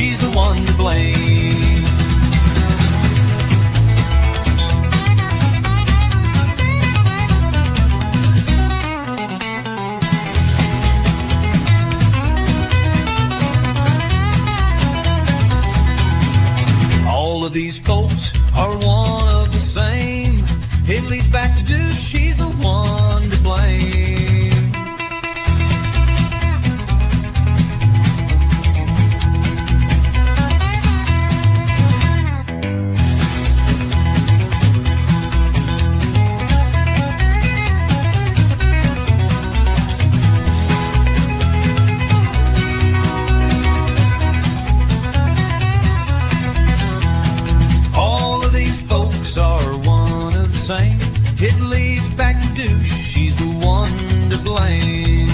she's the one to blame. All of these folks are one of the same. It leads back to Deuce, she's the one to blame. It leads back to Douche, she's the one to blame.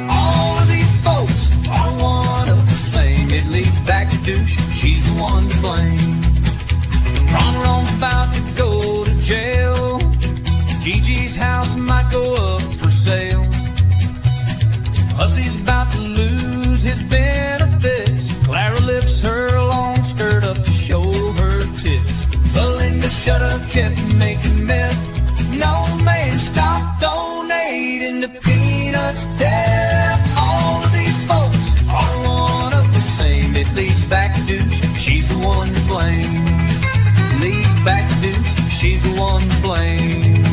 All of these folks are one of the same. It leads back to Douche, she's the one to blame. Ron's about to go to jail. Gigi's house might go up for sale. Hussy's about to lose his benefits. Clara lifts her long skirt up to show her tits. Belinda Shutta kept making meth. No man stopped donating to Peanuts' death. All of these folks are one of the same. It leads back to Douche, she's the one to blame. Leads back to Douche, she's the one to blame.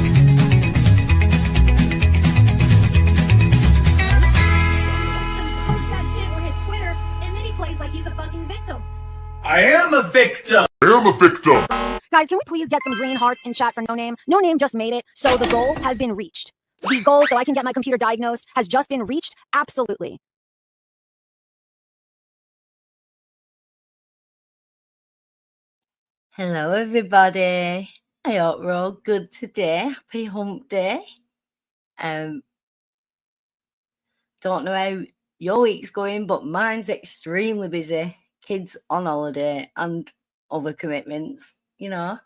I am a victim. Guys, can we please get some green hearts in chat for No Name? No Name just made it, so the goal has been reached. The goal so I can get my computer diagnosed has just been reached. Absolutely. Hello, everybody. I hope we're all good today. Happy hump day. Don't know how your week's going, but mine's extremely busy. Kids on holiday and other commitments, you know.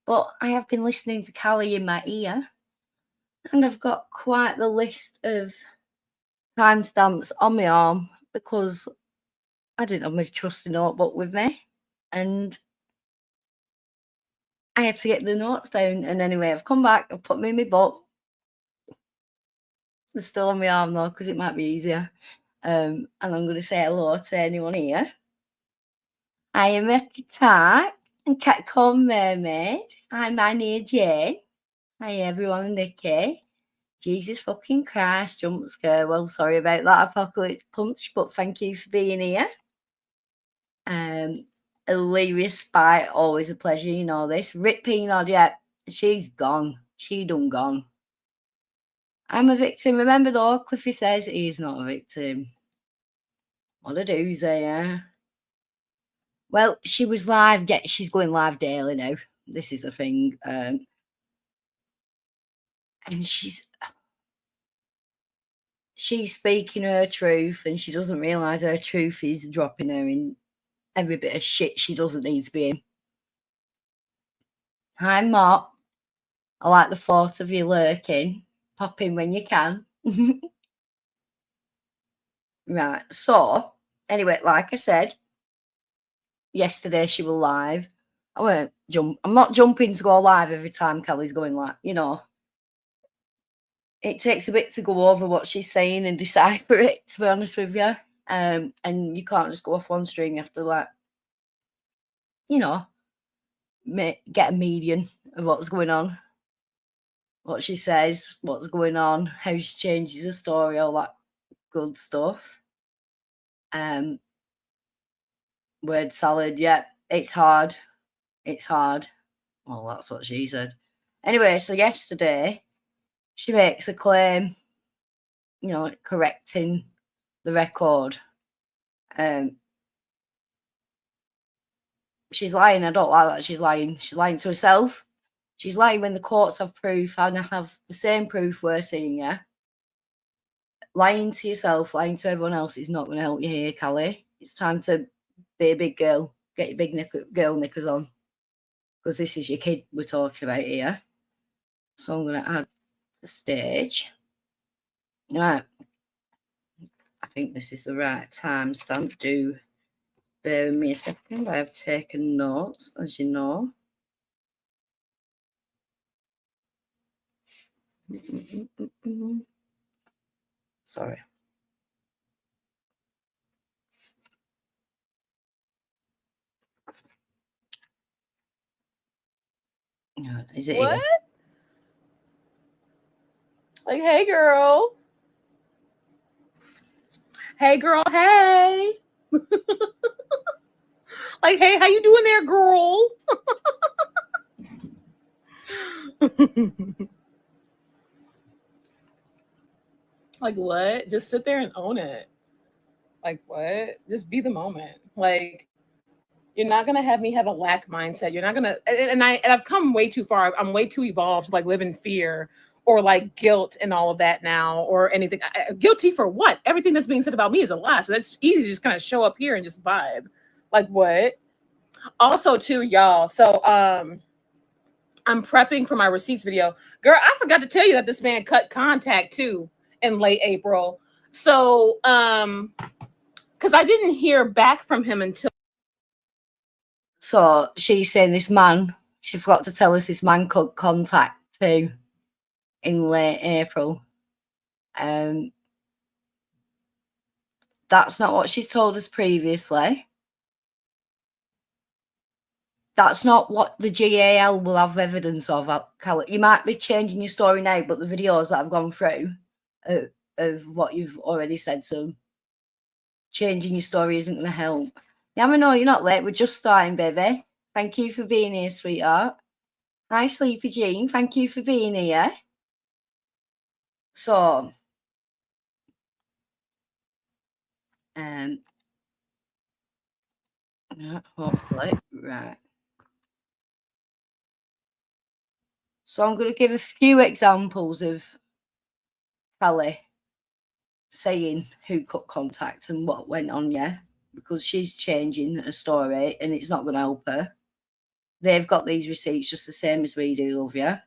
But I have been listening to Callie in my ear, and I've got quite the list of timestamps on my arm because I didn't have my trusty notebook with me, and I had to get the notes down. And anyway, I've come back, I've put them in my book. They're still on my arm though, because it might be easier. And I'm going to say hello to anyone here. I am a cat and catcom mermaid. I'm my name Jane. Hi everyone and Nikki. Jesus fucking Christ, jump scare. Well, sorry about that apocalypse punch, but thank you for being here. Hilarious Spy, always a pleasure, you know this. Rip Peanut, yeah, she's gone. She done gone. I'm a victim. Remember though, Cliffy says he's not a victim. What a doozy, yeah. Well, she was live. She's going live daily now. This is a thing. And she's speaking her truth, and she doesn't realise her truth is dropping her in every bit of shit she doesn't need to be in. Hi, Mark. I like the thought of you lurking. Pop in when you can. Right. So, anyway, like I said, yesterday she was live. I'm not jumping to go live every time Callie's going live, you know. It takes a bit to go over what she's saying and decipher it, to be honest with you. And you can't just go off one string. You have to, like, you know, get a median of what's going on, what she says, what's going on, how she changes the story, all that good stuff. Word salad, yeah, it's hard. It's hard. Well, that's what she said. Anyway, so yesterday, she makes a claim, you know, correcting the record. She's lying. I don't like that. She's lying. She's lying to herself. She's lying when the courts have proof and have the same proof we're seeing, yeah? Lying to yourself, lying to everyone else is not going to help you here, Callie. It's time to be a big girl. Get your big girl knickers on. Because this is your kid we're talking about here. So I'm going to add the stage. Right. I think this is the right timestamp. Do bear with me a second. I have taken notes, as you know. Sorry. Is it What? here? Like, hey, girl. Hey, girl. Hey. Like, hey, how you doing there, girl? Like, what? Just sit there and own it. Like, what? Just be the moment. Like, you're not gonna have me have a lack mindset. You're not gonna, and I've come way too far. I'm way too evolved to like live in fear or like guilt and all of that now or anything. Guilty for what? Everything that's being said about me is a lie. So that's easy to just kind of show up here and just vibe. Like, what? Also, too, y'all. So, I'm prepping for my receipts video. Girl, I forgot to tell you that this man cut contact too in late April. So, because I didn't hear back from him until. So she's saying this man, she forgot to tell us this man cut contact too in late April. That's not what she's told us previously. That's not what the GAL will have evidence of, Callie. You might be changing your story now, but the videos that I've gone through of what you've already said, so changing your story isn't going to help. Yeah, I know you're not late. We're just starting, baby. Thank you for being here, sweetheart. Hi, Sleepy Jean. Thank you for being here. So, hopefully, right. So I'm going to give a few examples of Callie saying who cut contact and what went on, yeah, because she's changing her story and it's not going to help her. They've got these receipts just the same as we do, love, yeah?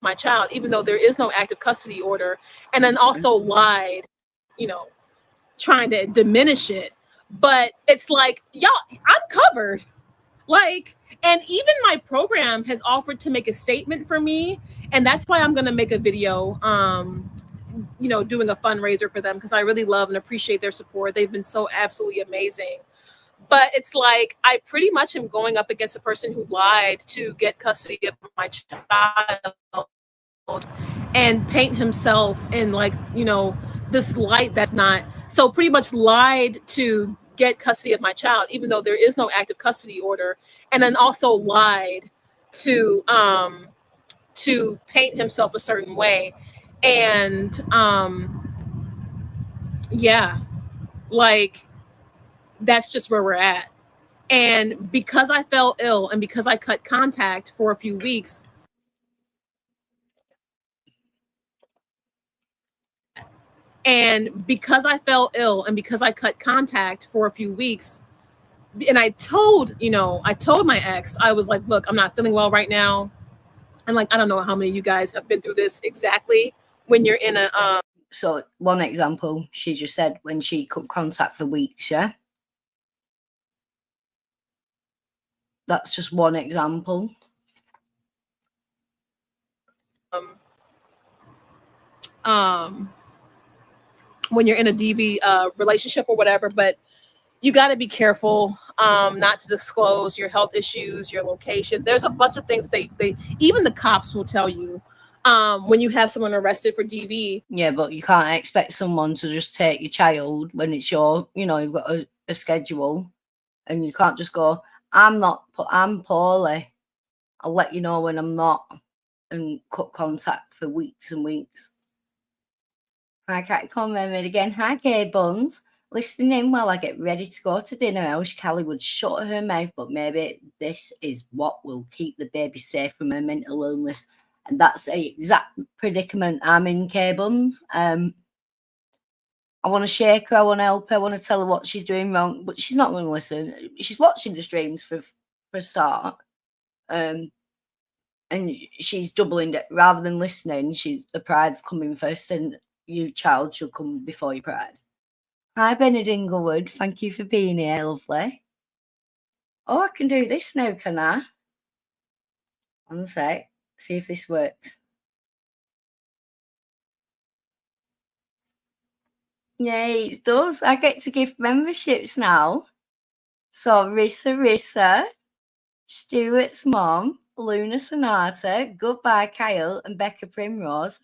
My child, even though there is no active custody order, and then also lied, trying to diminish it. But it's like, y'all, I'm covered. Like, and even my program has offered to make a statement for me. And that's why I'm going to make a video, doing a fundraiser for them because I really love and appreciate their support. They've been so absolutely amazing. But it's like, I pretty much am going up against a person who lied to get custody of my child and paint himself in this light that's not, so pretty much lied to get custody of my child, even though there is no active custody order, and then also lied to paint himself a certain way. And that's just where we're at. And because I fell ill and because I cut contact for a few weeks, and because I fell ill and because I cut contact for a few weeks, and I told my ex, I was like, look, I'm not feeling well right now. And like, I don't know how many of you guys have been through this exactly when you're in a So one example, she just said when she cut contact for weeks, yeah? That's just one example. When you're in a DV relationship or whatever, but you got to be careful not to disclose your health issues, your location. There's a bunch of things they even the cops will tell you when you have someone arrested for DV. Yeah, but you can't expect someone to just take your child when it's your, you've got a schedule, and you can't just go, I'm poorly. I'll let you know when I'm not, and cut contact for weeks and weeks. Hi, Cat Con Mermaid again. Hi, Gay Buns. Listening in while I get ready to go to dinner. I wish Callie would shut her mouth, but maybe this is what will keep the baby safe from her mental illness. And that's the exact predicament I'm in, K Buns. I want to shake her, I want to help her, I want to tell her what she's doing wrong, but she's not going to listen. She's watching the streams for a start. And she's doubling it. Rather than listening, the pride's coming first, and your child should come before your pride. Hi, Bennett Inglewood. Thank you for being here, lovely. Oh, I can do this now, can I? One sec. See if this works. Yay, it does. I get to give memberships now. So Rissa, Stuart's mom, Luna Sonata, Goodbye Kyle, and Becca Primrose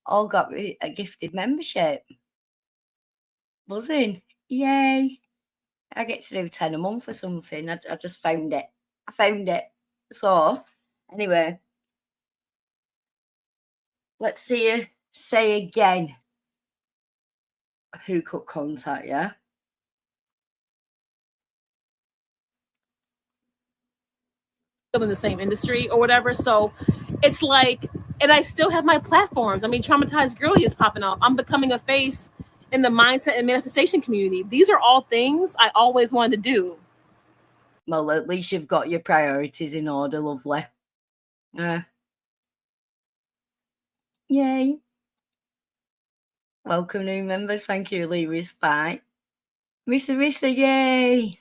all got a gifted membership. Buzzing. Yay. I get to do 10 a month or something. I just found it. I found it. So, anyway, let's see you say again who could contact you. Still in the same industry or whatever. So it's like, and I still have my platforms. I mean, Traumatized Girly is popping off. I'm becoming a face in the mindset and manifestation community. These are all things I always wanted to do. Well, at least you've got your priorities in order, lovely. Yay. Welcome, new members. Thank you, Lee Respite. Rissa, yay.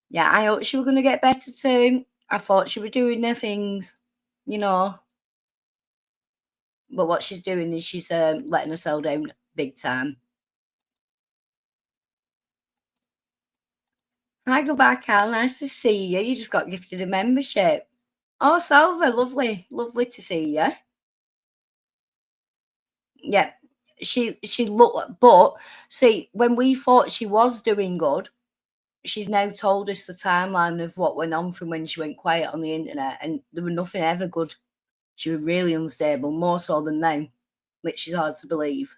Yeah, I hope she was going to get better too. I thought she was doing their things, you know. But what she's doing is she's letting herself down big time. Hi, goodbye, Cal. Nice to see you. You just got gifted a membership. Oh, Salva, lovely. Lovely to see you. Yeah, she looked, but see, when we thought she was doing good, she's now told us the timeline of what went on from when she went quiet on the internet, and there was nothing ever good. She was really unstable, more so than now, which is hard to believe.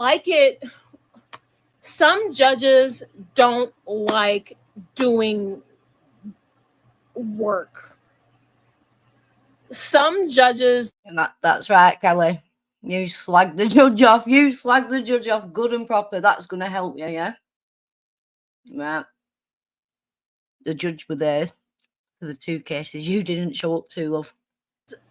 Like it, some judges don't like doing work. Some judges, And that's right, Callie. You slag the judge off. You slag the judge off good and proper. That's going to help you, yeah? Right. The judge were there for the 2 cases you didn't show up to, love.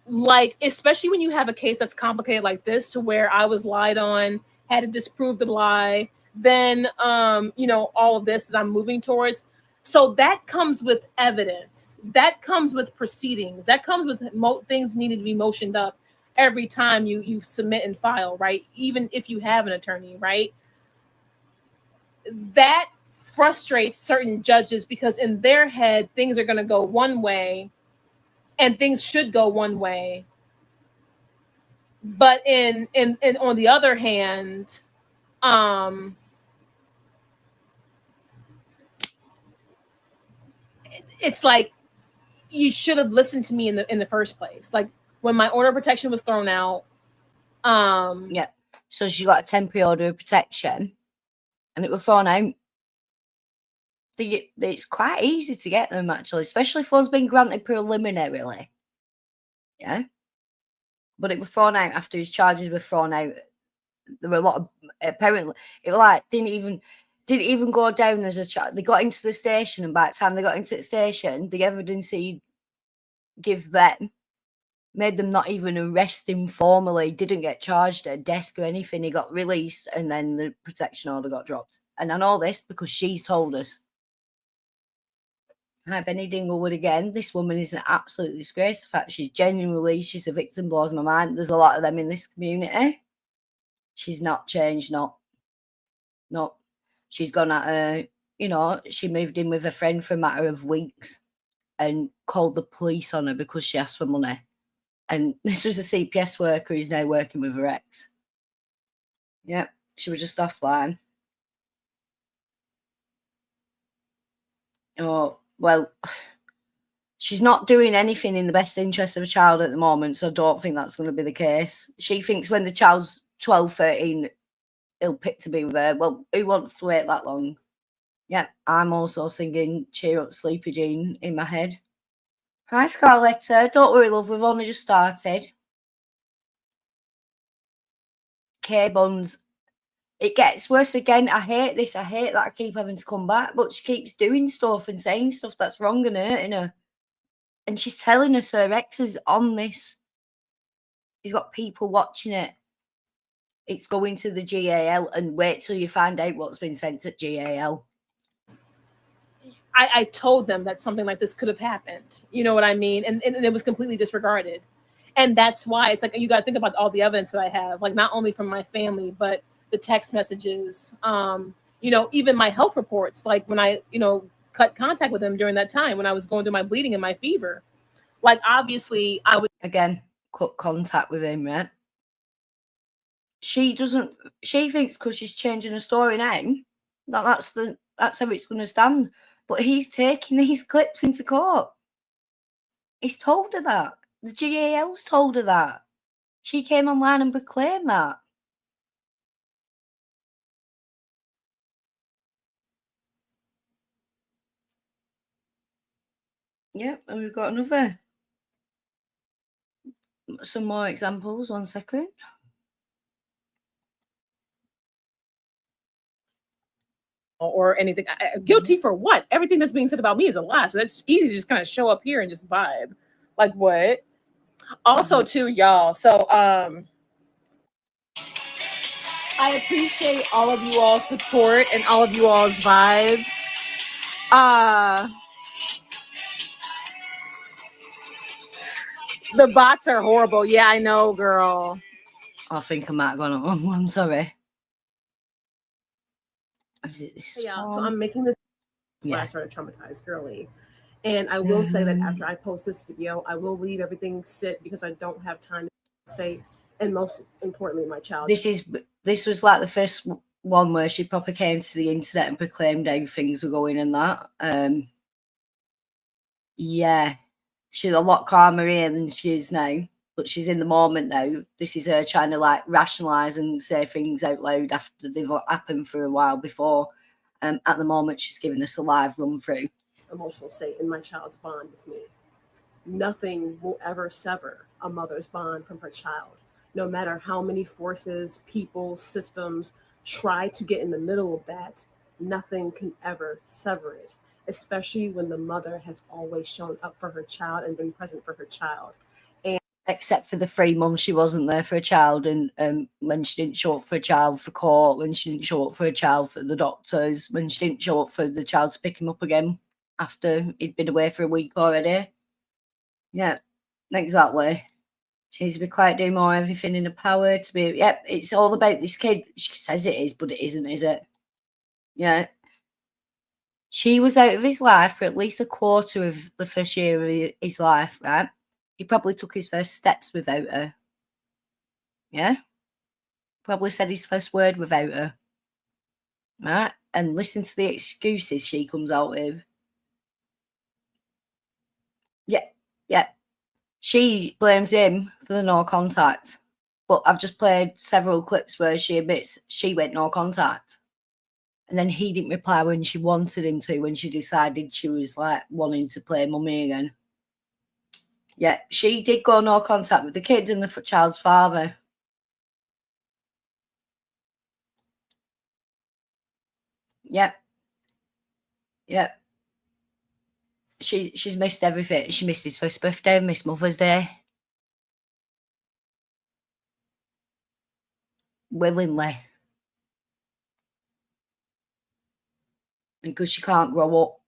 like, especially when you have a case that's complicated like this, to where I was lied on, had to disprove the lie, then all of this that I'm moving towards. So that comes with evidence, that comes with proceedings, that comes with things needing to be motioned up every time you submit and file, right? Even if you have an attorney, right? That frustrates certain judges, because in their head things are going to go one way and things should go one way, but in on the other hand, it's like, you should have listened to me in the first place. Like, when my order of protection was thrown out, Yeah. So she got a temporary order of protection, and it was thrown out. It's quite easy to get them, actually, especially if one's been granted preliminarily. Yeah. But it was thrown out after his charges were thrown out. There were a lot of, apparently, it was like, didn't even go down as a charge. They got into the station, and by the time they got into the station, the evidence he'd give them made them not even arrest him formally, didn't get charged at a desk or anything. He got released, and then the protection order got dropped. And I know this because she's told us. Hi, Benny Dinglewood again. This woman is an absolute disgrace. The fact she's she's a victim blows my mind. There's a lot of them in this community. She's not changed, no. She's gone at her, she moved in with a friend for a matter of weeks and called the police on her because she asked for money. And this was a CPS worker who's now working with her ex. Yep, she was just offline. Oh, well, she's not doing anything in the best interest of a child at the moment, so I don't think that's going to be the case. She thinks when the child's 12, 13, he'll pick to be with her. Well, who wants to wait that long? Yeah, I'm also singing Cheer Up Sleepy Jean in my head. Hi, Scarletta. Don't worry, love, we've only just started. K-Buns, it gets worse again. I hate this. I hate that I keep having to come back, but she keeps doing stuff and saying stuff that's wrong and hurting her. And she's telling us her ex is on this. He's got people watching it. It's going to the GAL, and wait till you find out what's been sent at GAL. I told them that something like this could have happened. You know what I mean? And it was completely disregarded. And that's why it's like, you got to think about all the evidence that I have, like not only from my family, but the text messages, you know, even my health reports, like when I, you know, cut contact with him during that time when I was going through my bleeding and my fever. Like, obviously, I would. Again, cut contact with him, right? She thinks because she's changing her story now, that's how it's going to stand. But he's taking these clips into court. He's told her that. The GAL's told her that. She came online and proclaimed that. Yep, and we've got some more examples. 1 second. Or anything. Guilty for what? Everything that's being said about me is a lie. So that's easy to just kind of show up here and just vibe. Like what? Also, too, y'all. So I appreciate all of you all's support and all of you all's vibes. The bots are horrible. Yeah, I know, girl. I think I might have gone on one. Sorry. Is it this Yeah, one? so I'm making this when I started traumatized girly. And I will say that after I post this video, I will leave everything sit because I don't have time to stay. And most importantly, my child. This was like the first one where she proper came to the internet and proclaimed how things were going and that. Yeah, she's a lot calmer here than she is now, but she's in the moment now. This is her trying to like rationalize and say things out loud after they've happened for a while before. At the moment, she's giving us a live run through. Emotional state and my child's bond with me. Nothing will ever sever a mother's bond from her child. No matter how many forces, people, systems try to get in the middle of that, nothing can ever sever it, especially when the mother has always shown up for her child and been present for her child. And except for the 3 months she wasn't there for a child, and when she didn't show up for a child for court, when she didn't show up for a child for the doctors, when she didn't show up for the child to pick him up again after he'd been away for a week already. Yeah, exactly. She needs to be quiet, do more, everything in her power to be. Yep, it's all about this kid. She says it is, but it isn't, is it? Yeah. She was out of his life for at least a quarter of the first year of his life, right? He probably took his first steps without her. Yeah? Probably said his first word without her. Right? And listen to the excuses she comes out with. Yeah, yeah. She blames him for the no contact. But I've just played several clips where she admits she went no contact. And then he didn't reply when she wanted him to, when she decided she was like wanting to play mummy again. Yeah, she did go no contact with the kid and the child's father. Yep. Yep. She's missed everything. She missed his first birthday, missed Mother's Day. Willingly. Because she can't grow up.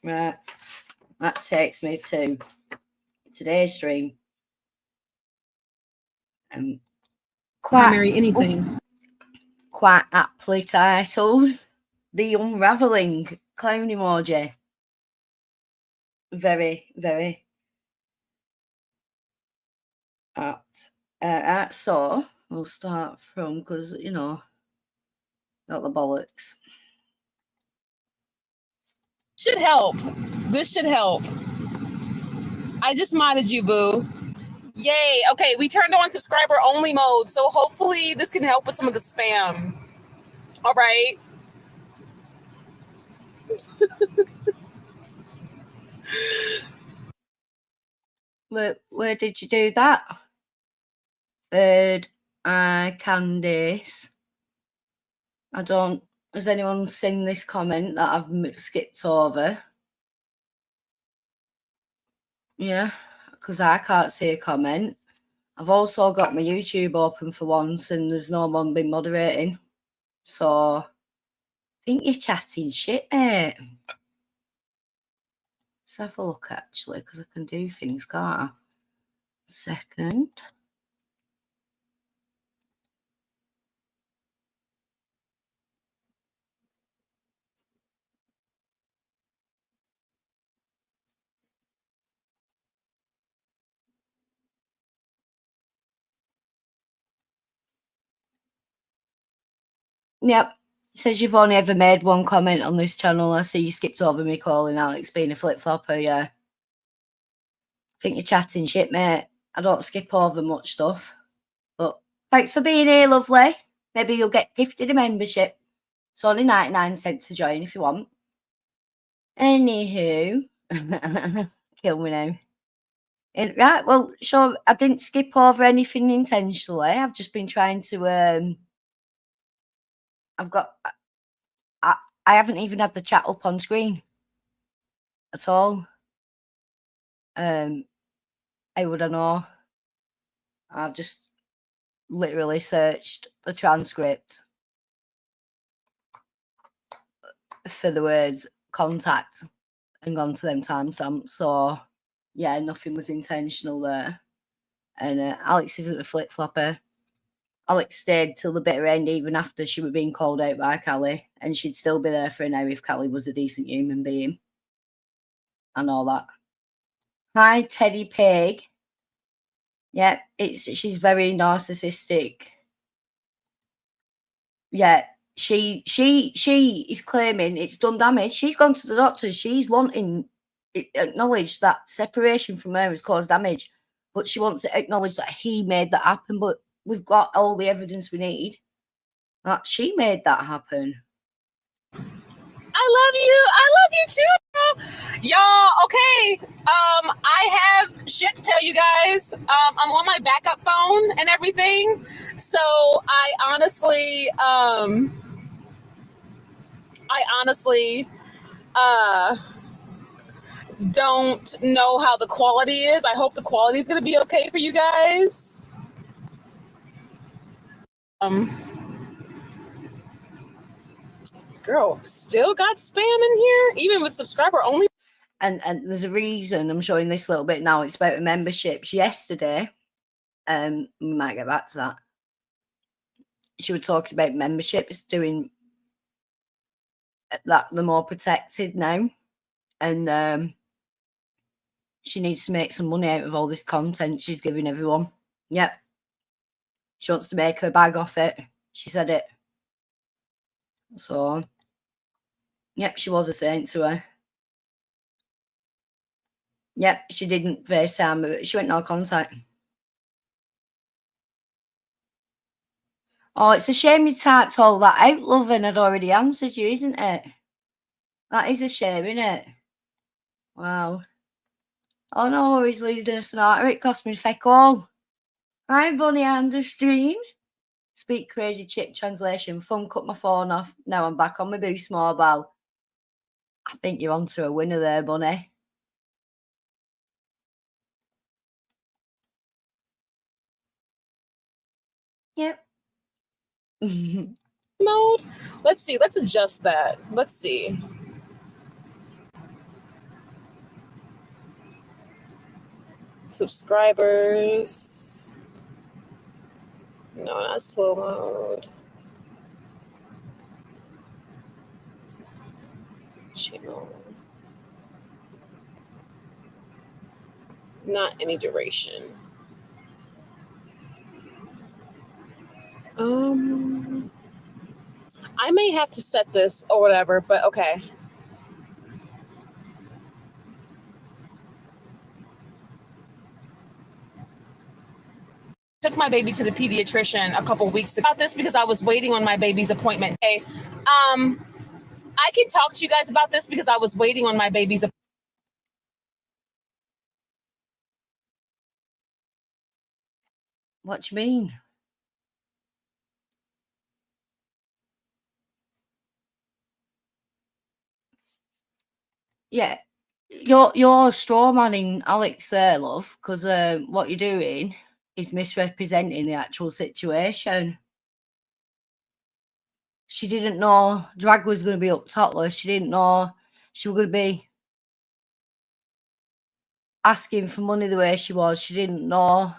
Right. That takes me to today's stream. Primary anything. Quite aptly titled The Unraveling clown emoji. Very, very apt. So we'll start from, because, you know, got the bollocks. Should help. This should help. I just modded you, boo. Yay. Okay, we turned on subscriber only mode, so hopefully this can help with some of the spam. All right. Where did you do that? Third Candice. Has anyone seen this comment that I've skipped over? Yeah, because I can't see a comment. I've also got my YouTube open for once and there's no one been moderating. So I think you're chatting shit, mate. Let's have a look actually, because I can do things, can't I? Second. Yep. It says you've only ever made one comment on this channel. I see you skipped over me calling Alex being a flip-flopper, yeah. I think you're chatting shit, mate. I don't skip over much stuff. But thanks for being here, lovely. Maybe you'll get gifted a membership. It's only 99 cents to join if you want. Anywho. Kill me now. Right, well, sure, I didn't skip over anything intentionally. I've just been trying to I haven't even had the chat up on screen at all. How would I know? I've just literally searched the transcript for the words contact and gone to them timestamps. So yeah, nothing was intentional there. And Alex isn't a flip-flopper. Alex stayed till the bitter end, even after she was being called out by Callie, and she'd still be there for an hour if Callie was a decent human being. And all that. Hi, Teddy Pig. Yeah, she's very narcissistic. Yeah, she is claiming it's done damage. She's gone to the doctor. She's wanting it acknowledged that separation from her has caused damage, but she wants to acknowledge that he made that happen. But we've got all the evidence we need that she made that happen. I love you too, y'all. Okay, I have shit to tell you guys. I'm on my backup phone and everything, so I honestly don't know how the quality is. I hope the quality is gonna be okay for you guys. Girl, still got spam in here, even with subscriber only. And there's a reason I'm showing this little bit now. It's about memberships. Yesterday, we might get back to that. She was talking about memberships, doing that they're more protected now, and she needs to make some money out of all this content she's giving everyone. Yep, she wants to make her bag off it. She said it. So, yep, she was a saint to her. Yep, she didn't FaceTime, but she went no contact. Oh, it's a shame you typed all that out, love, and I'd already answered you, isn't it? That is a shame, isn't it? Wow. Oh no, he's losing a snorter. It cost me feck all. Hi, Bunny Anderson. Speak crazy chick translation. Fun cut my phone off. Now I'm back on my Boost mobile. I think you're onto a winner there, Bunny. Yep. Mode. Let's see. Let's adjust that. Let's see. Subscribers. No, not slow mode. Channel. Not any duration. I may have to set this or whatever, but okay. Took my baby to the pediatrician a couple weeks ago about this because I was waiting on my baby's appointment. Okay. I can talk to you guys about this because I was waiting on my baby's appointment. What do you mean? Yeah, you're straw manning Alex there, love, because what you're doing is misrepresenting the actual situation. She didn't know drag was going to be up topless. She didn't know she was going to be asking for money the way she was. She didn't know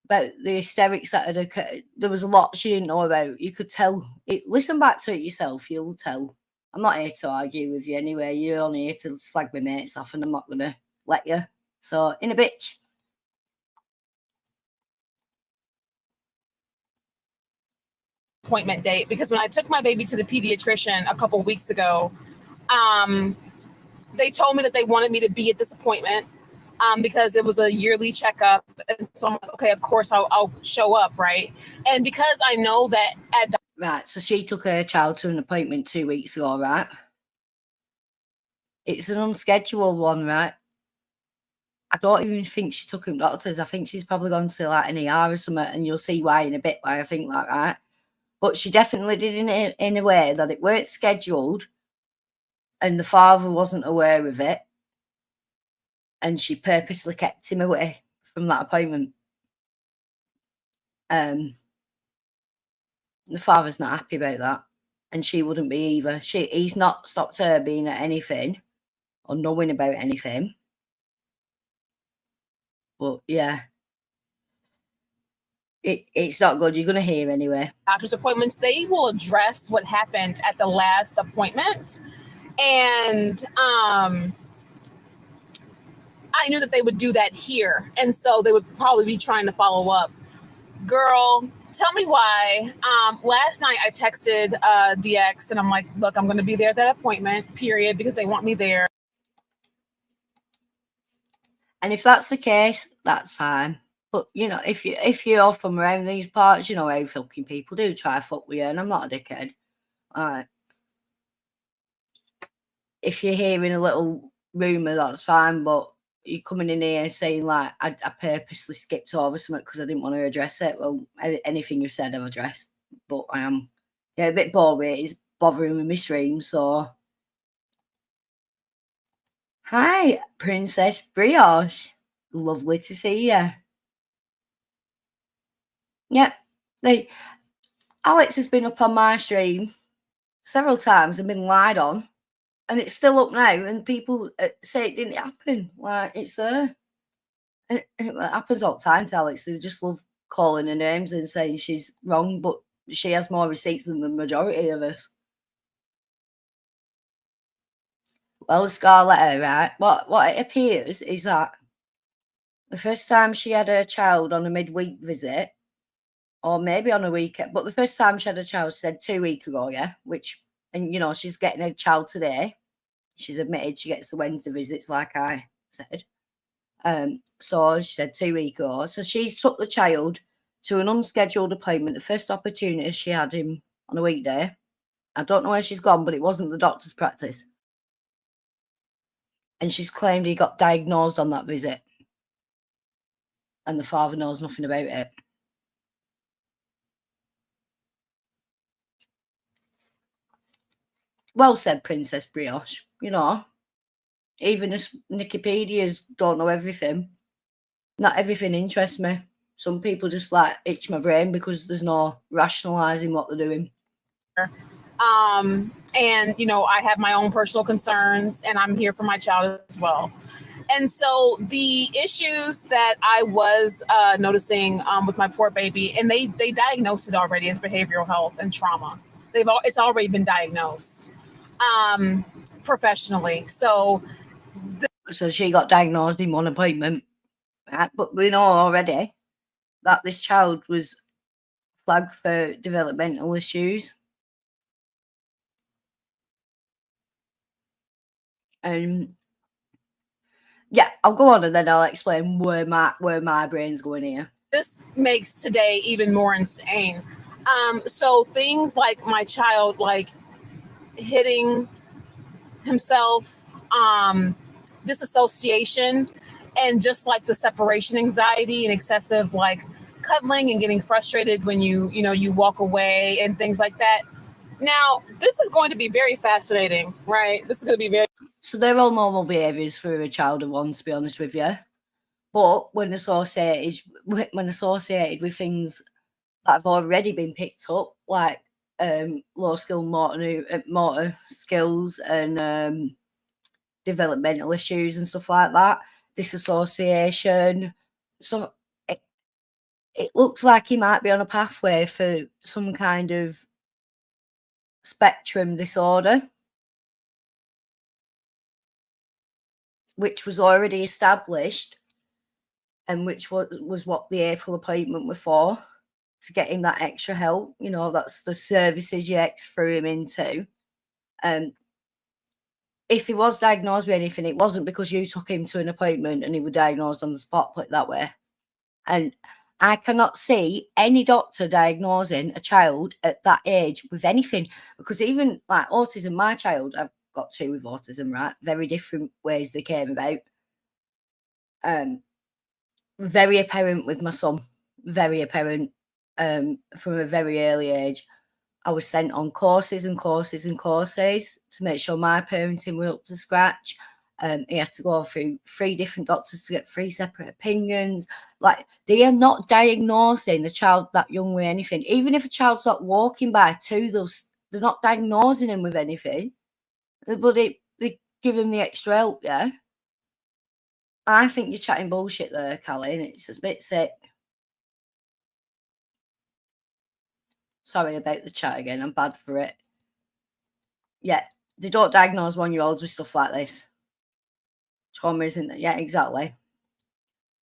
about the hysterics that had occurred. There was a lot she didn't know about. You could tell. Listen back to it yourself. You'll tell. I'm not here to argue with you anyway. You're only here to slag my mates off, and I'm not going to let you. So, in a bitch. Appointment date, because when I took my baby to the pediatrician a couple weeks ago, they told me that they wanted me to be at this appointment because it was a yearly checkup. And so I'm like, okay, of course I'll show up, right? And because I know that Right, so she took her child to an appointment 2 weeks ago, right? It's an unscheduled one, right? I don't even think she took him doctors. I think she's probably gone to like an ER or something, and you'll see why in a bit why I think that, right? But she definitely did in a way that it weren't scheduled and the father wasn't aware of it. And she purposely kept him away from that appointment. The father's not happy about that. And she wouldn't be either. He's not stopped her being at anything or knowing about anything. But yeah. It's not good. You're going to hear anyway. Doctor's appointments, they will address what happened at the last appointment. And I knew that they would do that here. And so they would probably be trying to follow up. Girl, tell me why. Last night I texted the ex and I'm like, look, I'm going to be there at that appointment, period, because they want me there. And if that's the case, that's fine. But, you know, if you're from around these parts, you know how fucking people do try to fuck with you, and I'm not a dickhead. All right. If you're hearing a little rumour, that's fine, but you're coming in here saying, like, I purposely skipped over something because I didn't want to address it. Well, anything you said I've addressed, but I am a bit bored with it. It's bothering with my stream, so... Hi, Princess Brioche. Lovely to see you. Yep. Alex has been up on my stream several times and been lied on, and it's still up now, and people say it didn't happen. Like, it's there. It happens all the time to Alex. They just love calling her names and saying she's wrong, but she has more receipts than the majority of us. Well, Scarlett, right? What it appears is that the first time she had her child on a midweek visit, or maybe on a weekend, but the first time she had a child, she said 2 weeks ago, yeah, and you know, she's getting a child today. She's admitted she gets the Wednesday visits, like I said. So she said 2 weeks ago. So she's took the child to an unscheduled appointment, the first opportunity she had him on a weekday. I don't know where she's gone, but it wasn't the doctor's practice. And she's claimed he got diagnosed on that visit. And the father knows nothing about it. Well said, Princess Brioche. You know, even as Wikipedias don't know everything. Not everything interests me. Some people just like itch my brain because there's no rationalising what they're doing. And, you know, I have my own personal concerns and I'm here for my child as well. And so the issues that I was noticing with my poor baby, and they diagnosed it already as behavioral health and trauma. It's already been diagnosed professionally. So she got diagnosed in one appointment. Right? But we know already that this child was flagged for developmental issues. And yeah, I'll go on and then I'll explain where my brain's going here. This makes today even more insane. So things like my child, like hitting himself, disassociation, and just like the separation anxiety and excessive like cuddling and getting frustrated when you walk away and things like that. Now, this is going to be very fascinating, right? This is going to be very... So they're all normal behaviours for a child of 1, to be honest with you. But when associated with things that have already been picked up, like low skill motor skills and developmental issues and stuff like that, disassociation. So it looks like he might be on a pathway for some kind of spectrum disorder, which was already established and which was what the April appointment was for, to get him that extra help. You know, that's the services your ex threw him into. If he was diagnosed with anything, it wasn't because you took him to an appointment and he was diagnosed on the spot, put it that way. And I cannot see any doctor diagnosing a child at that age with anything, because even like autism, my child, I've got 2 with autism, right? Very different ways they came about. Very apparent with my son, very apparent from a very early age. I was sent on courses and courses and courses to make sure my parenting were up to scratch. He had to go through 3 different doctors to get 3 separate opinions. Like, they are not diagnosing a child that young with anything. Even if a child's not walking by 2, they're not diagnosing him with anything. But they give him the extra help, yeah? I think you're chatting bullshit there, Callie, and it's a bit sick. Sorry about the chat again. I'm bad for it. Yeah, they don't diagnose 1-year-olds with stuff like this. Trauma, isn't it? Yeah, exactly.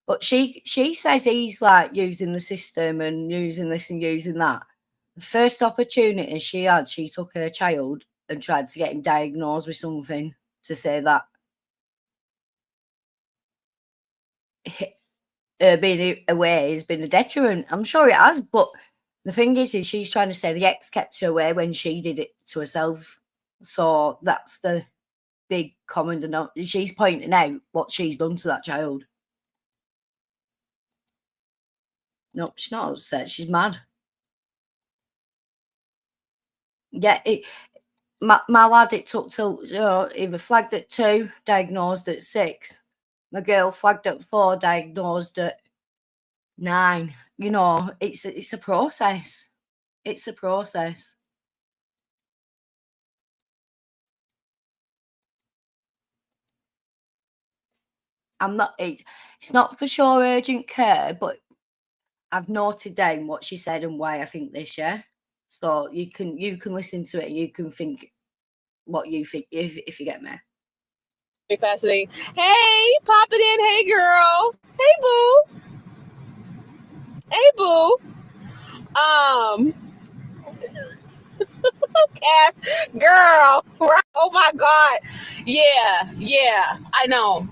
But she says he's like using the system and using this and using that. The first opportunity she had, she took her child and tried to get him diagnosed with something to say that being away has been a detriment. I'm sure it has, but the thing is she's trying to say the ex kept her away when she did it to herself. So that's the big common denominator. She's pointing out what she's done to that child. No, she's not upset. She's mad. Yeah, my lad, it took till, you know, he was flagged at 2, diagnosed at 6. My girl flagged at 4, diagnosed at 9. You know, it's a process. It's a process. It's not for sure urgent care, but I've noted down what she said and why I think this, yeah? So you can listen to it and you can think what you think, if you get me. Very fascinating. Hey, pop it in. Hey, girl. Hey, boo. Hey, boo. Cass, girl. Oh my God. Yeah. I know.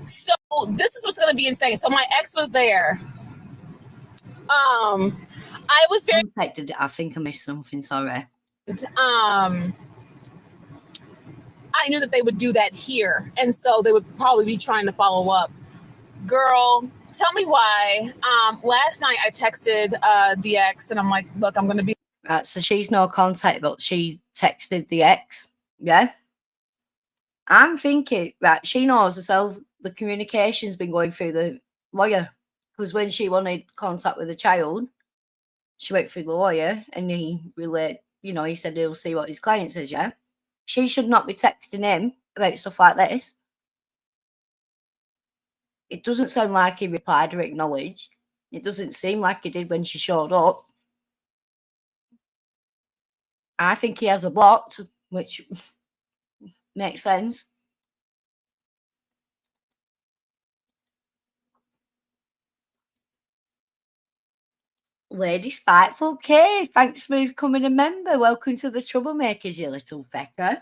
So this is what's gonna be insane. So my ex was there. I was very. I think I missed something. Sorry. I knew that they would do that here, and so they would probably be trying to follow up. Girl, tell me why. Last night I texted the ex, and I'm like, look, I'm gonna be. So she's no contact, but she texted the ex. Yeah. I'm thinking, right, she knows herself. The communication's been going through the lawyer, because when she wanted contact with the child, she went through the lawyer and he relayed, you know, he said he'll see what his client says, yeah? She should not be texting him about stuff like this. It doesn't sound like he replied or acknowledged. It doesn't seem like he did when she showed up. I think he has her blocked, which makes sense. Lady Spiteful K, thanks for becoming a member. Welcome to the Troublemakers, you little fecker.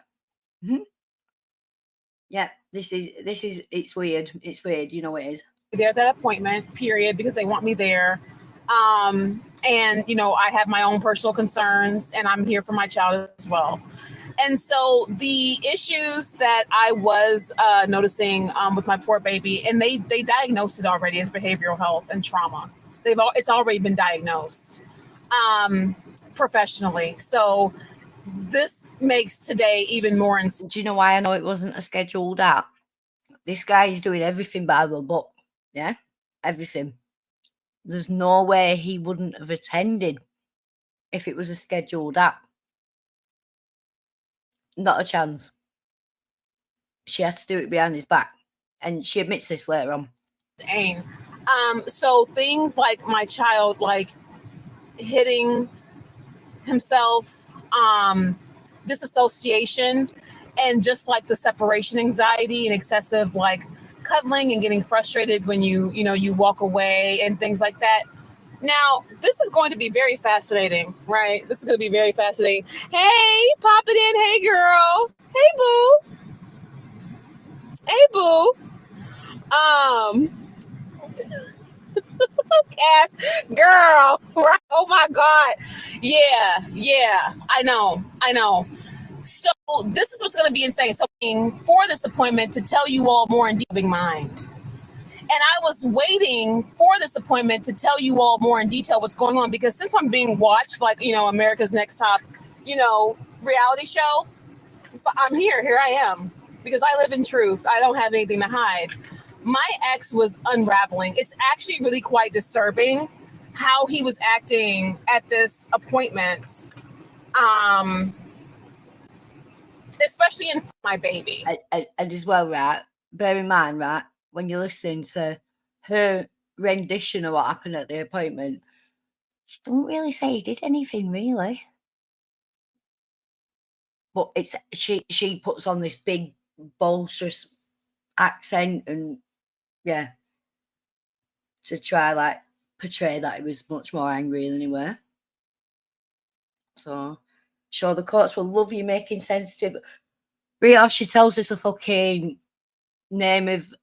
Yeah, this is it's weird. It's weird, you know it is. There at that appointment, period, because they want me there. And you know, I have my own personal concerns and I'm here for my child as well. And so the issues that I was noticing with my poor baby, and they diagnosed it already as behavioral health and trauma. It's already been diagnosed professionally. So this makes today even more insane. Do you know why I know it wasn't a scheduled app? This guy is doing everything by the book. Yeah, everything. There's no way he wouldn't have attended if it was a scheduled app. Not a chance. She had to do it behind his back. And she admits this later on. Dang. So things like my child, like hitting himself, disassociation, and just like the separation anxiety and excessive like cuddling and getting frustrated when you walk away and things like that. Now, this is going to be very fascinating, right? This is going to be very fascinating. Hey, pop it in. Hey, girl. Hey, boo. Hey, boo. Cass, girl, right? Oh my God. Yeah, I know. So this is what's going to be insane. So for this appointment to tell you all more in deep mind. And I was waiting for this appointment to tell you all more in detail what's going on, because since I'm being watched, like, America's Next Top, reality show, I'm here I am, because I live in truth. I don't have anything to hide. My ex was unraveling. It's actually really quite disturbing how he was acting at this appointment, especially in my baby. And as well, right, bear in mind, right, when you're listening to her rendition of what happened at the appointment, she don't really say he did anything, really. But it's she puts on this big, boisterous accent and, yeah, to try, like, portray that he was much more angry than he were. So, sure, the courts will love you making sensitive. Rio, she tells us the fucking name of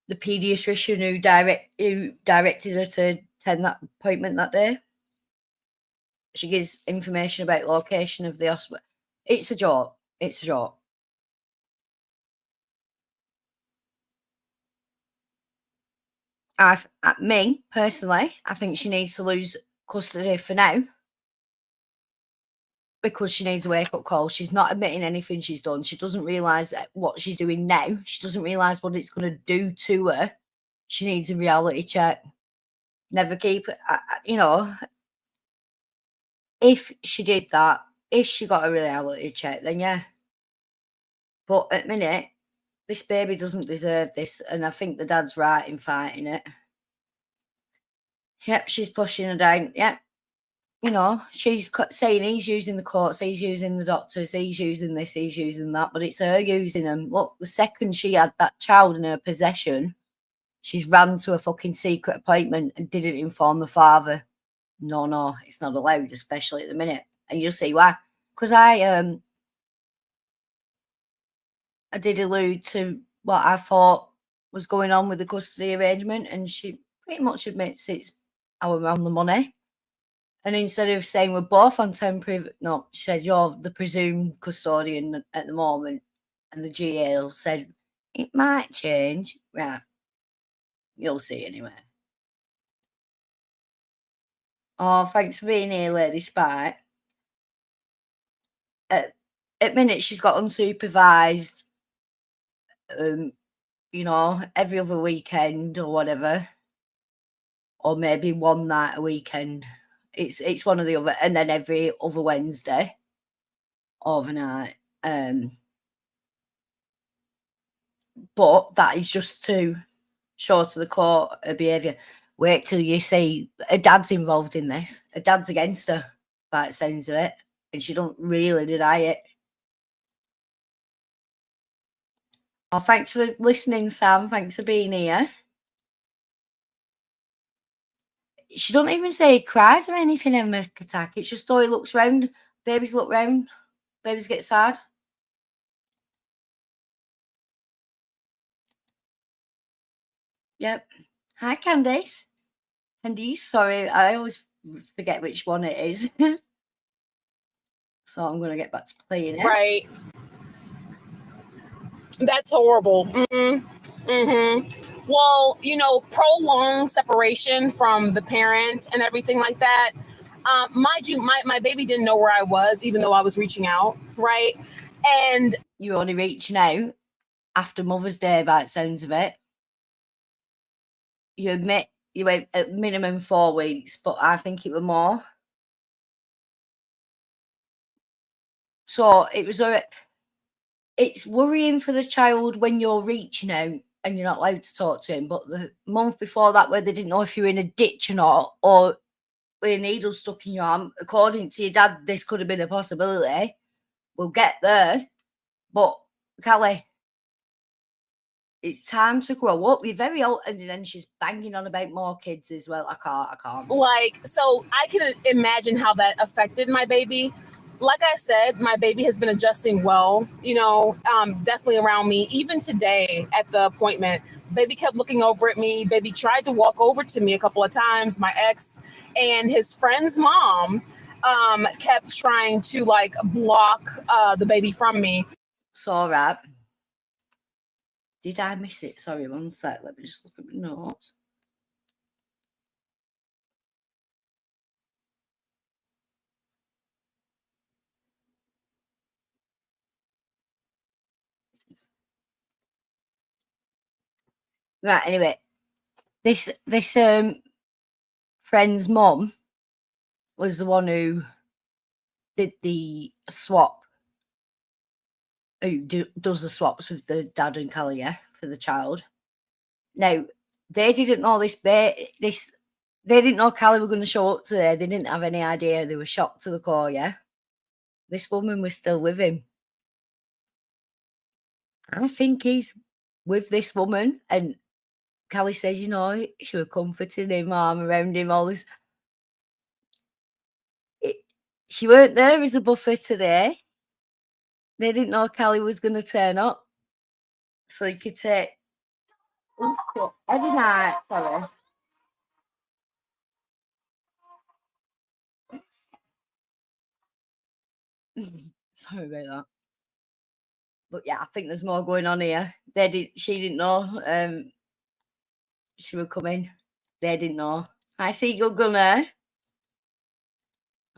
the pediatrician who directed her to attend that appointment that day. She gives information about location of the hospital. It's a joke. It's a joke. Me personally, I think she needs to lose custody for now, because she needs a wake-up call. She's not admitting anything she's done. She doesn't realise what she's doing now. She doesn't realise what it's going to do to her. She needs a reality check. Never keep it, if she did that, if she got a reality check, then yeah. But at the minute, this baby doesn't deserve this, and I think the dad's right in fighting it. Yep, she's pushing her down. Yep. She's saying he's using the courts, he's using the doctors, he's using this, he's using that, but it's her using them. Look, the second she had that child in her possession, she's ran to a fucking secret appointment and didn't inform the father. No, it's not allowed, especially at the minute. And you'll see why. Because I did allude to what I thought was going on with the custody arrangement, and she pretty much admits it's how we're on the money. And instead of saying we're both on temporary, no, she said you're the presumed custodian at the moment. And the GAL said it might change. Right. You'll see anyway. Oh, thanks for being here, Lady Spike. At minute, she's got unsupervised, every other weekend or whatever. Or maybe one night a weekend. It's one or the other, and then every other Wednesday overnight. But that is just to show to the court her behaviour. Wait till you see her dad's involved in this. Her dad's against her, by the sounds of it, and she don't really deny it. Oh, thanks for listening, Sam. Thanks for being here. She don't even say he cries or anything in a attack. It's just, he looks round. Babies look round. Babies get sad. Yep. Hi, Candice. Candice, sorry. I always forget which one it is. So I'm going to get back to playing it. Right. That's horrible. Well, prolonged separation from the parent and everything like that. Mind you, my baby didn't know where I was, even though I was reaching out, right? And You're only reaching out after Mother's Day, by the sounds of it. You admit you went at minimum 4 weeks, but I think it was more. So it was it's worrying for the child when you're reaching out and you're not allowed to talk to him. But the month before that, where they didn't know if you were in a ditch or not, or with a needle stuck in your arm, according to your dad, this could have been a possibility. We'll get there. But Callie, it's time to grow up. You're very old, and then she's banging on about more kids as well. I can't. like, so I can imagine how that affected my baby. Like I said, my baby has been adjusting well, definitely around me. Even today at the appointment, baby kept looking over at me. Baby tried to walk over to me a couple of times, my ex, and his friend's mom kept trying to like block the baby from me. So, right. Did I miss it? Sorry, one sec. Let me just look at my notes. Right, anyway. This friend's mum was the one who did the swap. Who does the swaps with the dad and Callie, yeah, for the child. Now, they didn't know they didn't know Callie were going to show up today. They didn't have any idea. They were shocked to the core, yeah. This woman was still with him. I think he's with this woman, and Callie says, she was comforting him, arm around him, all this. She weren't there as a buffer today. They didn't know Callie was going to turn up. So you could take every night, sorry. Sorry about that. But yeah, I think there's more going on here. She didn't know she would come in. They didn't know. I see good gunner.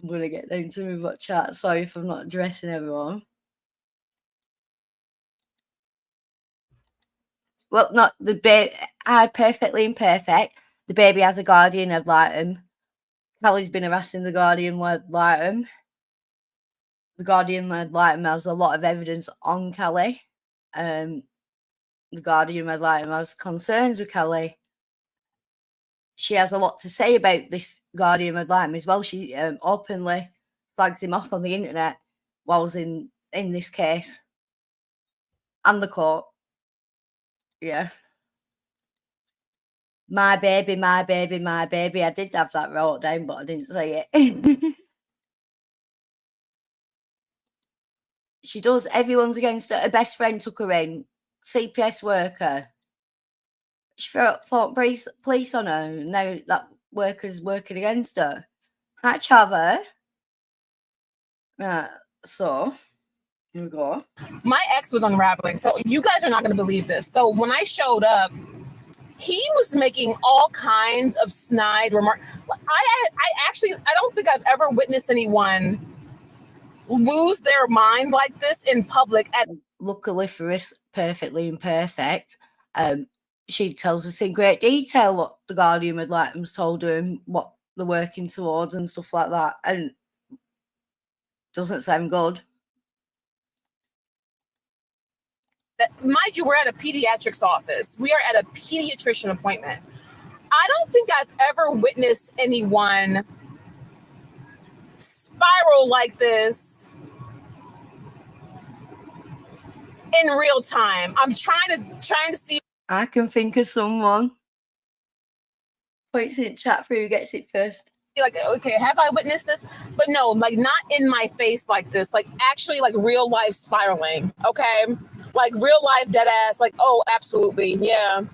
I'm gonna get down to my bot chat. Sorry if I'm not addressing everyone. Well, not the baby. Perfectly imperfect. The baby has a guardian ad litem. Callie's been harassing the guardian ad litem. The guardian ad litem has a lot of evidence on Callie. The guardian ad litem has concerns with Callie. She has a lot to say about this guardian ad litem as well. She openly flags him off on the internet while in this case and the court. Yeah. My baby, my baby, my baby. I did have that wrote down, but I didn't say it. She does. Everyone's against her. Her best friend took her in. CPS worker. She thought police on her. Now that worker's working against her. Hi, Chava. So, here we go. My ex was unraveling. So you guys are not going to believe this. So when I showed up, he was making all kinds of snide remarks. I don't think I've ever witnessed anyone lose their mind like this in public. Luckily for us, perfectly imperfect. She tells us in great detail what the guardian ad litem's told her and what they're working towards and stuff like that. And doesn't sound good. Mind you, we're at a pediatrics office. We are at a pediatrician appointment. I don't think I've ever witnessed anyone spiral like this in real time. I'm trying to see. I can think of someone. Points in chat for who gets it first. Like, okay, have I witnessed this? But no, like not in my face like this. Like actually, like real life spiraling. Okay, like real life dead ass. Like, oh, absolutely, yeah.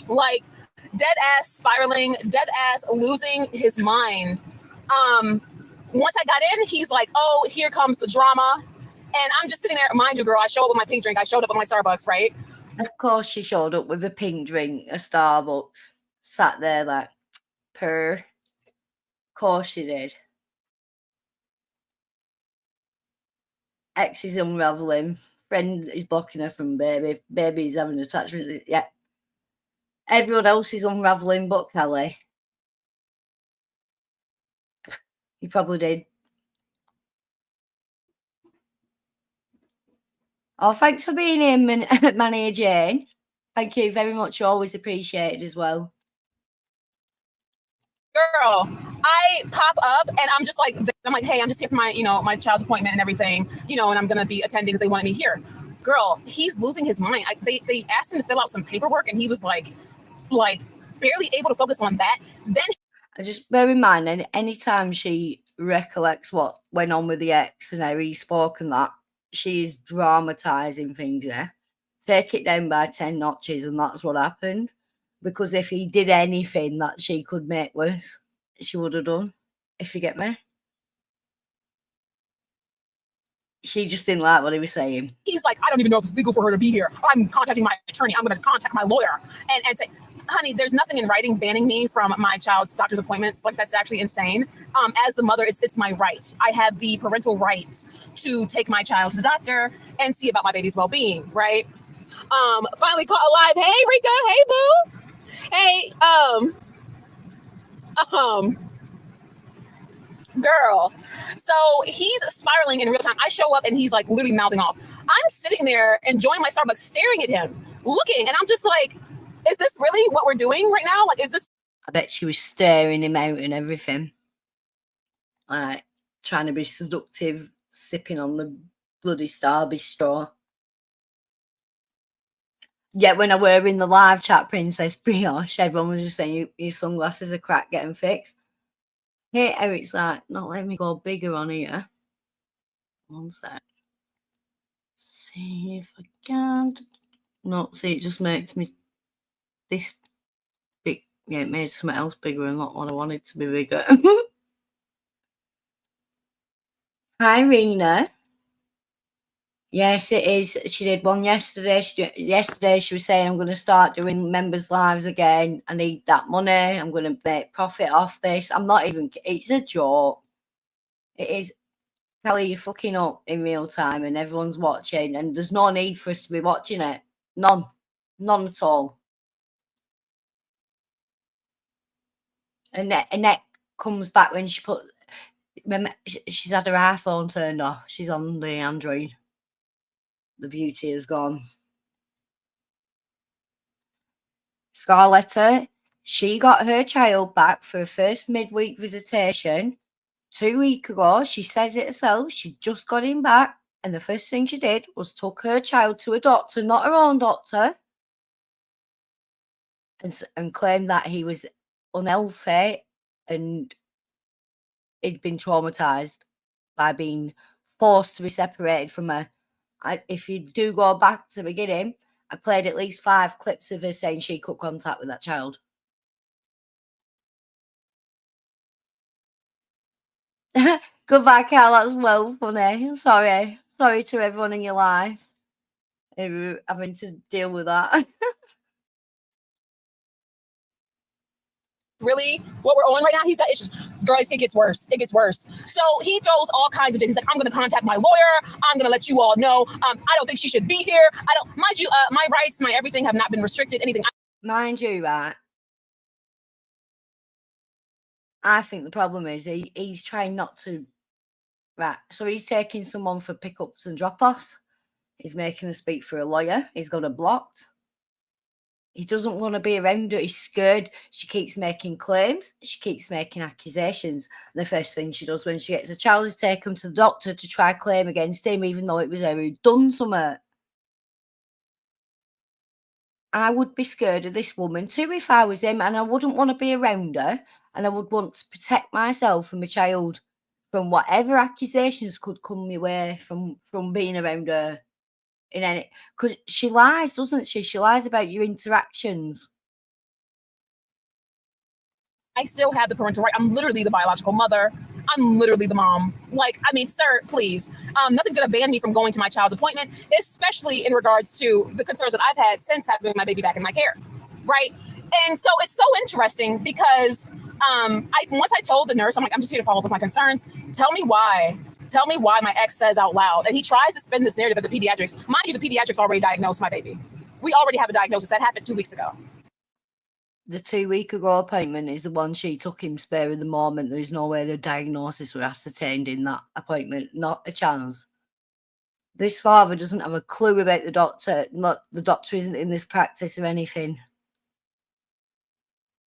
Like dead ass spiraling, dead ass losing his mind. Once I got in, he's like, oh, here comes the drama. And I'm just sitting there. Mind you, girl, I showed up with my pink drink. I showed up with my Starbucks, right? Of course, she showed up with a pink drink, a Starbucks, sat there like, purr. course she did. Ex is unraveling. Friend is blocking her from baby. Baby is having attachment. Yeah. Everyone else is unraveling but Callie. You probably did. Oh, thanks for being here, Manny Jane. Thank you very much. Always appreciated as well. Girl, I pop up and I'm just like, hey, I'm just here for my, my child's appointment and everything, and I'm going to be attending because they wanted me here. Girl, he's losing his mind. They asked him to fill out some paperwork and he was like barely able to focus on that. Then I just bear in mind, and anytime she recollects what went on with the ex and how he spoke and that, she's dramatizing things, yeah? Take it down by 10 notches, and that's what happened. Because if he did anything that she could make worse, she would have done, if you get me. She just didn't like what he was saying. He's like, I don't even know if it's legal for her to be here. I'm contacting my attorney. I'm going to contact my lawyer and say, honey, there's nothing in writing banning me from my child's doctor's appointments. Like, that's actually insane. As the mother, it's my right. I have the parental right to take my child to the doctor and see about my baby's well-being, right? Finally caught alive. Hey, Rika. Hey, boo. Hey, girl. So he's spiraling in real time. I show up and he's like literally mouthing off. I'm sitting there enjoying my Starbucks, staring at him, looking, and I'm just like, is this really what we're doing right now? Like, is this? I bet she was staring him out and everything. Like, trying to be seductive, sipping on the bloody Starbucks straw. Yet when I were in the live chat, Princess Brioche, everyone was just saying, your sunglasses are crap, getting fixed. Hey, Eric's like, not letting me go bigger on here. One sec. See if I can. No, see, it just makes me this big. Yeah, it made something else bigger and not what I wanted to be bigger. Hi, Rena. Yes, it is. She did one yesterday. Yesterday she was saying, I'm going to start doing members' lives again. I need that money. I'm going to make profit off this. I'm not even, it's a joke. It is. Callie, you're fucking up in real time and everyone's watching and there's no need for us to be watching it. None at all. And Annette comes back when she put, remember, she's had her iPhone turned off. She's on the Android. The beauty is gone. Scarletta, she got her child back for her first midweek visitation 2 weeks ago. She says it herself. She just got him back. And the first thing she did was took her child to a doctor, not her own doctor, and claimed that he was unhealthy and he'd been traumatized by being forced to be separated from her. If you do go back to the beginning, I played at least 5 clips of her saying she cut contact with that child. Goodbye, Cal. That's well funny. Sorry to everyone in your life who having to deal with that. Really what we're on right now? He's got issues. Girl, it gets worse. It gets worse. So he throws all kinds of things. He's like, I'm going to contact my lawyer. I'm going to let you all know. I don't think she should be here. Mind you, my rights, my everything have not been restricted. Anything. Mind you, right? I think the problem is he's trying not to. Right. So he's taking someone for pickups and drop-offs. He's making her speak for a lawyer. He's got her blocked. He doesn't want to be around her. He's scared. She keeps making claims. She keeps making accusations. And the first thing she does when she gets a child is take him to the doctor to try claim against him, even though it was her who'd done something. I would be scared of this woman too if I was him, and I wouldn't want to be around her, and I would want to protect myself and my child from whatever accusations could come my way from being around her. In any, because she lies, doesn't she? She lies about your interactions. I still have the parental right. I'm literally the biological mother. I'm literally the mom. Like, I mean, sir, please. Nothing's going to ban me from going to my child's appointment, especially in regards to the concerns that I've had since having my baby back in my care, right? And so it's so interesting because Once I told the nurse, I'm like, I'm just here to follow up with my concerns. Tell me why. Tell me why my ex says out loud. And he tries to spin this narrative at the pediatrics. Mind you, the pediatrics already diagnosed my baby. We already have a diagnosis. That happened 2 weeks ago. The 2 week ago appointment is the one she took him spare in the moment. There's no way the diagnosis were ascertained in that appointment. Not a chance. This father doesn't have a clue about the doctor. Not the doctor isn't in this practice or anything.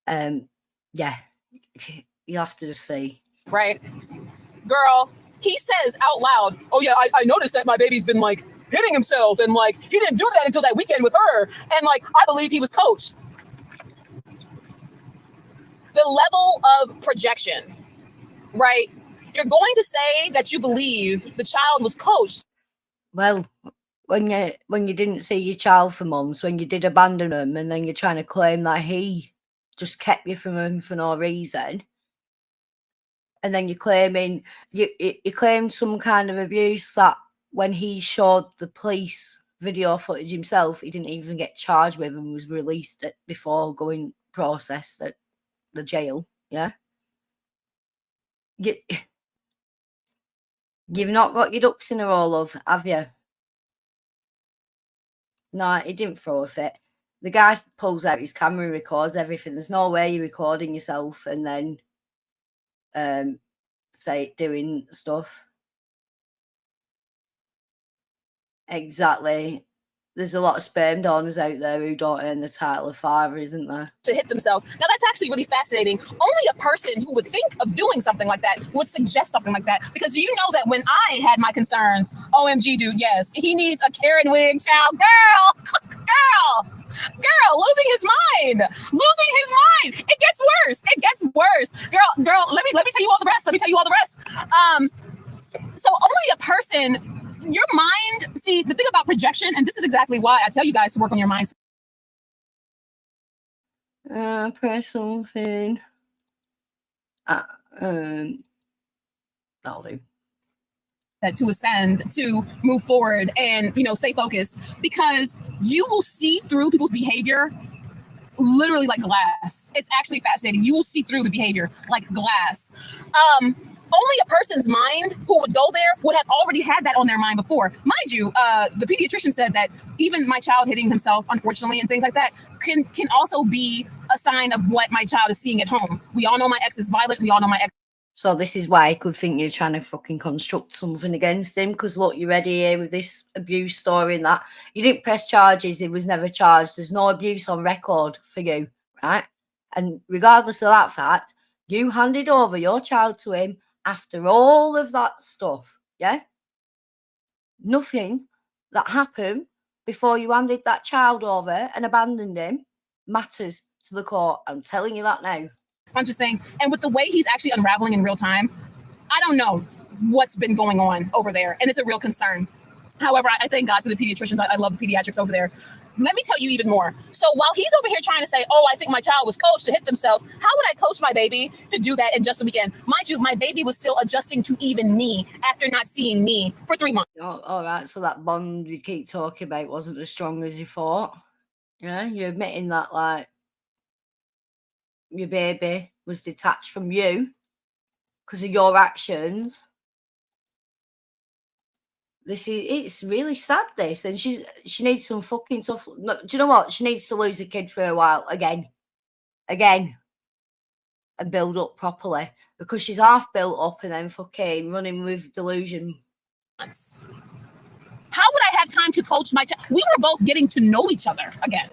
Yeah, you have to just see. Right. Girl, he says out loud, oh yeah, I noticed that my baby's been like hitting himself and like he didn't do that until that weekend with her. And like, I believe he was coached. The level of projection, right? You're going to say that you believe the child was coached. Well, when you didn't see your child for months, when you did abandon him, and then you're trying to claim that he just kept you from him for no reason, and then you're claiming you claimed some kind of abuse that when he showed the police video footage himself, he didn't even get charged with and was released before going processed at the jail. Yeah, you've not got your ducks in a row, love, have you? No, he didn't throw a fit. The guy pulls out his camera and records everything. There's no way you're recording yourself and then say doing stuff. Exactly. There's a lot of sperm donors out there who don't earn the title of father, isn't there? To hit themselves. Now that's actually really fascinating. Only a person who would think of doing something like that would suggest something like that. Because you know that when I had my concerns, OMG, dude, yes, he needs a Karen wig, child. Girl, losing his mind. It gets worse. Girl, let me tell you all the rest. So only a person. Your mind, see, the thing about projection, and this is exactly why I tell you guys to work on your mindset. Press something. That'll do. To ascend, to move forward, and stay focused, because you will see through people's behavior literally like glass. It's actually fascinating. You will see through the behavior like glass. Only a person's mind who would go there would have already had that on their mind before. Mind you, the pediatrician said that even my child hitting himself, unfortunately, and things like that can also be a sign of what my child is seeing at home. We all know my ex is violent. We all know my ex. So this is why I could think you're trying to fucking construct something against him, because look, you're ready here with this abuse story and that. You didn't press charges. It was never charged. There's no abuse on record for you, right? And regardless of that fact, you handed over your child to him after all of that stuff, yeah? Nothing that happened before you handed that child over and abandoned him matters to the court. I'm telling you that now. Bunch of things. And with the way he's actually unraveling in real time, I don't know what's been going on over there. And it's a real concern. However, I thank God for the pediatricians. I love the pediatrics over there. Let me tell you even more. So while he's over here trying to say, oh, I think my child was coached to hit themselves, how would I coach my baby to do that in just a weekend? Mind you, my baby was still adjusting to even me after not seeing me for 3 months. Oh, all right, so that bond you keep talking about wasn't as strong as you thought. Yeah, you're admitting that, like, your baby was detached from you because of your actions. It's really sad, this, and she needs some fucking tough. No, do you know what? She needs to lose a kid for a while again, and build up properly, because she's half built up and then fucking running with delusion. How would I have time to coach my child? We were both getting to know each other again.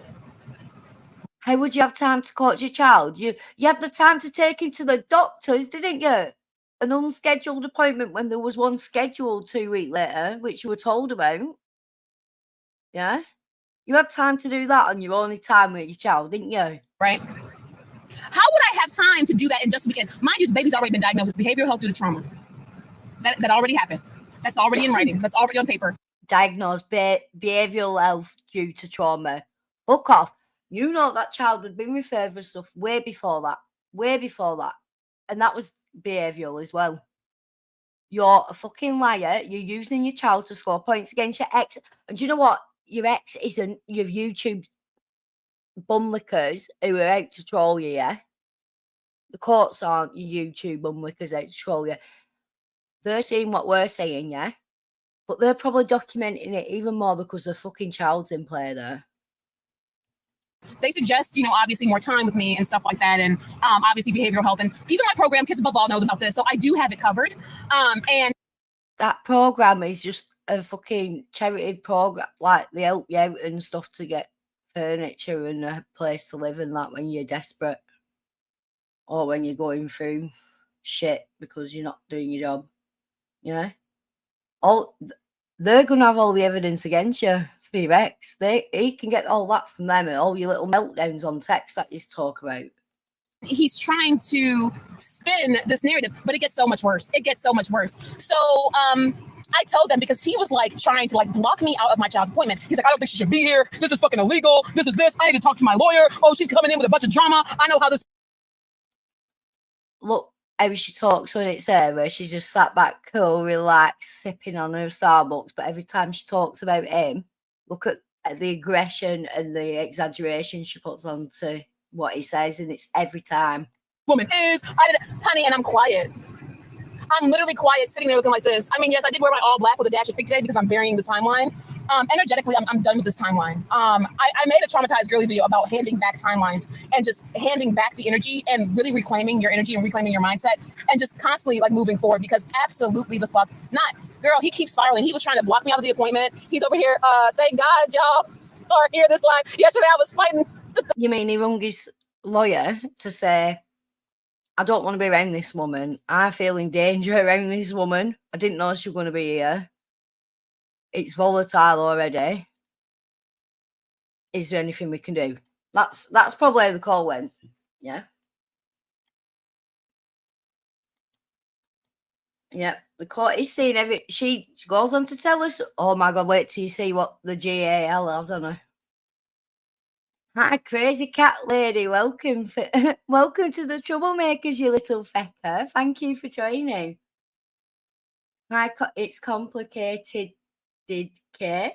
How would you have time to coach your child? You had the time to take him to the doctors, didn't you? An unscheduled appointment when there was one scheduled 2 weeks later, which you were told about. Yeah? You had time to do that on your only time with your child, didn't you? Right. How would I have time to do that in just a weekend? Mind you, the baby's already been diagnosed with behavioral health due to trauma. That already happened. That's already in writing. That's already on paper. Diagnosed behavioral health due to trauma. Fuck off. You know that child had been referred for stuff way before that. And that was behavioural as well. You're a fucking liar. You're using your child to score points against your ex. And do you know what? Your ex isn't your YouTube bumlickers who are out to troll you, yeah? The courts aren't your YouTube unwickers out to troll you. They're seeing what we're saying, yeah? But they're probably documenting it even more because the fucking child's in play there. They suggest, obviously more time with me and stuff like that. And obviously behavioral health. And people in my program, Kids Above All, knows about this. So I do have it covered. And that program is just a fucking charity program. Like, they help you out and stuff to get furniture and a place to live and that when you're desperate. Or when you're going through shit because you're not doing your job. Yeah? They're going to have all the evidence against you for your ex. He can get all that from them and all your little meltdowns on text that you talk about. He's trying to spin this narrative, but it gets so much worse. So I told them, because he was like trying to like block me out of my child's appointment. He's like, I don't think she should be here. This is fucking illegal. This is this. I need to talk to my lawyer. Oh, she's coming in with a bunch of drama. I know how this. Look how she talks when it's her, where she's just sat back, cool, relaxed, sipping on her Starbucks. But every time she talks about him, look at the aggression and the exaggeration she puts onto what he says, and it's every time. Woman is, honey, and I'm quiet. I'm literally quiet, sitting there looking like this. I mean, yes, I did wear my all black with a dash of pink today because I'm varying this timeline. Energetically, I'm done with this timeline. I made a traumatized girly video about handing back timelines and just handing back the energy and really reclaiming your energy and reclaiming your mindset and just constantly like moving forward, because absolutely the fuck not. Girl, he keeps spiraling. He was trying to block me out of the appointment. He's over here. Thank God y'all are here this live. Yesterday I was fighting. You mean he rung his lawyer to say, I don't want to be around this woman. I feel in danger around this woman. I didn't know she was going to be here. It's volatile already. Is there anything we can do? That's probably how the call went. Yeah. Yeah. The court is seeing she goes on to tell us, oh my God, wait till you see what the GAL has on her. Hi, crazy cat lady. Welcome to the Troublemakers, you little fecker. Thank you for joining. Hi, it's complicated. Did Kate?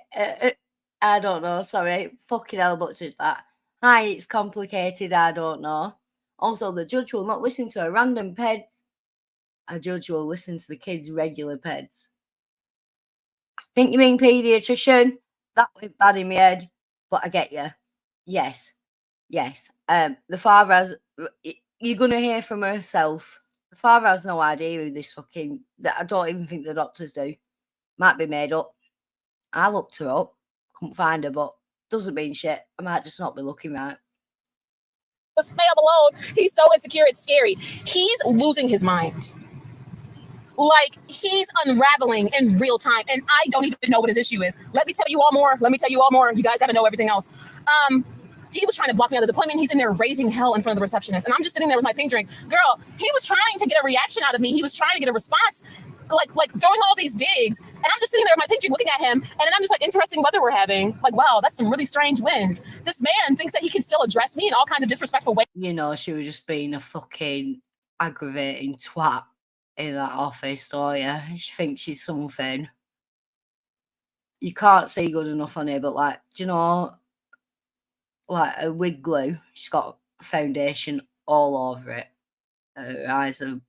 I don't know. Sorry, fucking hell, butchered that. Hi, it's complicated. I don't know. Also, the judge will not listen to a random peds. A judge will listen to the kids' regular peds. I think you mean pediatrician. That went bad in my head, but I get you. Yes. The father has. You're gonna hear from herself. The father has no idea who this fucking. I don't even think the doctors do. Might be made up. I looked her up, couldn't find her, but doesn't mean shit. I might just not be looking right. This man alone, he's so insecure, it's scary. He's losing his mind. Like, he's unraveling in real time, and I don't even know what his issue is. Let me tell you all more. You guys got to know everything else. He was trying to block me out of the appointment. He's in there raising hell in front of the receptionist, and I'm just sitting there with my pink drink. Girl, he was trying to get a reaction out of me. He was trying to get a response, like throwing all these digs, and I'm just sitting there with my pink drink looking at him, and then I'm just like, interesting weather we're having. Like, wow, that's some really strange wind. This man thinks that he can still address me in all kinds of disrespectful ways. You know, she was just being a fucking aggravating twat in that office, don't you? She thinks she's something. You can't see good enough on her, but like, do you know, like a wig glue, she's got foundation all over it. Her eyes are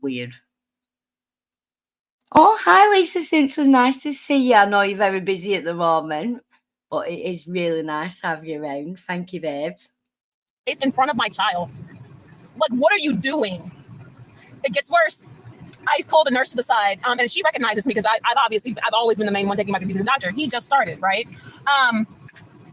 weird. Oh, hi, Lisa Simpson. Nice to see you. I know you're very busy at the moment, but it is really nice to have you around. Thank you, babes. It's in front of my child. Like, what are you doing? It gets worse. I called a nurse to the side, and she recognizes me because I've always been the main one taking my baby to the doctor. He just started, right?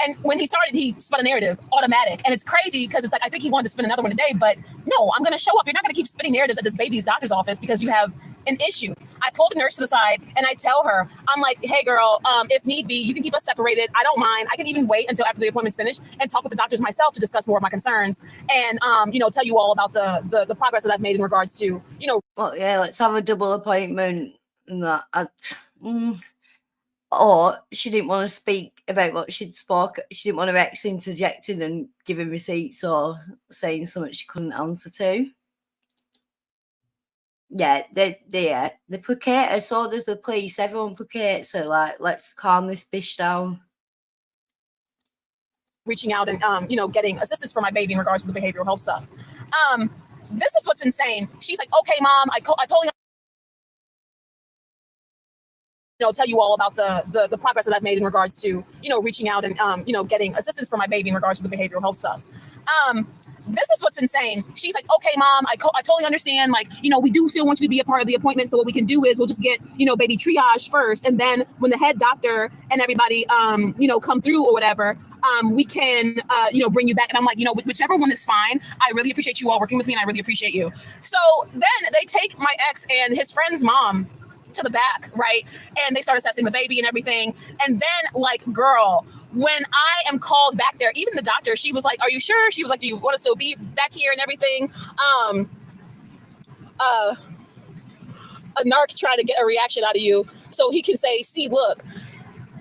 And when he started, he spun a narrative, automatic. And it's crazy because it's like, I think he wanted to spin another one today, but no, I'm going to show up. You're not going to keep spinning narratives at this baby's doctor's office because you have an issue. I pulled the nurse to the side and I tell her, I'm like, hey girl, if need be, you can keep us separated. I don't mind. I can even wait until after the appointment's finished and talk with the doctors myself to discuss more of my concerns and, tell you all about the progress that I've made in regards to, Well, yeah, let's have a double appointment. And that. Or she didn't want to speak about what she'd spoke. She didn't want her ex interjecting and giving receipts or saying something she couldn't answer to. Yeah, they placate her. So does the police. Everyone placates her. Like, let's calm this bitch down. Reaching out and, getting assistance for my baby in regards to the behavioral health stuff. this is what's insane. She's like, okay, mom, I totally tell you all about the progress that I've made in regards to, reaching out and, getting assistance for my baby in regards to the behavioral health stuff. This is what's insane. She's like, okay, mom, I totally understand. Like, we do still want you to be a part of the appointment. So what we can do is we'll just get, baby triage first. And then when the head doctor and everybody, come through or whatever, we can, bring you back. And I'm like, whichever one is fine. I really appreciate you all working with me and I really appreciate you. So then they take my ex and his friend's mom to the back, right? And they start assessing the baby and everything. And then, like, girl, when I am called back there, even the doctor, she was like, are you sure? She was like, do you want to still be back here and everything? A narc trying to get a reaction out of you so he can say, see, look,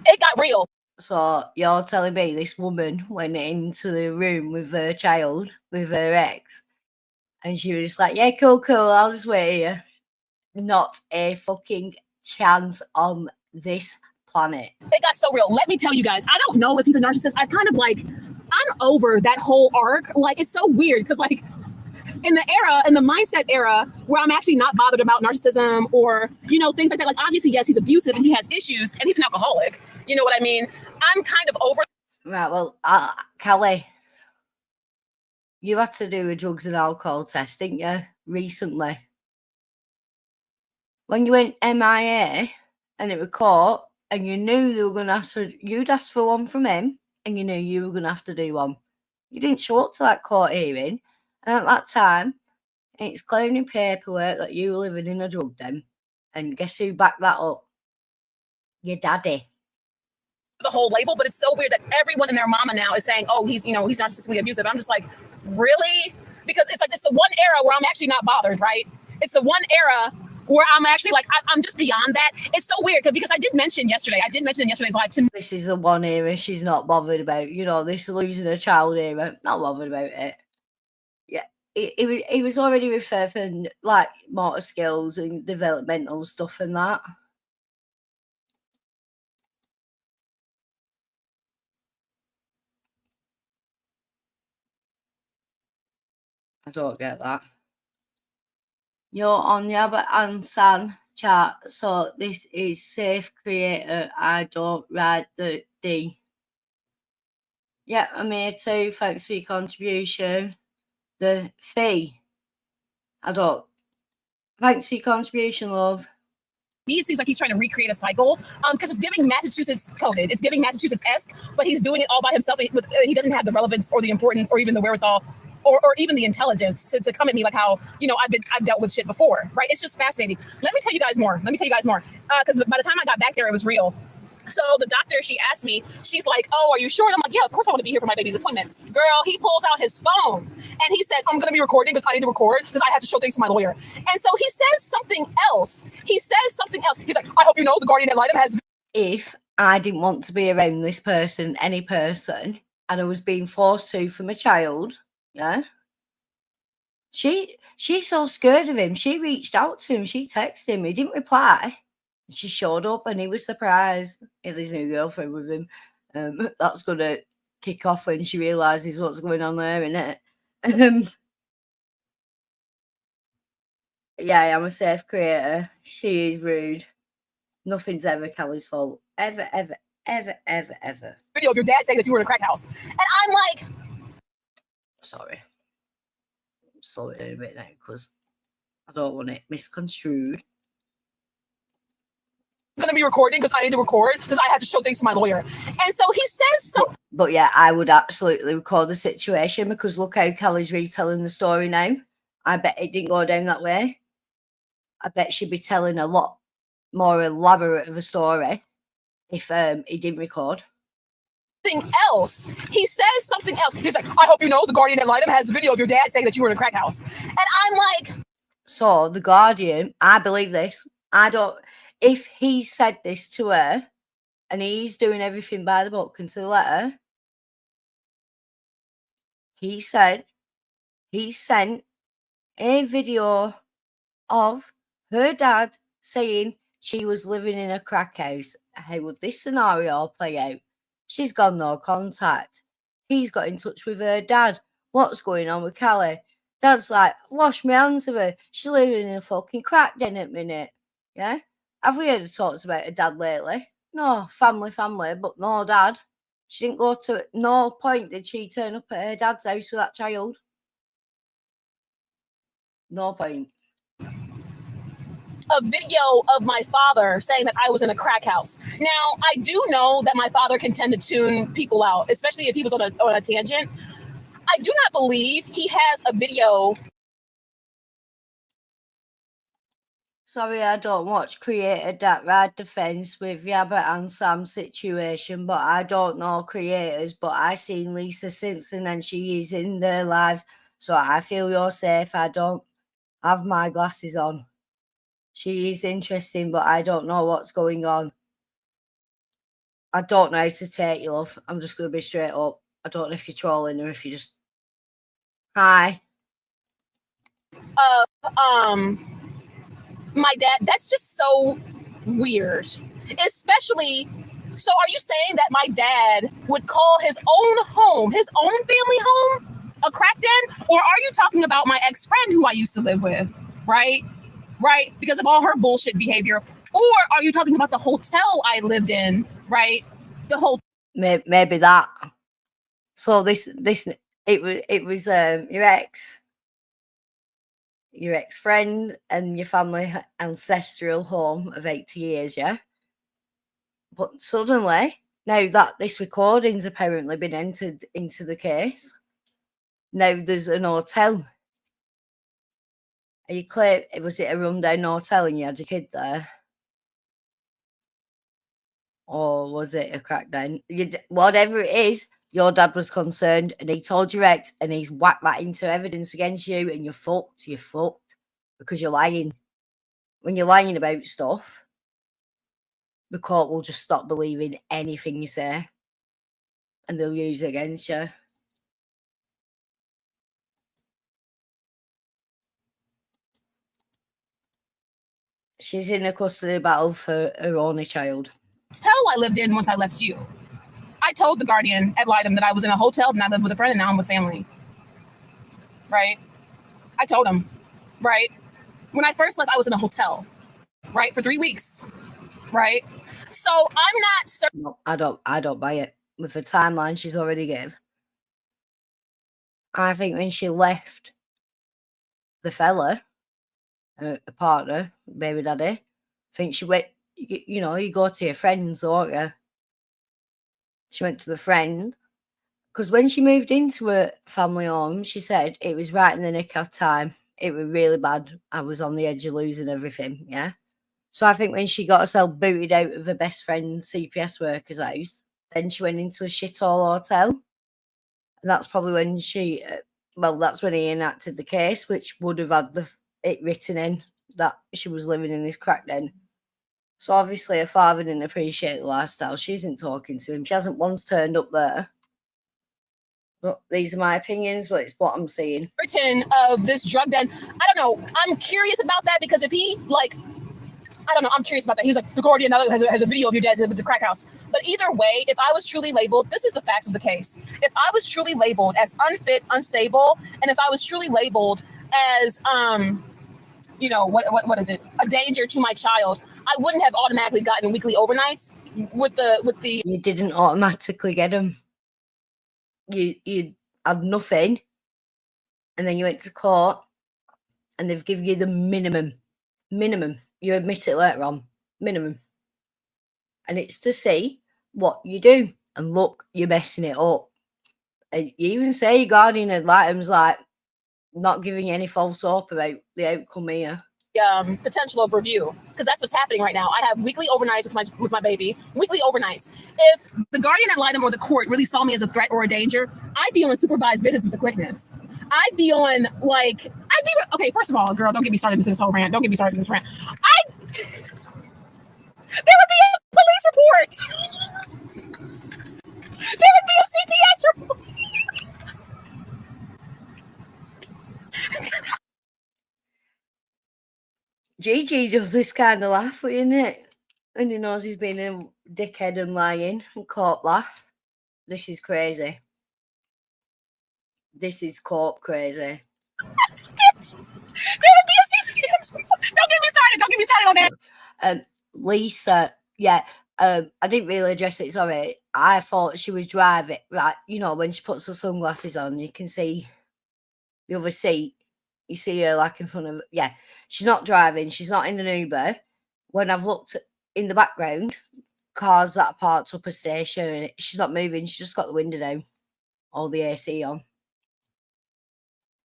it got real. So you're telling me this woman went into the room with her child, with her ex, and she was just like, yeah, cool, I'll just wait here. Not a fucking chance on this planet. It got so real. Let me tell you guys, I don't know if he's a narcissist. I'm over that whole arc. Like, it's so weird because, like, in the mindset era where I'm actually not bothered about narcissism or, things like that. Like, obviously, yes, he's abusive and he has issues and he's an alcoholic. You know what I mean? I'm kind of over. Right, well, Callie, you had to do a drugs and alcohol test, didn't you, recently? When you went MIA and it was caught and you knew they were going to ask for, you'd asked for one from him and you knew you were going to have to do one. You didn't show up to that court hearing. And at that time, it's claiming paperwork that you were living in a drug den. And guess who backed that up? Your daddy. The whole label, but it's so weird that everyone and their mama now is saying, oh, he's narcissistically abusive. I'm just like, really? Because it's like, it's the one era where I'm actually not bothered, right? It's the one era where I'm actually like, I'm just beyond that. It's so weird because I did mention in yesterday's live to me. This is the one era she's not bothered about. This losing a child era, not bothered about it. Yeah, he was already referred for, like, motor skills and developmental stuff and that. I don't get that. You're on Yabba and San chat, so this is safe creator. I don't ride the D. Yeah, I'm here too. Thanks for your contribution. The fee. Thanks for your contribution, love. It seems like he's trying to recreate a cycle because it's giving Massachusetts coded. It's giving Massachusetts-esque, but he's doing it all by himself. He doesn't have the relevance or the importance or even the wherewithal or even the intelligence to come at me like how, I've dealt with shit before, right? It's just fascinating. Let me tell you guys more. Because by the time I got back there, it was real. So the doctor, she asked me, she's like, oh, are you sure? And I'm like, yeah, of course I want to be here for my baby's appointment. Girl, he pulls out his phone and he says, I'm going to be recording because I need to record because I have to show things to my lawyer. And so he says something else. He's like, I hope you know the guardian ad litem has. If I didn't want to be around this person, any person, and I was being forced to from a child, yeah, she's so scared of him. She reached out to him. She texted him. He didn't reply. She showed up and he was surprised. He had his new girlfriend with him. That's going to kick off when she realises what's going on there, innit? Yeah, I'm a safe creator. She is rude. Nothing's ever Callie's fault. Ever. Video of your dad saying that you were in a crack house. And I'm like... Sorry. Slow it down a bit now because I don't want it misconstrued. I'm gonna be recording because I need to record because I have to show things to my lawyer. And so he says something. But yeah, I would absolutely record the situation because look how Callie's retelling the story now. I bet it didn't go down that way. I bet she'd be telling a lot more elaborate of a story if he didn't record. Else. He says something else. He's like, I hope you know the guardian ad litem has video of your dad saying that you were in a crack house. And I'm like... So the guardian, I believe this. If he said this to her and he's doing everything by the book and to the letter, he said he sent a video of her dad saying she was living in a crack house. How would this scenario play out? She's got no contact. He's got in touch with her dad. What's going on with Callie? Dad's like, wash my hands of her. She's living in a fucking crack den at minute. Yeah? Have we heard talks about her dad lately? No, family, but no dad. She didn't go to, no point did she turn up at her dad's house with that child. No point. A video of my father saying that I was in a crack house. Now, I do know that my father can tend to tune people out, especially if he was on a tangent. I do not believe he has a video. Sorry, I don't watch creator that ride the fence with Yabbit and Sam situation, but I don't know creators, but I seen Lisa Simpson and she is in their lives, so I feel you're safe. I don't have my glasses on. She is interesting, but I don't know what's going on. I don't know how to take you, love. I'm just going to be straight up. I don't know if you're trolling or if you just... Hi. My dad, that's just so weird. Especially, so are you saying that my dad would call his own home, his own family home, a crack den? Or are you talking about my ex-friend who I used to live with, right? Right? Because of all her bullshit behavior. Or are you talking about the hotel I lived in, right? The whole... Maybe that. So it was your ex-friend and your family ancestral home of 80 years, yeah? But suddenly, now that this recording's apparently been entered into the case, now there's an hotel. Are you clear? Was it a rundown hotel and you had your kid there? Or was it a crack den? Whatever it is, your dad was concerned and he told your ex and he's whacked that into evidence against you and you're fucked because you're lying. When you're lying about stuff, the court will just stop believing anything you say and they'll use it against you. She's in a custody battle for her only child. Hotel I lived in once I left you. I told the guardian ad litem that I was in a hotel and I lived with a friend and now I'm with family. Right? I told him. Right? When I first left, I was in a hotel. Right? For 3 weeks. Right? So I'm not certain. No, I don't buy it. With the timeline she's already gave. I think when she left the fella, a partner, baby daddy, I think she went, you know, you go to your friends, don't you? She went to the friend. Because when she moved into her family home, she said it was right in the nick of time. It was really bad. I was on the edge of losing everything, yeah? So I think when she got herself booted out of her best friend's CPS worker's house, then she went into a shithole hotel. And that's probably when she, that's when he enacted the case, which would have had it written in that she was living in this crack den. So obviously her father didn't appreciate the lifestyle. She isn't talking to him. She hasn't once turned up there. Look, these are my opinions, but it's what I'm seeing. Of this drug den. I don't know. I'm curious about that because if he, like, I don't know. I'm curious about that. He's like, the Guardian has a video of your dad with the crack house. But either way, if I was truly labeled, this is the facts of the case. If I was truly labeled as unfit, unstable, and if I was truly labeled as, you know, what is it? A danger to my child, I wouldn't have automatically gotten weekly overnights with the. You didn't automatically get them. You had nothing, and then you went to court, and they've given you the minimum. You admit it later on, minimum. And it's to see what you do. And look, you're messing it up. And you even say your guardian ad litem's like not giving you any false hope about the outcome here. Potential of review, because that's what's happening right now. I have weekly overnights with my baby, weekly overnights. If the guardian ad litem or the court really saw me as a threat or a danger, I'd be on supervised visits with the quickness. Okay, first of all, girl, don't get me started into this whole rant. There would be a police report. There would be a CPS report. Gigi does this kind of laugh, isn't it? And he knows he's been a dickhead and lying and court laugh. This is crazy. This is court crazy. There would be a CPS report. Don't get me started. Don't get me started on that. Lisa, yeah. I didn't really address it, sorry. I thought she was driving, right? You know, when she puts her sunglasses on, you can see the other seat. You see her like in front of, yeah. She's not driving. She's not in an Uber. When I've looked in the background, cars that are parked up a station, she's not moving. She's just got the window down, all the AC on.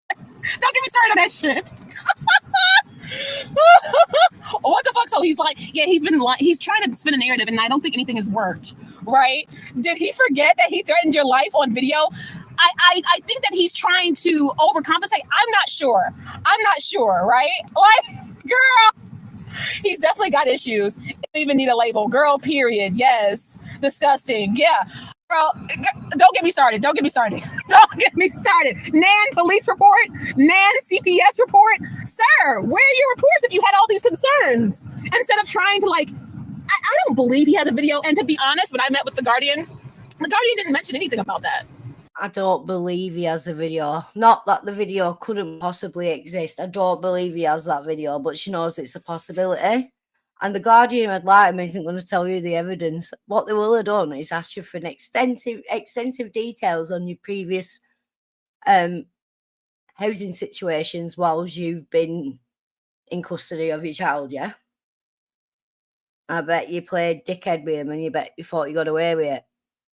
Don't get me started on that shit. What the fuck? So he's like, yeah, he's trying to spin a narrative, and I don't think anything has worked, right? Did he forget that he threatened your life on video? I think that he's trying to overcompensate. I'm not sure, right? Like, girl, he's definitely got issues. He doesn't even need a label. Girl, period. Yes. Disgusting. Yeah. Girl, don't get me started. Don't get me started. Nan police report, Nan CPS report. Sir, where are your reports if you had all these concerns? Instead of trying to I don't believe he has a video. And to be honest, when I met with the Guardian didn't mention anything about that. I don't believe he has a video. Not that the video couldn't possibly exist. I don't believe he has that video, but she knows it's a possibility. And the Guardian ad litem isn't going to tell you the evidence. What they will have done is ask you for an extensive details on your previous housing situations whilst you've been in custody of your child, yeah? I bet you played dickhead with him and you thought you got away with it.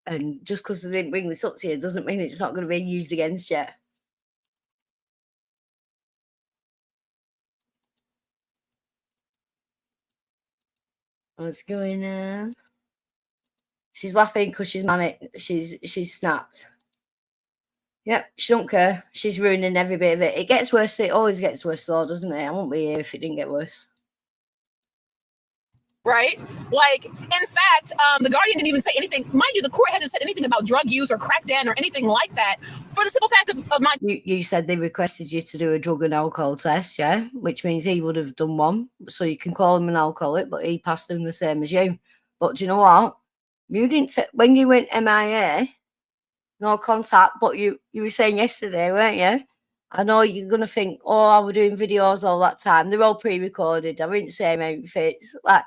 And just because they didn't bring this up to you doesn't mean it's not going to be used against you. What's going on? She's laughing because she's manic. She's snapped. Yep, she don't care. She's ruining every bit of it. It gets worse. It always gets worse, though, doesn't it? I won't be here if it didn't get worse. Right? Like, in fact, the Guardian didn't even say anything. Mind you, the court hasn't said anything about drug use or crackdown or anything like that. For the simple fact of my... You said they requested you to do a drug and alcohol test, yeah? Which means he would have done one. So you can call him an alcoholic, but he passed them the same as you. But do you know what? You didn't... when you went MIA, no contact, but you were saying yesterday, weren't you? I know you're going to think, oh, I was doing videos all that time. They're all pre-recorded. I didn't say my outfits. Like,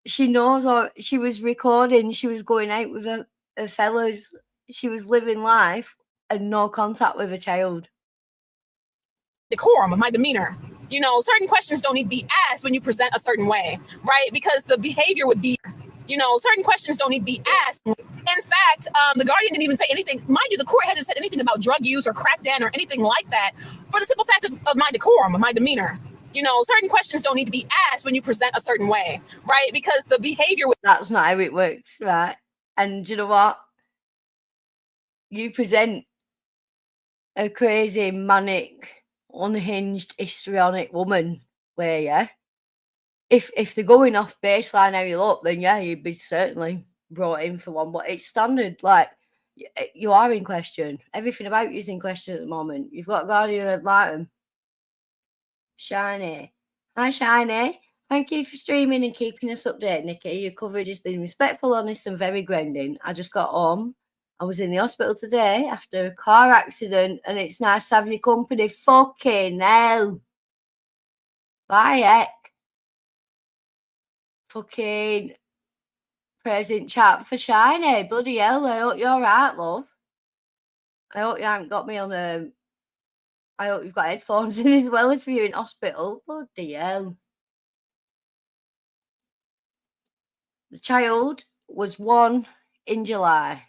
she knows, or she was recording, she was going out with her fellas, she was living life and no contact with a child. Decorum of my demeanor. You know, certain questions don't need to be asked when you present a certain way, right? Because the behavior would be, you know, certain questions don't need to be asked. In fact, the Guardian didn't even say anything. Mind you, the court hasn't said anything about drug use or crackdown or anything like that. For the simple fact of my decorum, of my demeanor. You know, certain questions don't need to be asked when you present a certain way, right? Because the behavior... That's not how it works, right? And you know what? You present a crazy, manic, unhinged, histrionic woman where, yeah, if they're going off baseline how you look, then yeah, you'd be certainly brought in for one. But it's standard, like, you are in question. Everything about you is in question at the moment. You've got Guardian ad litem. Shiny. Hi, Shiny. Thank you for streaming and keeping us updated, Nikki. Your coverage has been respectful, honest, and very grounding. I just got home. I was in the hospital today after a car accident, and it's nice to have your company. Fucking hell. Bye, heck. Fucking present chat for Shiny. Bloody hell. I hope you're alright, love. I hope you haven't got me on I hope you've got headphones in as well if you're in hospital. Bloody hell. The child was 1 in July.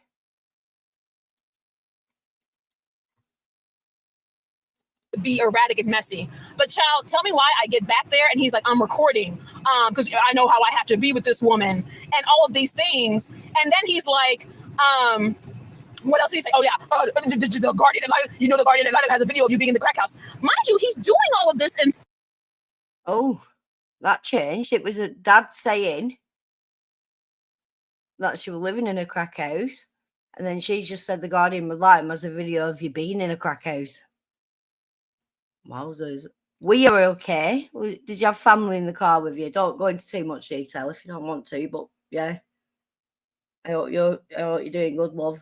Be erratic and messy. But child, tell me why I get back there and he's like, I'm recording because I know how I have to be with this woman and all of these things. And then he's like, what else did he say? Oh, yeah. The Guardian, you know, the Guardian has a video of you being in the crack house. Mind you, he's doing all of this. And oh, that changed. It was a dad saying that she was living in a crack house. And then she just said the Guardian would like him as a video of you being in a crack house. Wowzers. We are okay. Did you have family in the car with you? Don't go into too much detail if you don't want to, but yeah. I hope you're doing good, love.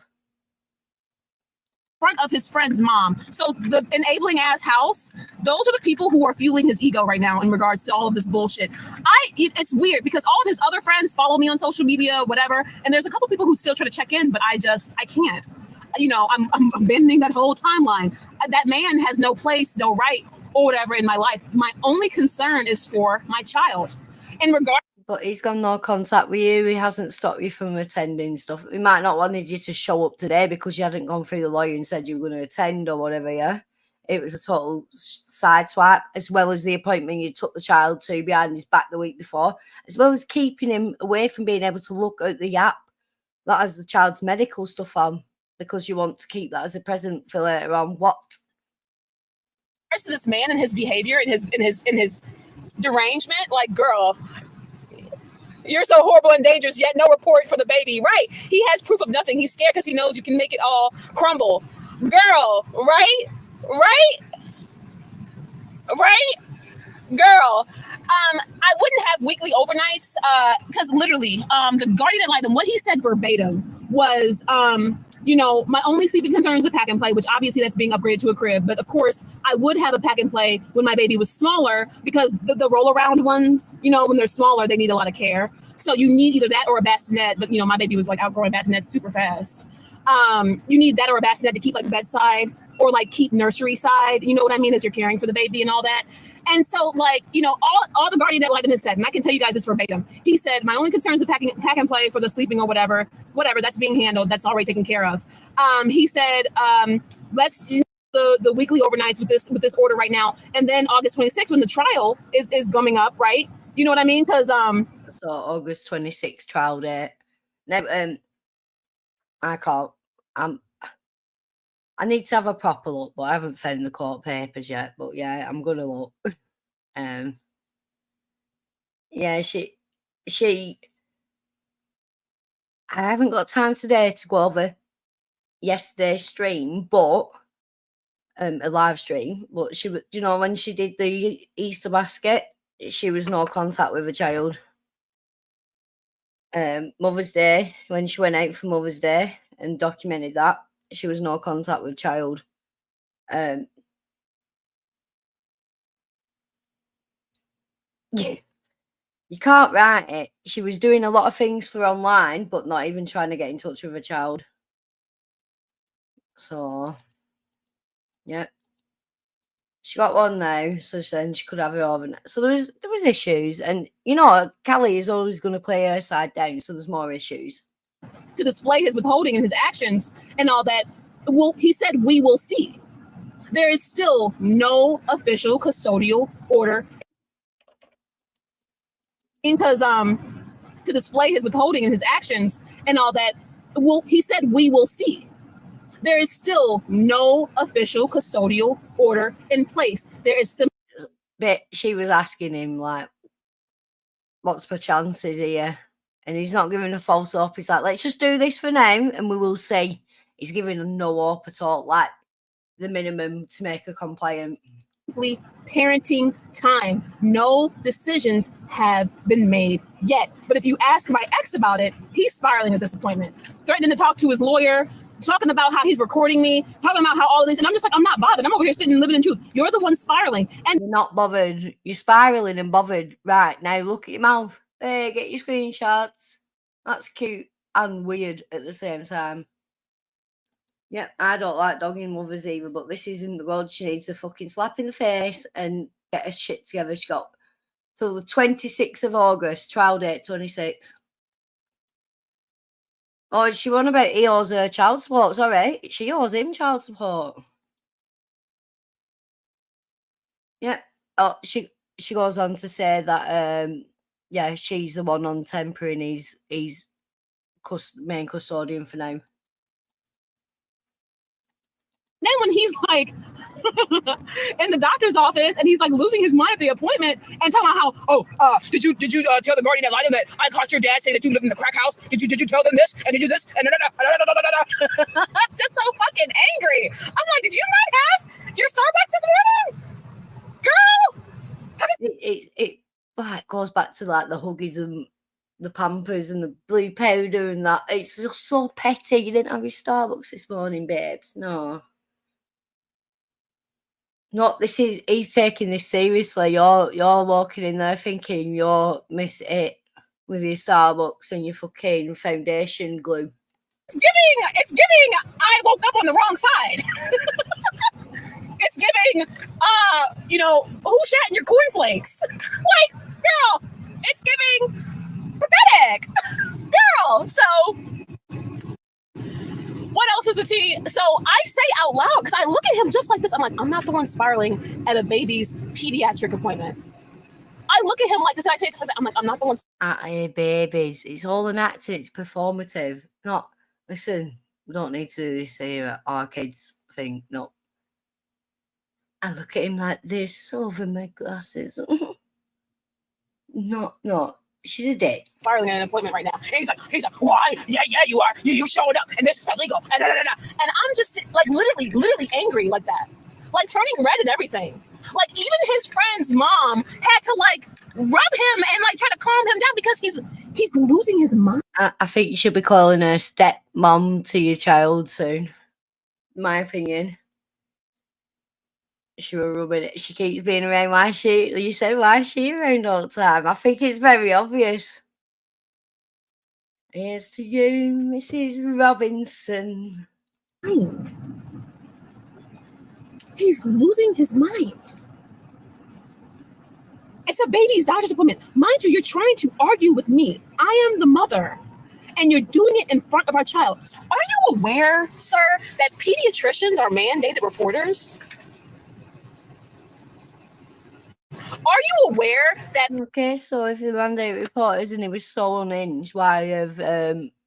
front of his friend's mom. So the enabling ass house, those are the people who are fueling his ego right now in regards to all of this bullshit. It's weird because all of his other friends follow me on social media, whatever, and there's a couple people who still try to check in, but I can't. You know, I'm abandoning that whole timeline. That man has no place, no right, or whatever in my life. My only concern is for my child. In regard. But he's got no contact with you. He hasn't stopped you from attending stuff. He might not wanted you to show up today because you hadn't gone through the lawyer and said you were going to attend or whatever, yeah? It was a total side swipe, as well as the appointment you took the child to behind his back the week before, as well as keeping him away from being able to look at the app that has the child's medical stuff on, because you want to keep that as a present for later on. What? To this man and his behavior and his derangement, like, girl, you're so horrible and dangerous, yet no report for the baby. Right. He has proof of nothing. He's scared because he knows you can make it all crumble. Girl, right? Girl. I wouldn't have weekly overnights because literally the guardian ad litem, what he said verbatim was, you know, my only sleeping concern is a pack and play, which obviously that's being upgraded to a crib. But of course, I would have a pack and play when my baby was smaller because the roll around ones, you know, when they're smaller, they need a lot of care. So you need either that or a bassinet. But, you know, my baby was like outgrowing bassinets super fast. You need that or a bassinet to keep like bedside or like keep nursery side. You know what I mean? As you're caring for the baby and all that. And so, like, you know, all the guardian ad litem has said, and I can tell you guys this verbatim. He said, my only concern is the pack and play for the sleeping or whatever, that's being handled. That's already taken care of. He said, let's the weekly overnights with this order right now. And then August 26th, when the trial is coming up, right? You know what I mean? Because so August 26th trial date. Now, I can't. I need to have a proper look, but I haven't found the court papers yet. But yeah, I'm gonna look. Yeah, she. I haven't got time today to go over yesterday's stream, but a live stream. But she, you know, when she did the Easter basket, she was no contact with a child. Mother's Day, when she went out for Mother's Day and documented that, she was no contact with child. Yeah. You can't write it. She was doing a lot of things for online, but not even trying to get in touch with a child. So, yeah. She got one now, so then she could have her over. So there was issues, and you know, Callie is always going to play her side down, so there's more issues. To display his withholding and his actions and all that, well, he said, we will see. There is still no official custodial order. Because to display his withholding and his actions and all that, well, he said, we will see. There is still no official custodial order in place. There is But she was asking him, like, what's the chances here? And he's not giving a false hope. He's like, let's just do this for now and we will see. He's giving a no hope at all, like the minimum to make her compliant. Parenting time. No decisions have been made yet. But if you ask my ex about it, he's spiraling at this appointment, threatening to talk to his lawyer, talking about how he's recording me, talking about how all this, and I'm just like, I'm not bothered. I'm over here sitting and living in truth. You're the one spiraling. And you're not bothered. You're spiraling and bothered. Right, now look at your mouth. Hey, get your screenshots. That's cute and weird at the same time. Yeah, I don't like dogging mothers either, but this isn't the road. She needs a fucking slap in the face and get her shit together. She got till the 26th of August, trial date 26th. Oh, she won about he owes her child support. Sorry, she owes him child support. Yeah. Oh, she goes on to say that yeah, she's the one on temporary and he's main custodian for now. Then when he's like in the doctor's office and he's like losing his mind at the appointment and talking about how, did you tell the guardian ad litem that I caught your dad say that you lived in the crack house? Did you tell them this and did you do this and just so fucking angry. I'm like, did you not have your Starbucks this morning, girl? It like goes back to like the Huggies and the Pampers and the blue powder and that. It's just so petty. You didn't have your Starbucks this morning, babes. No. He's taking this seriously. You're walking in there thinking you're Miss It with your Starbucks and your fucking foundation glue. It's giving, I woke up on the wrong side. It's giving, who shat in your cornflakes? Like, girl, it's giving pathetic. Girl, so what else is the tea? So I say out loud, because I look at him just like this. I'm like, I'm not the one spiraling at a baby's pediatric appointment. I look at him like this, and I say this like that. I'm like, I'm not the one. Babies, it's all an acting, it's performative. Not, listen, we don't need to do this here at our kids thing. No. I look at him like this over my glasses. No. She's a dick. Spiraling at an appointment right now. And he's like, why? Yeah, you are. You showed up, and this is illegal. And I'm just like literally angry like that, like turning red and everything. Like even his friend's mom had to like rub him and like try to calm him down because he's losing his mind. I think you should be calling her stepmom to your child soon. My opinion. She was rubbing it. She keeps being around. Why is she around all the time? I think it's very obvious. Here's to you, Mrs. Robinson. Mind. He's losing his mind. It's a baby's doctor's appointment. Mind you, you're trying to argue with me. I am the mother, and you're doing it in front of our child. Are you aware, sir, that pediatricians are mandated reporters? Are you aware that... Okay, so if the mandated reporters and it was so unhinged, why have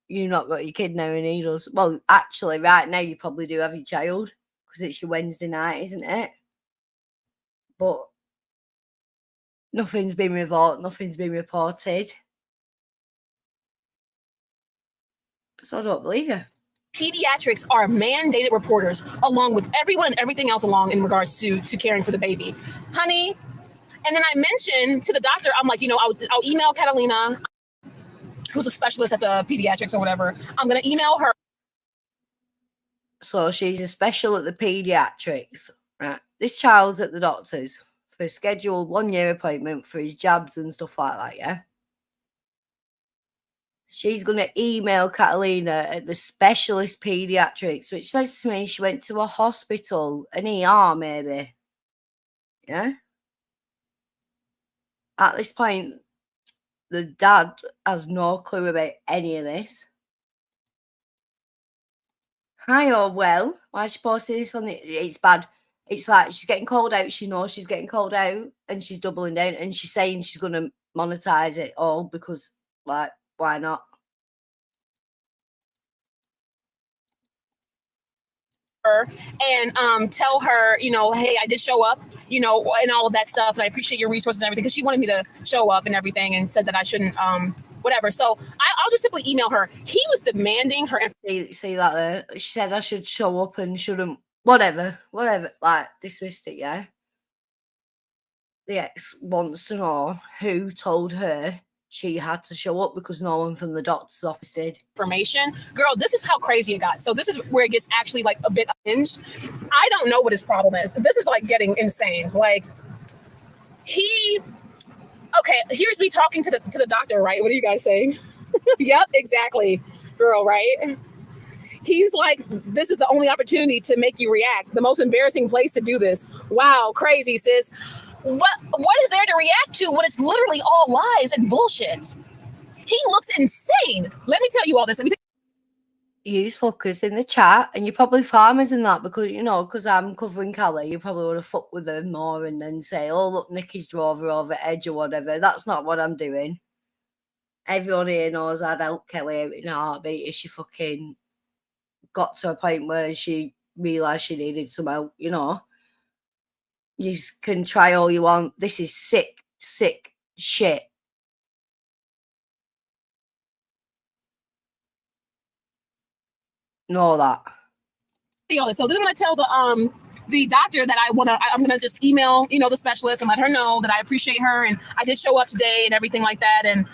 you not got your kid now in needles? Well, actually, right now you probably do have your child because it's your Wednesday night, isn't it? But nothing's been reported. So I don't believe you. Pediatrics are mandated reporters along with everyone and everything else along in regards to caring for the baby. Honey... And then I mentioned to the doctor, I'm like, I'll email Catalina, who's a specialist at the pediatrics or whatever. I'm going to email her. So she's a special at the pediatrics, right? This child's at the doctor's for a scheduled 1-year appointment for his jabs and stuff like that, yeah? She's going to email Catalina at the specialist pediatrics, which says to me she went to a hospital, an ER maybe. Yeah? At this point, the dad has no clue about any of this. Hi, oh well. Why is she posting this on it? It's bad. It's like she's getting called out. She knows she's getting called out, and she's doubling down, and she's saying she's going to monetize it all because, like, why not? And tell her, hey, I did show up, and all of that stuff. And I appreciate your resources and everything because she wanted me to show up and everything and said that I shouldn't, whatever. So I'll just simply email her. He was demanding her. See that there? She said I should show up and shouldn't, whatever, like dismissed it, yeah? The ex wants to know who told her she had to show up because no one from the doctor's office did. Information. Girl, this is how crazy it got. So this is where it gets actually like a bit unhinged. I don't know what his problem is. This is like getting insane. Like okay, here's me talking to the doctor, right? What are you guys saying? Yep, exactly. Girl, right? He's like, this is the only opportunity to make you react. The most embarrassing place to do this. Wow, crazy, sis. What is there to react to when it's literally all lies and bullshit? He looks insane. Let me tell you all this. Use fuckers in the chat, and you're probably farmers in that because I'm covering Callie. You probably want to fuck with them more and then say, oh, look, Nikki's drove her over edge or whatever. That's not what I'm doing. Everyone here knows I'd help Kelly out in a heartbeat if she fucking got to a point where she realised she needed some help, You can try all you want. This is sick shit. Know that. So this is when I tell the doctor that I'm gonna just email, the specialist and let her know that I appreciate her and I did show up today and everything like that. And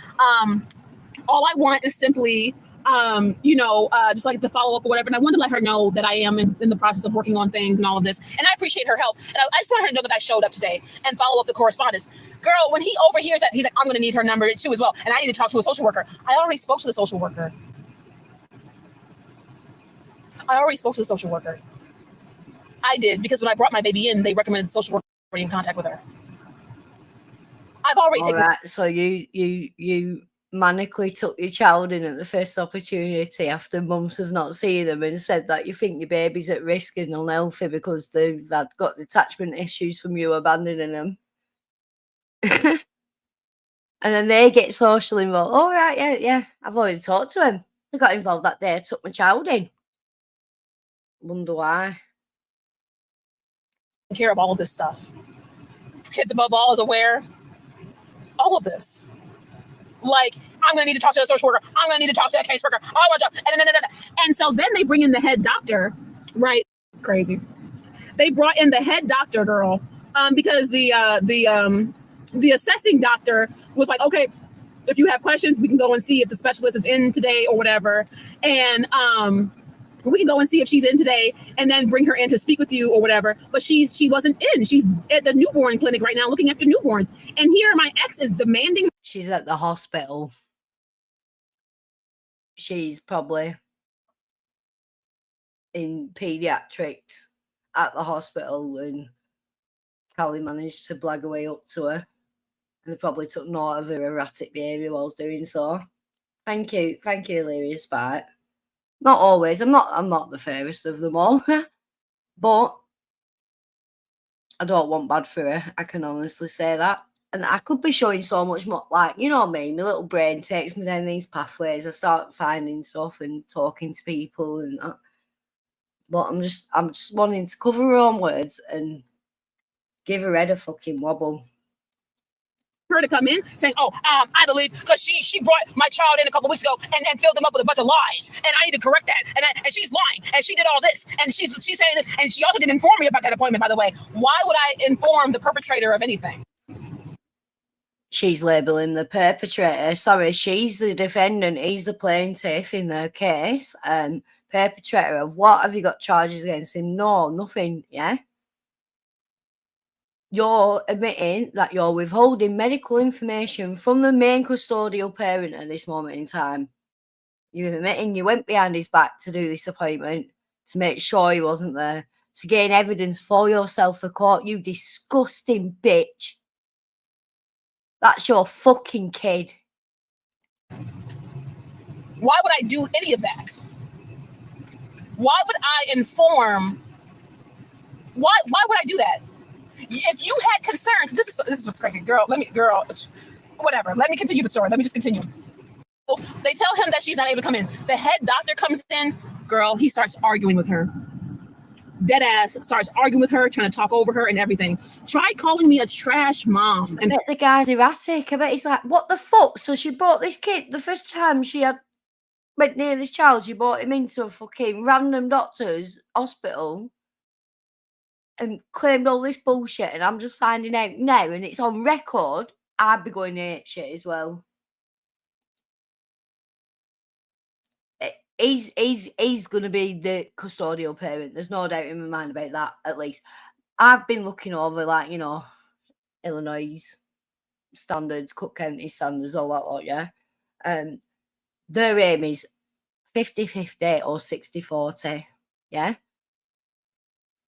all I want is simply just like the follow up or whatever. And I wanted to let her know that I am in the process of working on things and all of this. And I appreciate her help. And I just want her to know that I showed up today and follow up the correspondence. Girl, when he overhears that, he's like, I'm going to need her number too as well. And I need to talk to a social worker. I already spoke to the social worker. I did, because when I brought my baby in, they recommended the social worker be in contact with her. I've already taken. Right, so you manically took your child in at the first opportunity after months of not seeing them and said that you think your baby's at risk and unhealthy because they've got attachment issues from you abandoning them. And then they get socially involved. Oh, right, yeah. I've already talked to him. They got involved that day. I took my child in. Wonder why. Care of all of this stuff. Kids above all is aware. All of this. Like, I'm going to need to talk to a social worker. I'm going to need to talk to a caseworker. I want to. And so then they bring in the head doctor, right? It's crazy. They brought in the head doctor, girl, because the assessing doctor was like, okay, if you have questions, we can go and see if the specialist is in today or whatever. And we can go and see if she's in today and then bring her in to speak with you or whatever. But she wasn't in. She's at the newborn clinic right now looking after newborns. And here my ex is demanding. She's at the hospital. She's probably in pediatrics at the hospital, and Callie managed to blag her way up to her. And they probably took note of her erratic behaviour whilst doing so. Thank you, Hilarious Spite. Not always. I'm not the fairest of them all, but I don't want bad for her. I can honestly say that. And I could be showing so much more, like, you know me, my little brain takes me down these pathways. I start finding stuff and talking to people and that. But I'm just wanting to cover her own words and give her head a fucking wobble. Her to come in saying, I believe because she brought my child in a couple weeks ago and filled them up with a bunch of lies, and I need to correct that, and she's lying, and she did all this, and she's saying this, and she also didn't inform me about that appointment, by the way. Why would I inform the perpetrator of anything? She's labeling the perpetrator. Sorry, she's the defendant. He's the plaintiff in their case. Perpetrator of what? Have you got charges against him? No, nothing. Yeah. You're admitting that you're withholding medical information from the main custodial parent at this moment in time. You're admitting you went behind his back to do this appointment to make sure he wasn't there, to gain evidence for yourself for court. You disgusting bitch. That's your fucking kid. Why would I do any of that? Why would I inform? Why would I do that? If you had concerns, this is what's crazy, girl. Whatever. Let me continue the story. Let me just continue. They tell him that she's not able to come in. The head doctor comes in, girl. He starts arguing with her. Dead ass starts arguing with her, trying to talk over her and everything. Tried calling me a trash mom. I bet the guy's erratic. I bet he's like, what the fuck? So she brought this kid the first time she went near this child. She brought him into a fucking random doctor's hospital and claimed all this bullshit, and I'm just finding out now, and it's on record. I'd be going to shit as well. He's going to be the custodial parent. There's no doubt in my mind about that, at least. I've been looking over, like, you know, Illinois standards, Cook County standards, all that lot, yeah? Their aim is 50-50 or 60-40, yeah?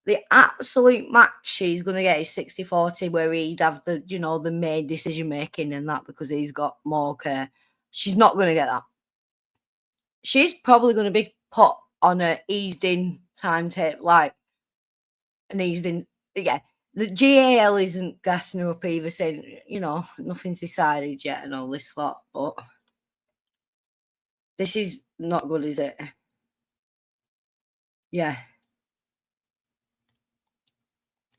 The absolute max she's going to get is 60-40, where he'd have the, you know, the main decision making and that, because he's got more care. She's not going to get that. She's probably going to be put on a eased in timetable, like an eased in. Yeah, the GAL isn't gassing her up either, saying, you know, nothing's decided yet and all this lot. But this is not good, is it? Yeah.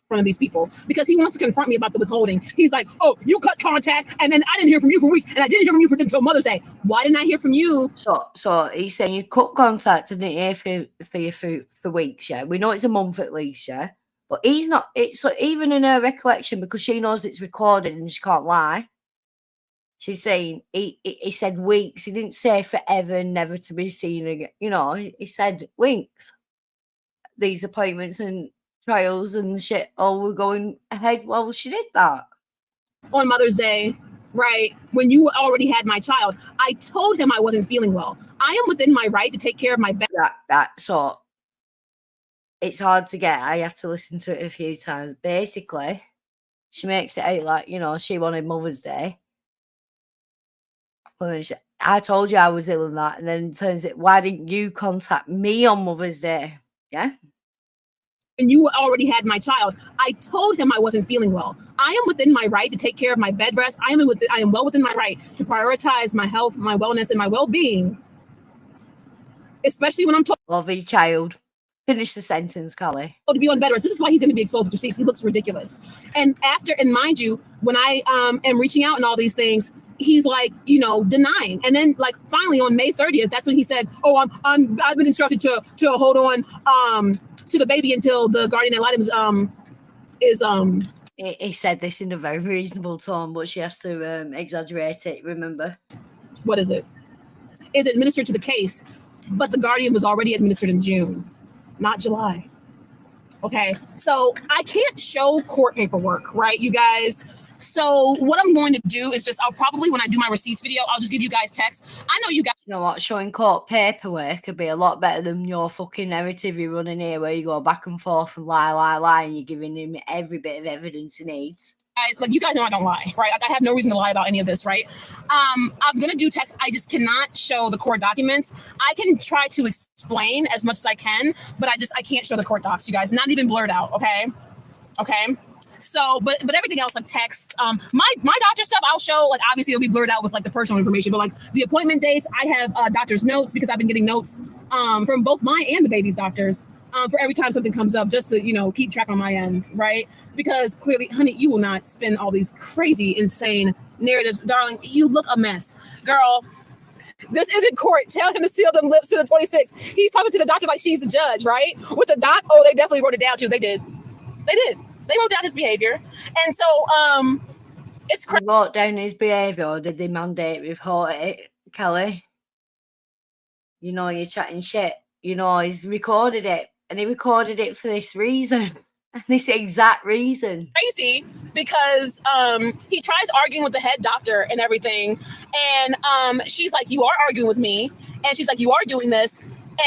One of these people, because he wants to confront me about the withholding. He's like, oh, you cut contact, and then I didn't hear from you for weeks, and I didn't hear from you until Mother's Day. Why didn't I hear from you? So he's saying you cut contact and didn't hear for you for weeks, yeah? We know it's a month at least, yeah? But he's not, it's so even in her recollection, because she knows it's recorded and she can't lie. She's saying he said weeks. He didn't say forever, never to be seen again. You know, he said weeks. These appointments and trials and shit all were going ahead while she did that. On Mother's Day, right, when you already had my child, I told him I wasn't feeling well. I am within my right to take care of my So it's hard to get. I have to listen to it a few times. Basically, she makes it out like, you know, she wanted Mother's Day. Well, then I told you I was ill and that, and then it turns it, why didn't you contact me on Mother's Day? Yeah. And you already had my child. I told him I wasn't feeling well. I am within my right to take care of my bed rest. I am well within my right to prioritize my health, my wellness, and my well-being. Especially when I'm told love your child. Finish the sentence, Callie. to be on bed rest. This is why he's going to be exposed to receipts. He looks ridiculous. And mind you, when I am reaching out and all these things, he's like, you know, denying. And then like finally on May 30th, that's when he said, "Oh, I've been instructed to hold on to the baby until the guardian ad litem is." He said this in a very reasonable tone, but she has to exaggerate it. Remember, what is it? Is administered to the case, but the guardian was already administered in June, not July. Okay, so I can't show court paperwork, right, you guys? So what I'm going to do is I'll probably, when I do my receipts video, I'll just give you guys text. I know you guys. You know what? Showing court paperwork could be a lot better than your fucking narrative you're running here, where you go back and forth and lie, and you're giving him every bit of evidence he needs. Guys, like, you guys know I don't lie, right? Like, I have no reason to lie about any of this, right? I'm gonna do text. I just cannot show the court documents. I can try to explain as much as I can, but I can't show the court docs, you guys. Not even blurred out, okay? Okay. So, but everything else, like texts, my doctor stuff, I'll show. Like, obviously, it'll be blurred out with like the personal information, but like the appointment dates, I have doctor's notes because I've been getting notes from both my and the baby's doctors for every time something comes up, just to, you know, keep track on my end, right? Because clearly, honey, you will not spin all these crazy, insane narratives, darling. You look a mess, girl. This isn't court. Tell him to seal them lips to the 26th. He's talking to the doctor like she's the judge, right? With the doc, oh, they definitely wrote it down too. They did. They wrote down his behavior. And so it's crazy. They wrote down his behavior, or did they mandate report it, Callie? You know, you're chatting shit. You know, he's recorded it, and he recorded it for this reason. This exact reason. Crazy because he tries arguing with the head doctor and everything. And she's like, "You are arguing with me." And she's like, "You are doing this."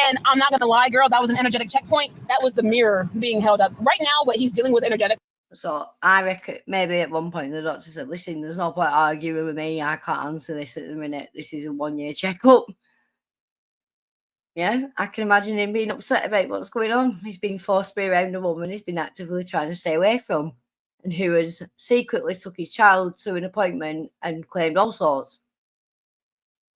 And I'm not going to lie, girl, that was an energetic checkpoint. That was the mirror being held up. Right now, what he's dealing with energetic. So I reckon maybe at one point the doctor said, "Listen, there's no point arguing with me. I can't answer this at the minute. This is a 1-year checkup." Yeah, I can imagine him being upset about what's going on. He's been forced to be around a woman he's been actively trying to stay away from, and who has secretly took his child to an appointment and claimed all sorts.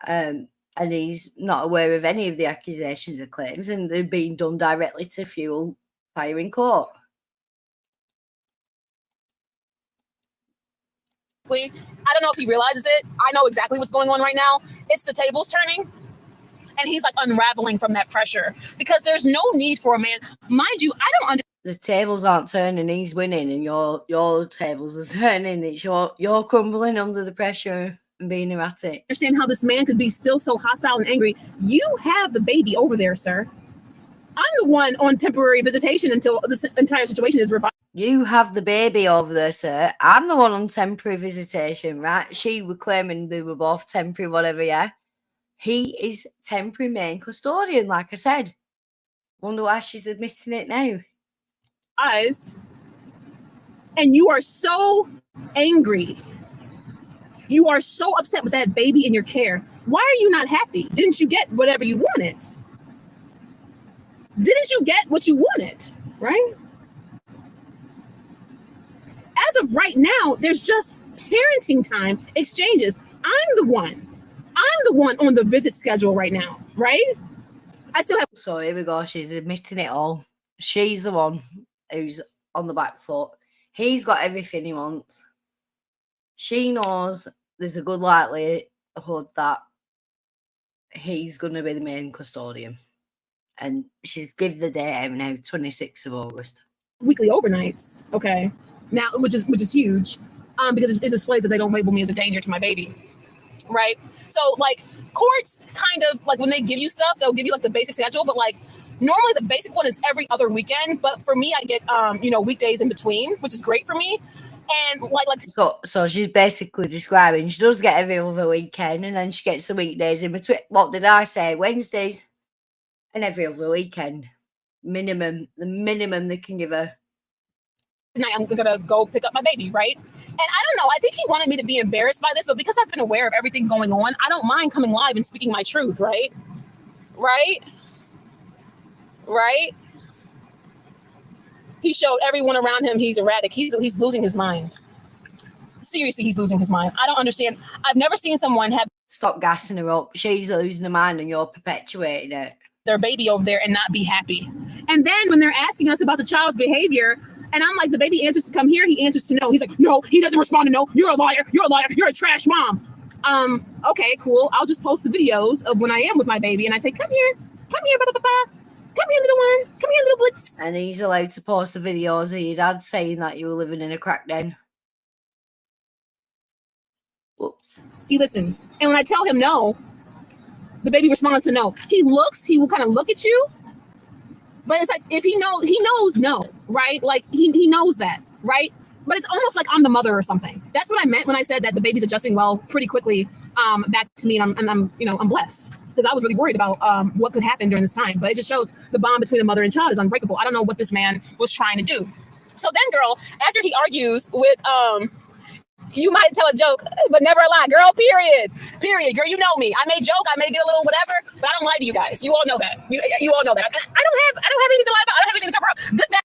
And he's not aware of any of the accusations or claims, and they're being done directly to fuel fire in court. I don't know if he realizes it. I know exactly what's going on right now. It's the tables turning. And he's like unraveling from that pressure because there's no need for a man. Mind you, I don't understand. The tables aren't turning, he's winning, and your tables are turning. It's you're crumbling under the pressure and being erratic. Understand how this man could be still so hostile and angry. You have the baby over there, sir. I'm the one on temporary visitation until this entire situation is revived. You have the baby over there, sir. I'm the one on temporary visitation, right? She was claiming they were both temporary, whatever, yeah? He is temporary main custodian, like I said. Wonder why she's admitting it now. And you are so angry. You are so upset with that baby in your care. Why are you not happy? Didn't you get whatever you wanted? Didn't you get what you wanted, right? As of right now, there's just parenting time exchanges. I'm the one on the visit schedule right now, right? I still have. So here we go. She's admitting it all. She's the one who's on the back foot. He's got everything he wants. She knows there's a good likelihood that he's going to be the main custodian. And she's given the date out now, 26th of August. Weekly overnights, okay. Now, which is huge, because it displays that they don't label me as a danger to my baby. right? So like courts kind of like when they give you stuff, they'll give you like the basic schedule, but like normally the basic one is every other weekend. But for me, I get weekdays in between, which is great for me. And like so she's basically describing she does get every other weekend, and then she gets the weekdays in between. What did I say? Wednesdays and every other weekend. The minimum they can give her. Tonight I'm gonna go pick up my baby, right? And I don't know, I think he wanted me to be embarrassed by this, but because I've been aware of everything going on, I don't mind coming live and speaking my truth, right? He showed everyone around him he's erratic. He's losing his mind. Seriously, he's losing his mind. I don't understand. I've never seen someone have Stop gassing her up. She's losing her mind and you're perpetuating it. Their baby over there and not be happy. And then when they're asking us about the child's behavior, and I'm like, the baby answers to come here, he answers to no. He's like, no, he doesn't respond to no. You're a liar. You're a liar. You're a trash mom. Okay, cool. I'll just post the videos of when I am with my baby and I say, come here, blah, blah, blah, blah. Come here, little one. Come here, little blitz. And he's allowed to post the videos of your dad saying that you were living in a crack den. Whoops. He listens. And when I tell him no, the baby responds to no. He will kind of look at you. But it's like, if he knows no, right? Like he knows that, right? But it's almost like I'm the mother or something. That's what I meant when I said that the baby's adjusting well pretty quickly back to me, and I'm blessed. Because I was really worried about what could happen during this time. But it just shows the bond between the mother and child is unbreakable. I don't know what this man was trying to do. So then, girl, after he argues with, you might tell a joke, but never a lie. Girl, period. Girl, you know me. I may joke, I may get a little whatever, but I don't lie to you guys. You all know that. You all know that. I don't have anything to lie about. I don't have anything to cover up. Good, bad.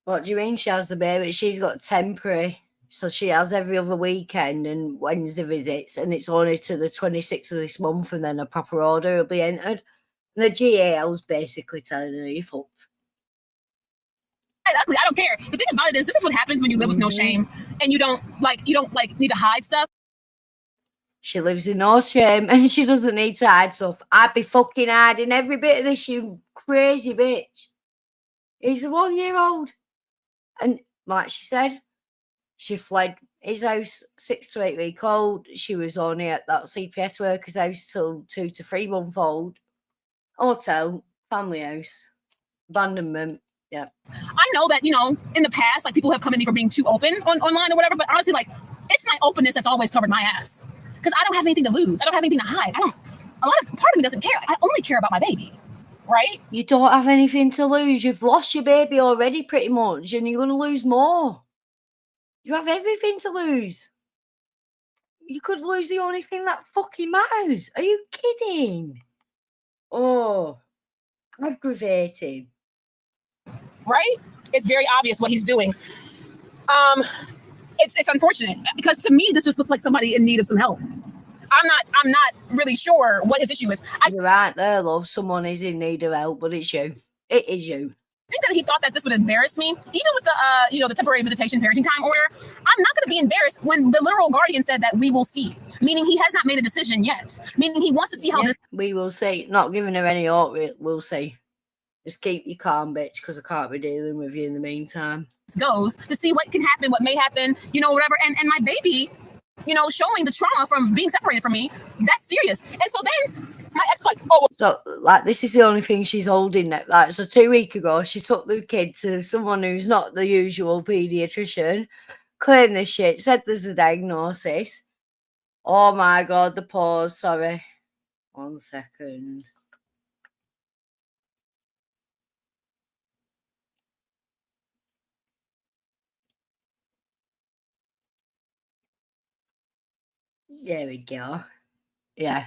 What do you mean she has the baby? She's got temporary. So she has every other weekend and Wednesday visits, and it's only to the 26th of this month, and then a proper order will be entered. And the GAL's basically telling her you fucked. I don't care. The thing about it is, this is what happens when you live with no shame, and you don't need to hide stuff. She lives in no shame, and she doesn't need to hide stuff. I'd be fucking hiding every bit of this, you crazy bitch. He's a 1-year-old, and like she said, she fled his house 6 to 8 week old. She was only at that CPS worker's house till 2 to 3 month old. Hotel, family house, abandonment. Yeah. I know that, in the past, like people have come at me for being too open online or whatever, but honestly, like it's my openness that's always covered my ass. Because I don't have anything to lose. I don't have anything to hide. A lot of part of me doesn't care. I only care about my baby. Right? You don't have anything to lose. You've lost your baby already pretty much, and you're going to lose more. You have everything to lose. You could lose the only thing that fucking matters. Are you kidding? Oh, aggravating. Right? It's very obvious what he's doing. It's unfortunate because to me this just looks like somebody in need of some help. I'm not really sure what his issue is. You're right there, love. Someone is in need of help, but it's you. It is you. I think that he thought that this would embarrass me, even with the temporary visitation parenting time order. I'm not going to be embarrassed when the literal guardian said that we will see, meaning he has not made a decision yet, meaning he wants to see how this. We will see. Not giving her any hope. We'll see. Just keep you calm, bitch, because I can't be dealing with you in the meantime. Goes to see what can happen, what may happen, whatever. And my baby, showing the trauma from being separated from me, that's serious. And so then my ex was like, oh. So, this is the only thing she's holding. So 2 weeks ago, she took the kid to someone who's not the usual pediatrician, claimed this shit, said there's a diagnosis. Oh my God, the pause. Sorry. 1 second. There we go. Yeah.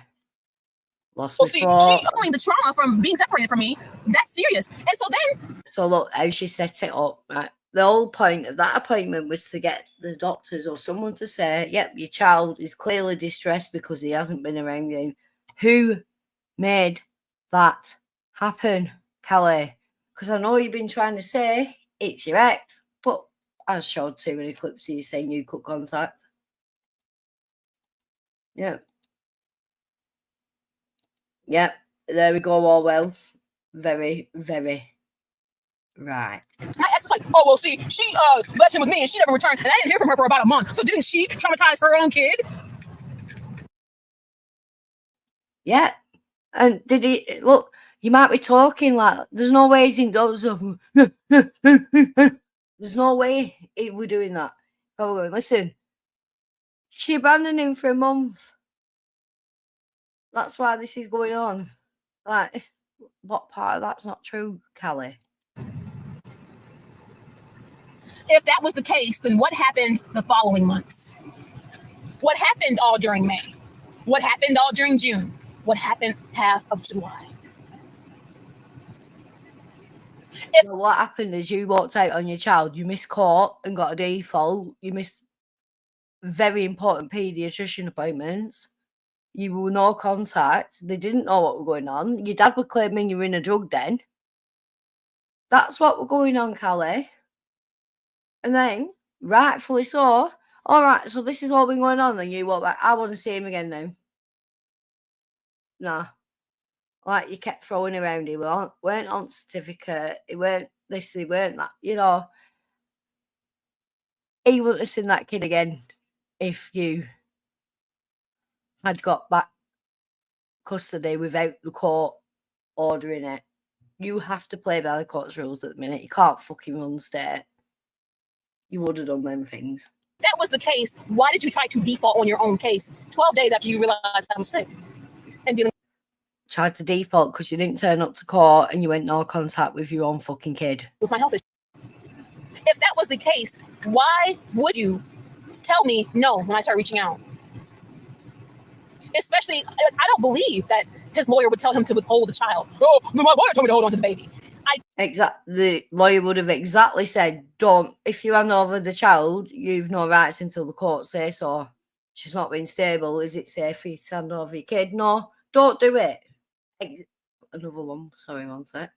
Lost my thought. She showing the trauma from being separated from me, that's serious. And so then. So look how she set it up. Right? The whole point of that appointment was to get the doctors or someone to say, yep, your child is clearly distressed because he hasn't been around you. Who made that happen, Callie? Because I know you've been trying to say it's your ex, but I showed too many clips of you saying you cut contact. Yep. Yep. There we go, all well. Very, very right. My ex was like, oh, well, see, she left him with me and she never returned. And I didn't hear from her for about a month. So didn't she traumatize her own kid? Yeah. And did he look? You might be talking like there's no way he's indoors. There's no way he were doing that. Probably going, listen, she abandoned him for a month. That's why this is going on. Like, what part of that's not true, Callie? If that was the case, then what happened the following months? What happened all during May? What happened all during June? What happened half of July? So what happened is you walked out on your child, you missed court and got a default, you missed very important pediatrician appointments, you were no contact, they didn't know what was going on, your dad was claiming you were in a drug den. That's what was going on, Callie. And then, rightfully so, all right, so this is all been going on, and you walk back, I want to see him again now. Nah. Like you kept throwing around, he weren't on certificate, he weren't this, he weren't that, you know. He wouldn't have seen that kid again if you had got back custody without the court ordering it. You have to play by the court's rules at the minute. You can't fucking run state. You would have done them things. If that was the case, why did you try to default on your own case 12 days after you realized I was sick and dealing? Tried to default because you didn't turn up to court and you went no contact with your own fucking kid. With my health issue. If that was the case, why would you tell me no when I start reaching out? Especially, I don't believe that his lawyer would tell him to withhold the child. Oh, my lawyer told me to hold on to the baby. The lawyer would have exactly said, don't, if you hand over the child, you've no rights until the court says so. She's not been stable. Is it safe for you to hand over your kid? No, don't do it. Another one. Sorry, one sec.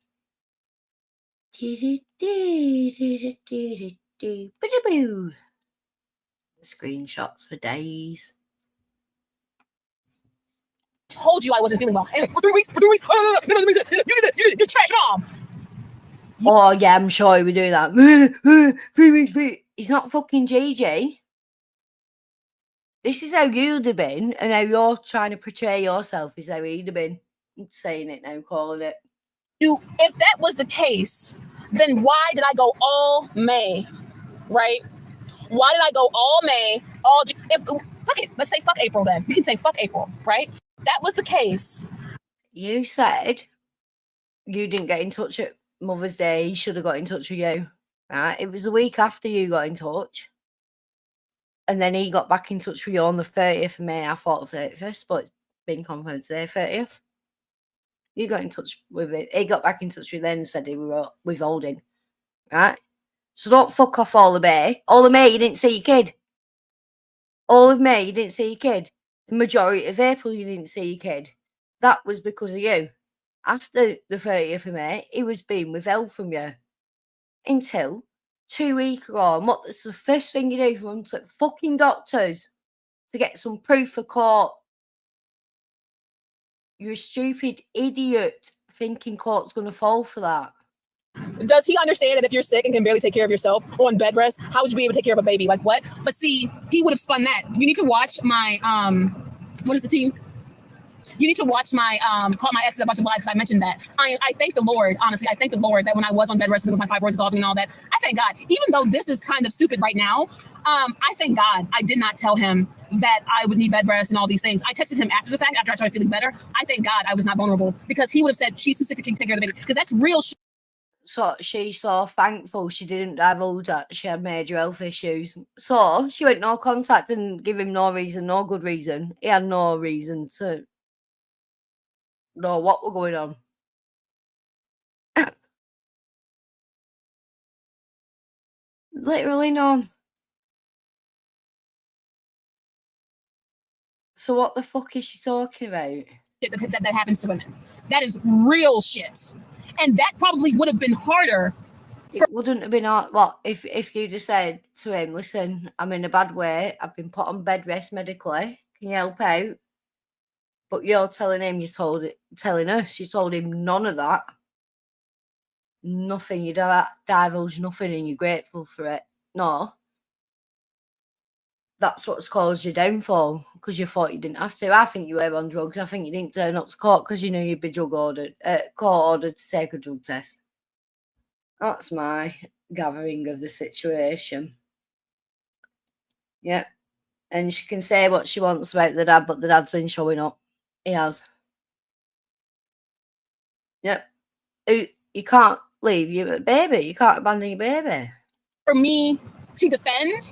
Screenshots for days. Told you I wasn't feeling well. And for 3 weeks, you trash mom. Oh, yeah, I'm sure he would do that. 3 weeks. He's not fucking Gigi. This is how you'd have been, and how you're trying to portray yourself is how he'd have been. I'm saying it now, calling it. If that was the case, then why did I go all May, right? Why did I go all May, fuck it, let's say fuck April then. We can say fuck April, right? That was the case. You said you didn't get in touch at Mother's Day. He should have got in touch with you, right? It was a week after you got in touch. And then he got back in touch with you on the 30th of May. I thought the 31st, but it's been confirmed today, 30th. You got in touch with it. He got back in touch with you then and said he were withholding, right? So don't fuck off all of May. All of May, you didn't see your kid. All of May, you didn't see your kid. The majority of April, you didn't see your kid. That was because of you. After the 30th of May, he was being withheld from you until 2 weeks ago. And what's the first thing you do from fucking doctors to get some proof for court? You're a stupid idiot thinking court's going to fall for that. Does he understand that if you're sick and can barely take care of yourself on bed rest, how would you be able to take care of a baby? Like what? But see, he would have spun that. You need to watch my, what is the team? You need to watch my, call my exes a bunch of lies because I mentioned that. I thank the Lord, honestly, I thank the Lord that when I was on bed rest with my fibroids dissolving and all that, I thank God, even though this is kind of stupid right now, I thank God I did not tell him that I would need bed rest and all these things. I texted him after the fact, after I started feeling better. I thank God I was not vulnerable because he would have said, she's too sick to take care of the baby because that's real shit. So she's so thankful she didn't divulge that she had major health issues. So she went no contact and give him no reason, no good reason. He had no reason to know what was going on. Literally none. So what the fuck is she talking about? That happens to women. That is real shit. And that probably would have been harder. It wouldn't have been hard. What if you just said to him, listen, I'm in a bad way. I've been put on bed rest medically. Can you help out? But you're telling him, telling us, you told him none of that. Nothing. You divulge nothing and you're grateful for it. No. that's what's caused your downfall, because you thought you didn't have to. I think you were on drugs. I think you didn't turn up to court because you knew you'd be court ordered to take a drug test. That's my gathering of the situation. Yeah. And she can say what she wants about the dad, but the dad's been showing up. He has. Yep. You can't leave your baby. You can't abandon your baby. For me to defend,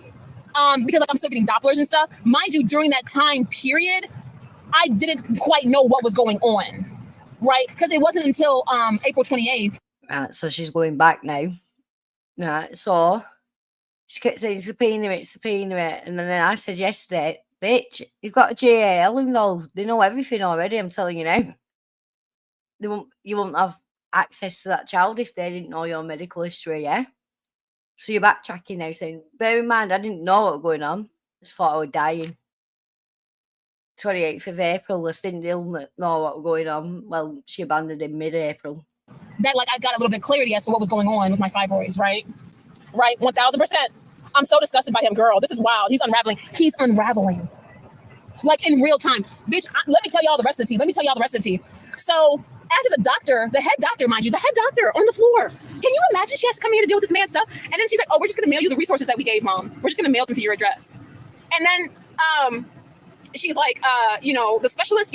because like I'm still getting Dopplers and stuff. Mind you, during that time period, I didn't quite know what was going on, right? Because it wasn't until April 28th. Right, so she's going back now. Right, so she kept saying subpoena it. And then I said yesterday, bitch, you've got a GAL involved. They know everything already, I'm telling you now. You won't have access to that child if they didn't know your medical history, yeah? So you're backtracking now saying, bear in mind, I didn't know what was going on. I just thought I was dying. 28th of April, I still didn't know what was going on. Well, she abandoned in mid-April. That like I got a little bit of clarity as to what was going on with my fibroids, right? Right, 1000%. I'm so disgusted by him, girl. This is wild. He's unraveling. Like in real time. Bitch, let me tell y'all the rest of the tea. So after the head doctor, mind you, the head doctor on the floor. Can you imagine she has to come here to deal with this man's stuff? And then she's like, oh, we're just going to mail you the resources that we gave, Mom. We're just going to mail them to your address. And then she's like, the specialist,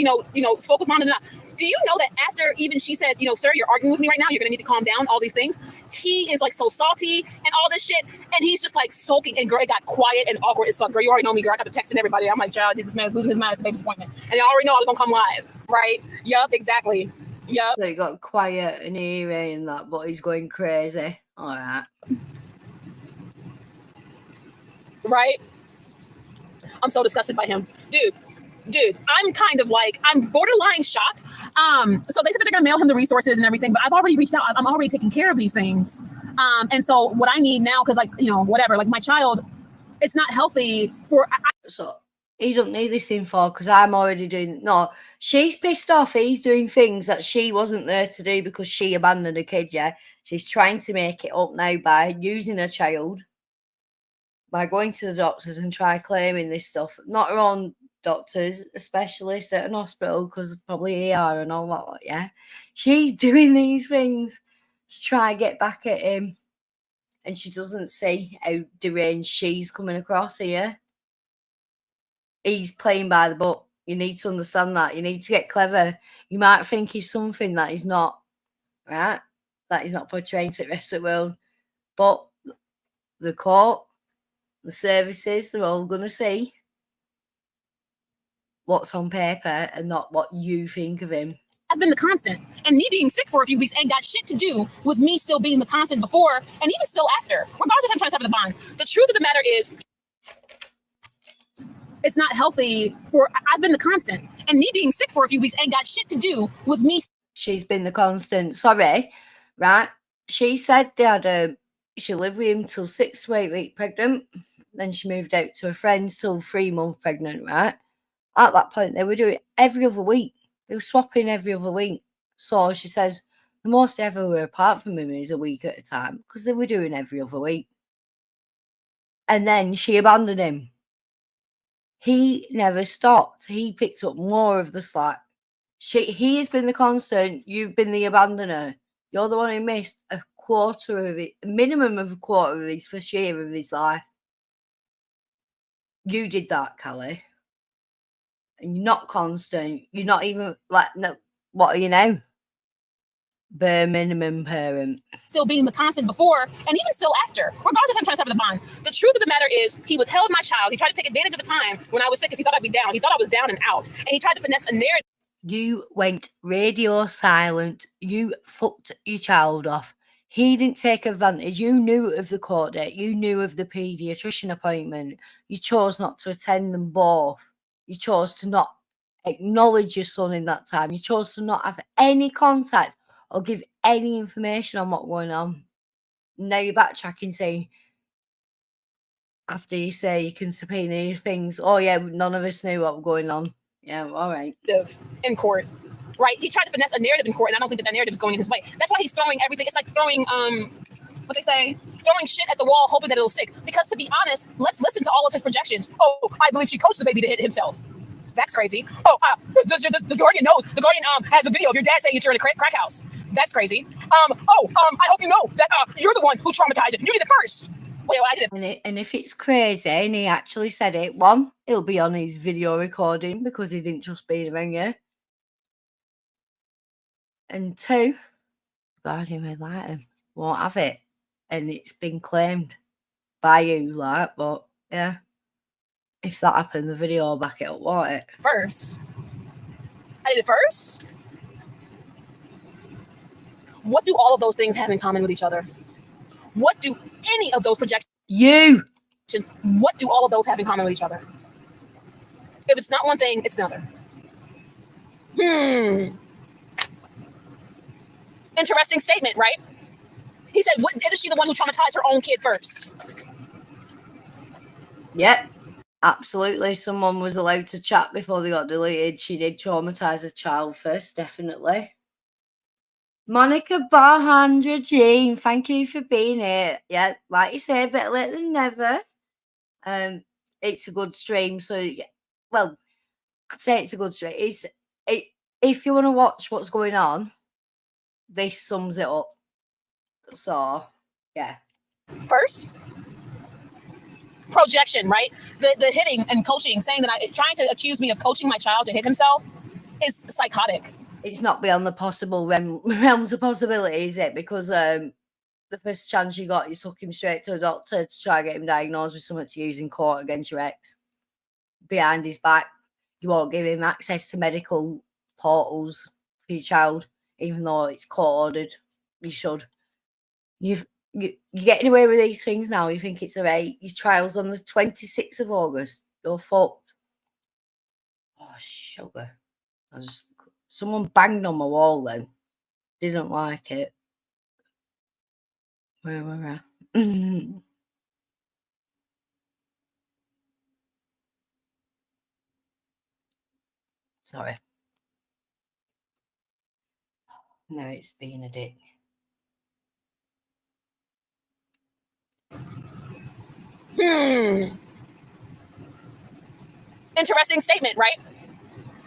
spoke with Mom. And do you know that after even she said, sir, you're arguing with me right now. You're going to need to calm down, all these things. He is like so salty and all this shit. And he's just like sulking. And girl, it got quiet and awkward as fuck. Girl, you already know me, girl. I got to texting everybody. I'm like, child, this man's losing his mind at the baby's appointment. And they already know I was going to come live, right? Yup, exactly. Yep. So he got quiet and eerie and that, but he's going crazy. All right. Right? I'm so disgusted by him. Dude, I'm kind of like, I'm borderline shocked. So they said that they're going to mail him the resources and everything, but I've already reached out. I'm already taking care of these things. And so what I need now, because like, whatever, like my child, it's not healthy for... So he don't need this info because I'm already doing... No, she's pissed off. He's doing things that she wasn't there to do because she abandoned a kid, yeah? She's trying to make it up now by using her child, by going to the doctors and try claiming this stuff. Not her own doctors, a specialist at an hospital, because probably ER and all that, yeah? She's doing these things to try and get back at him. And she doesn't see how deranged she's coming across here. He's playing by the book. You need to understand that. You need to get clever. You might think he's something that he's not, right? That he's not portraying to the rest of the world. But the court, the services, they're all going to see what's on paper and not what you think of him. I've been the constant. And me being sick for a few weeks ain't got shit to do with me still being the constant before and even still after, regardless if I'm trying to sever the bond. The truth of the matter is, it's not healthy for... I've been the constant. And me being sick for a few weeks ain't got shit to do with me. She's been the constant. Sorry, right? She said they had she lived with him till 6 to 8 weeks pregnant. Then she moved out to a friend till 3 months pregnant, right? At that point, they were doing it every other week. They were swapping every other week. So she says the most they ever were apart from him is a week at a time because they were doing every other week. And then she abandoned him. He never stopped. He picked up more of the slack. He has been the constant. You've been the abandoner. You're the one who missed a minimum of a quarter of his first year of his life. You did that, Callie. And you're not constant. You're not even like, no, what are you now? Bare minimum parent. Still being the constant before and even still after, regardless if I'm trying to sever the bond. The truth of the matter is, he withheld my child. He tried to take advantage of the time when I was sick because he thought I'd be down. He thought I was down and out. And he tried to finesse a narrative. You went radio silent. You fucked your child off. He didn't take advantage. You knew of the court date. You knew of the pediatrician appointment. You chose not to attend them both. You chose to not acknowledge your son in that time. You chose to not have any contact or give any information on what's going on. Now you're backtracking, saying, after you say you can subpoena these things, oh yeah, none of us knew what was going on. Yeah, all right. In court, right? He tried to finesse a narrative in court, and I don't think that narrative is going in his way. That's why he's throwing everything. It's like throwing what they say, throwing shit at the wall, hoping that it'll stick. Because to be honest, let's listen to all of his projections. Oh, I believe she coached the baby to hit himself. That's crazy. Oh, the Guardian knows. The Guardian has a video of your dad saying that you're in a crack house. That's crazy. I hope you know that you're the one who traumatized it. You did it first. Well, I did it. And if it's crazy and he actually said it, one, it'll be on his video recording because he didn't just beat around you. And two, Guardian may like him, won't have it. And it's been claimed by you, like, but yeah. If that happened, the video will back it up, won't it? First. I did it first? What do all of those things have in common with each other? What do any of those projections? You! What do all of those have in common with each other? If it's not one thing, it's another. Interesting statement, right? He said, isn't she the one who traumatized her own kid first? Yep. Absolutely. Someone was allowed to chat before they got deleted. She did traumatize a child first, definitely. Monica Barhandra Jean, thank you for being here. Yeah, like you say, better late than never. It's a good stream. So, yeah, well, I'd say it's a good stream. If you want to watch what's going on, this sums it up. So, yeah. First, projection, right? The hitting and coaching, saying that trying to accuse me of coaching my child to hit himself is psychotic. It's not beyond the possible realms of possibility, is it? Because the first chance you got, you took him straight to a doctor to try and get him diagnosed with something to use in court against your ex. Behind his back, you won't give him access to medical portals for your child, even though it's court-ordered. You should. You're getting away with these things now. You think it's all right. Your trial's on the 26th of August. You're fucked. Oh, sugar. Someone banged on my wall then. Didn't like it. Where were I? Sorry. No, it's being a dick. Interesting statement, right?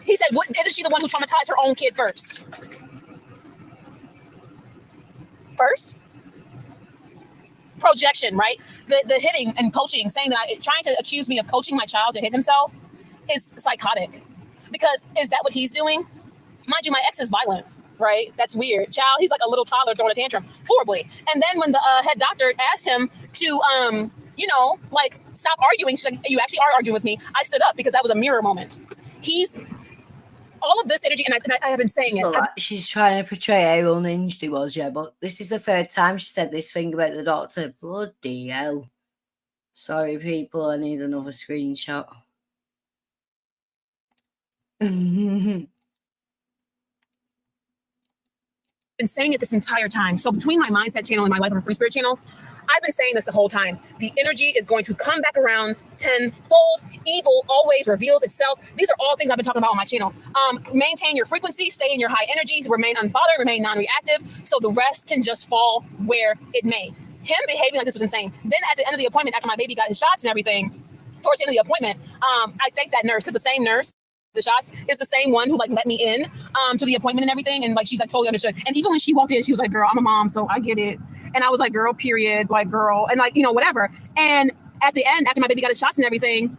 He said, isn't she the one who traumatized her own kid first? First? Projection, right? The hitting and coaching, saying that trying to accuse me of coaching my child to hit himself is psychotic. Because is that what he's doing? Mind you, my ex is violent, right? That's weird. Child, he's like a little toddler throwing a tantrum horribly. And then when the head doctor asked him to, stop arguing, she's like, you actually are arguing with me. I stood up because that was a mirror moment. He's all of this energy, and I have been saying it. She's trying to portray how unhinged he was, yeah, but this is the third time she said this thing about the doctor. Bloody hell. Sorry, people, I need another screenshot. Been saying it this entire time. So between my mindset channel and my Life of a Free Spirit channel, I've been saying this the whole time. The energy is going to come back around tenfold. Evil always reveals itself. These are all things I've been talking about on my channel. Maintain your frequency, stay in your high energies, remain unbothered, remain non-reactive, so the rest can just fall where it may. Him behaving like this was insane. Then at the end of the appointment, after my baby got his shots and everything, towards the end of the appointment, I thank that nurse, because the same nurse, the shots, is the same one who let me in to the appointment and everything, and she's totally understood. And even when she walked in, she was like, girl, I'm a mom, so I get it. And I was like, girl, period, girl, and whatever. And at the end, after my baby got his shots and everything,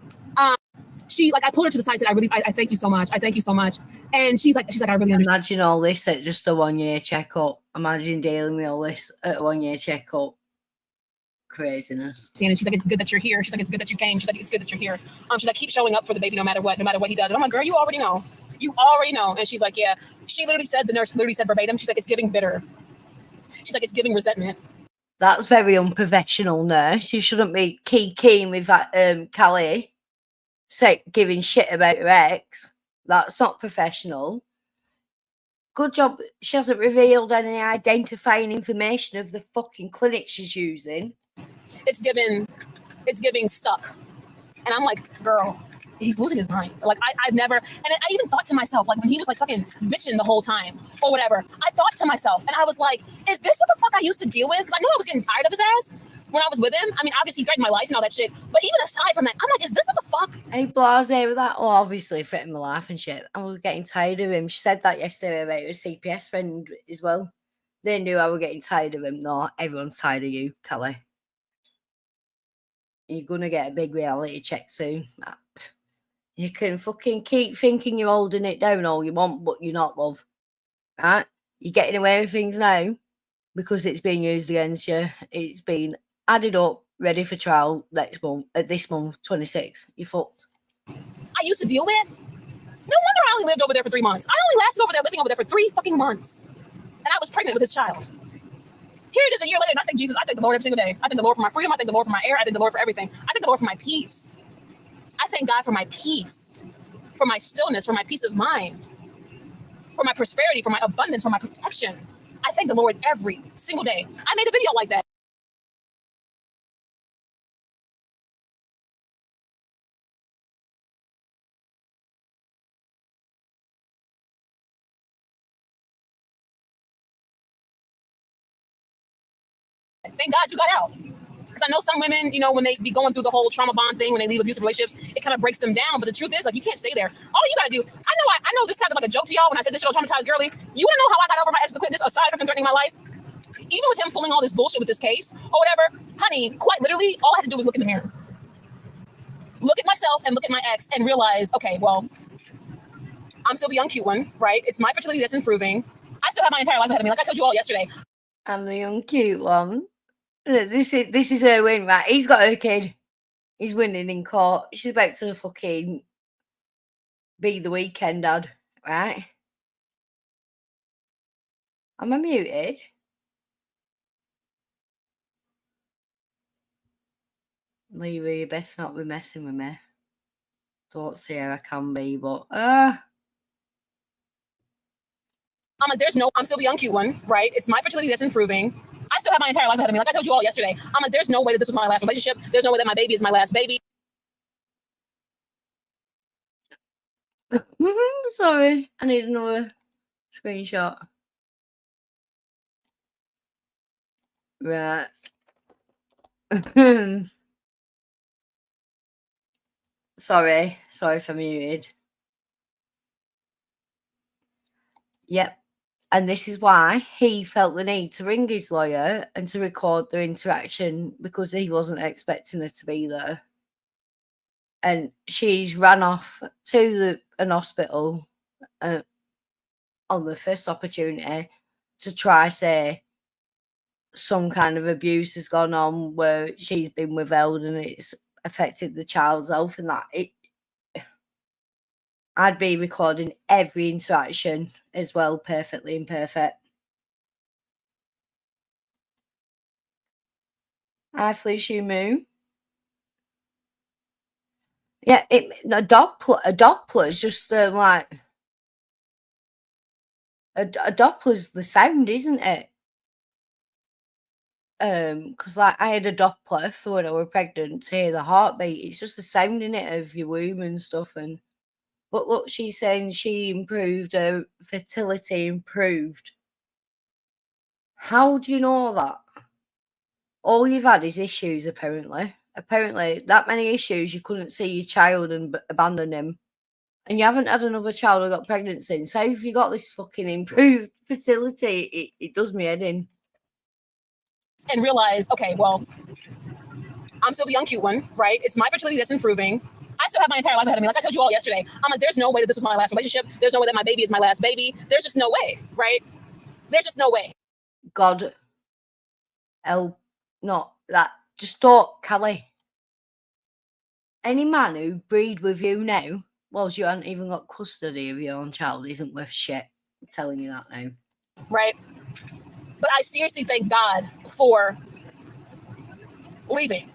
she I pulled her to the side and said, I thank you so much. I thank you so much. And she's like, I really understand. Imagine all this at just a 1 year checkup. Imagine dealing with all this at a 1 year checkup. Craziness. And she's like, it's good that you're here. She's like, it's good that you came. She's like, it's good that you're here. She's like, keep showing up for the baby no matter what he does. And I'm like, girl, you already know. You already know. And she's like, yeah. She literally said, the nurse literally said verbatim, she's like, it's giving bitter. She's like, it's giving resentment. That's very unprofessional, nurse. You shouldn't be keen with that Callie giving shit about your ex. That's not professional. Good job she hasn't revealed any identifying information of the fucking clinic she's using. It's giving stuck. And I'm like, girl, he's losing his mind. Like I've never, and I even thought to myself, like when he was like fucking bitching the whole time or whatever, I thought to myself, and I was like, is this what the fuck I used to deal with? Because I knew I was getting tired of his ass when I was with him. I mean, obviously he threatened my life and all that shit, but even aside from that, I'm like, is this what the fuck? Hey, blasé with that. Oh, obviously he threatened my life and shit. I was getting tired of him. She said that yesterday about her CPS friend as well. They knew I was getting tired of him. No, everyone's tired of you, Callie. You're gonna get a big reality check soon. You can fucking keep thinking you're holding it down all you want, but you're not, love. Right? You're getting away with things now because it's being used against you. It's been added up, ready for trial next month. This month, 26. You're fucked. I used to deal with. No wonder I only lived over there for 3 months. I only lasted over there living over there for 3 fucking months, and I was pregnant with his child. Here it is a year later, and I thank Jesus. I thank the Lord every single day. I thank the Lord for my freedom. I thank the Lord for my air. I thank the Lord for everything. I thank the Lord for my peace. I thank God for my peace, for my stillness, for my peace of mind, for my prosperity, for my abundance, for my protection. I thank the Lord every single day. I made a video like that. Thank God you got out. Because I know some women, you know, when they be going through the whole trauma bond thing, when they leave abusive relationships, it kind of breaks them down. But the truth is, like, you can't stay there. All you got to do, I know this sounded like a joke to y'all when I said this shit on Traumatized Girly. You want to know how I got over my ex to quit this aside from him threatening my life? Even with him pulling all this bullshit with this case or whatever, honey, quite literally, all I had to do was look in the mirror. Look at myself and look at my ex and realize, okay, well, I'm still the young cute one, right? It's my fertility that's improving. I still have my entire life ahead of me. Like I told you all yesterday. I'm the young cute one. This is her win, right? He's got her kid. He's winning in court. She's about to fucking be the weekend dad, right? Am I muted? Leave, you best not be messing with me. Don't see how I can be, but I'm like, I'm still the young cute one, right? It's my fertility that's improving. I still have my entire life ahead of me. Like I told you all yesterday. I'm like, there's no way that this was my last relationship. There's no way that my baby is my last baby. Sorry, I need another screenshot. Right. Sorry if I muted. Yep. And this is why he felt the need to ring his lawyer and to record their interaction because he wasn't expecting her to be there. And she's ran off to an hospital on the first opportunity to try say some kind of abuse has gone on where she's been withheld and it's affected the child's health and that. I'd be recording every interaction as well, perfectly imperfect. Hi, Felicia Moo. Yeah, a Doppler is just like a Doppler's the sound, isn't it? Because like I had a Doppler for when I was pregnant to hear the heartbeat. It's just the sound in it of your womb and stuff. But look, she's saying she improved, her fertility improved. How do you know that? All you've had is issues, apparently. Apparently, that many issues, you couldn't see your child and abandon him. And you haven't had another child or got pregnant since. How have you got this fucking improved fertility? It does me head in. And realize, okay, well, I'm still the young cute one, right? It's my fertility that's improving. I still have my entire life ahead of me. Like I told you all yesterday, I'm like, there's no way that this was my last relationship. There's no way that my baby is my last baby. There's just no way, right? There's just no way. God help, not that. Just don't, Callie. Any man who breed with you now, whilst you haven't even got custody of your own child, isn't worth shit. I'm telling you that now. Right? But I seriously thank God for leaving.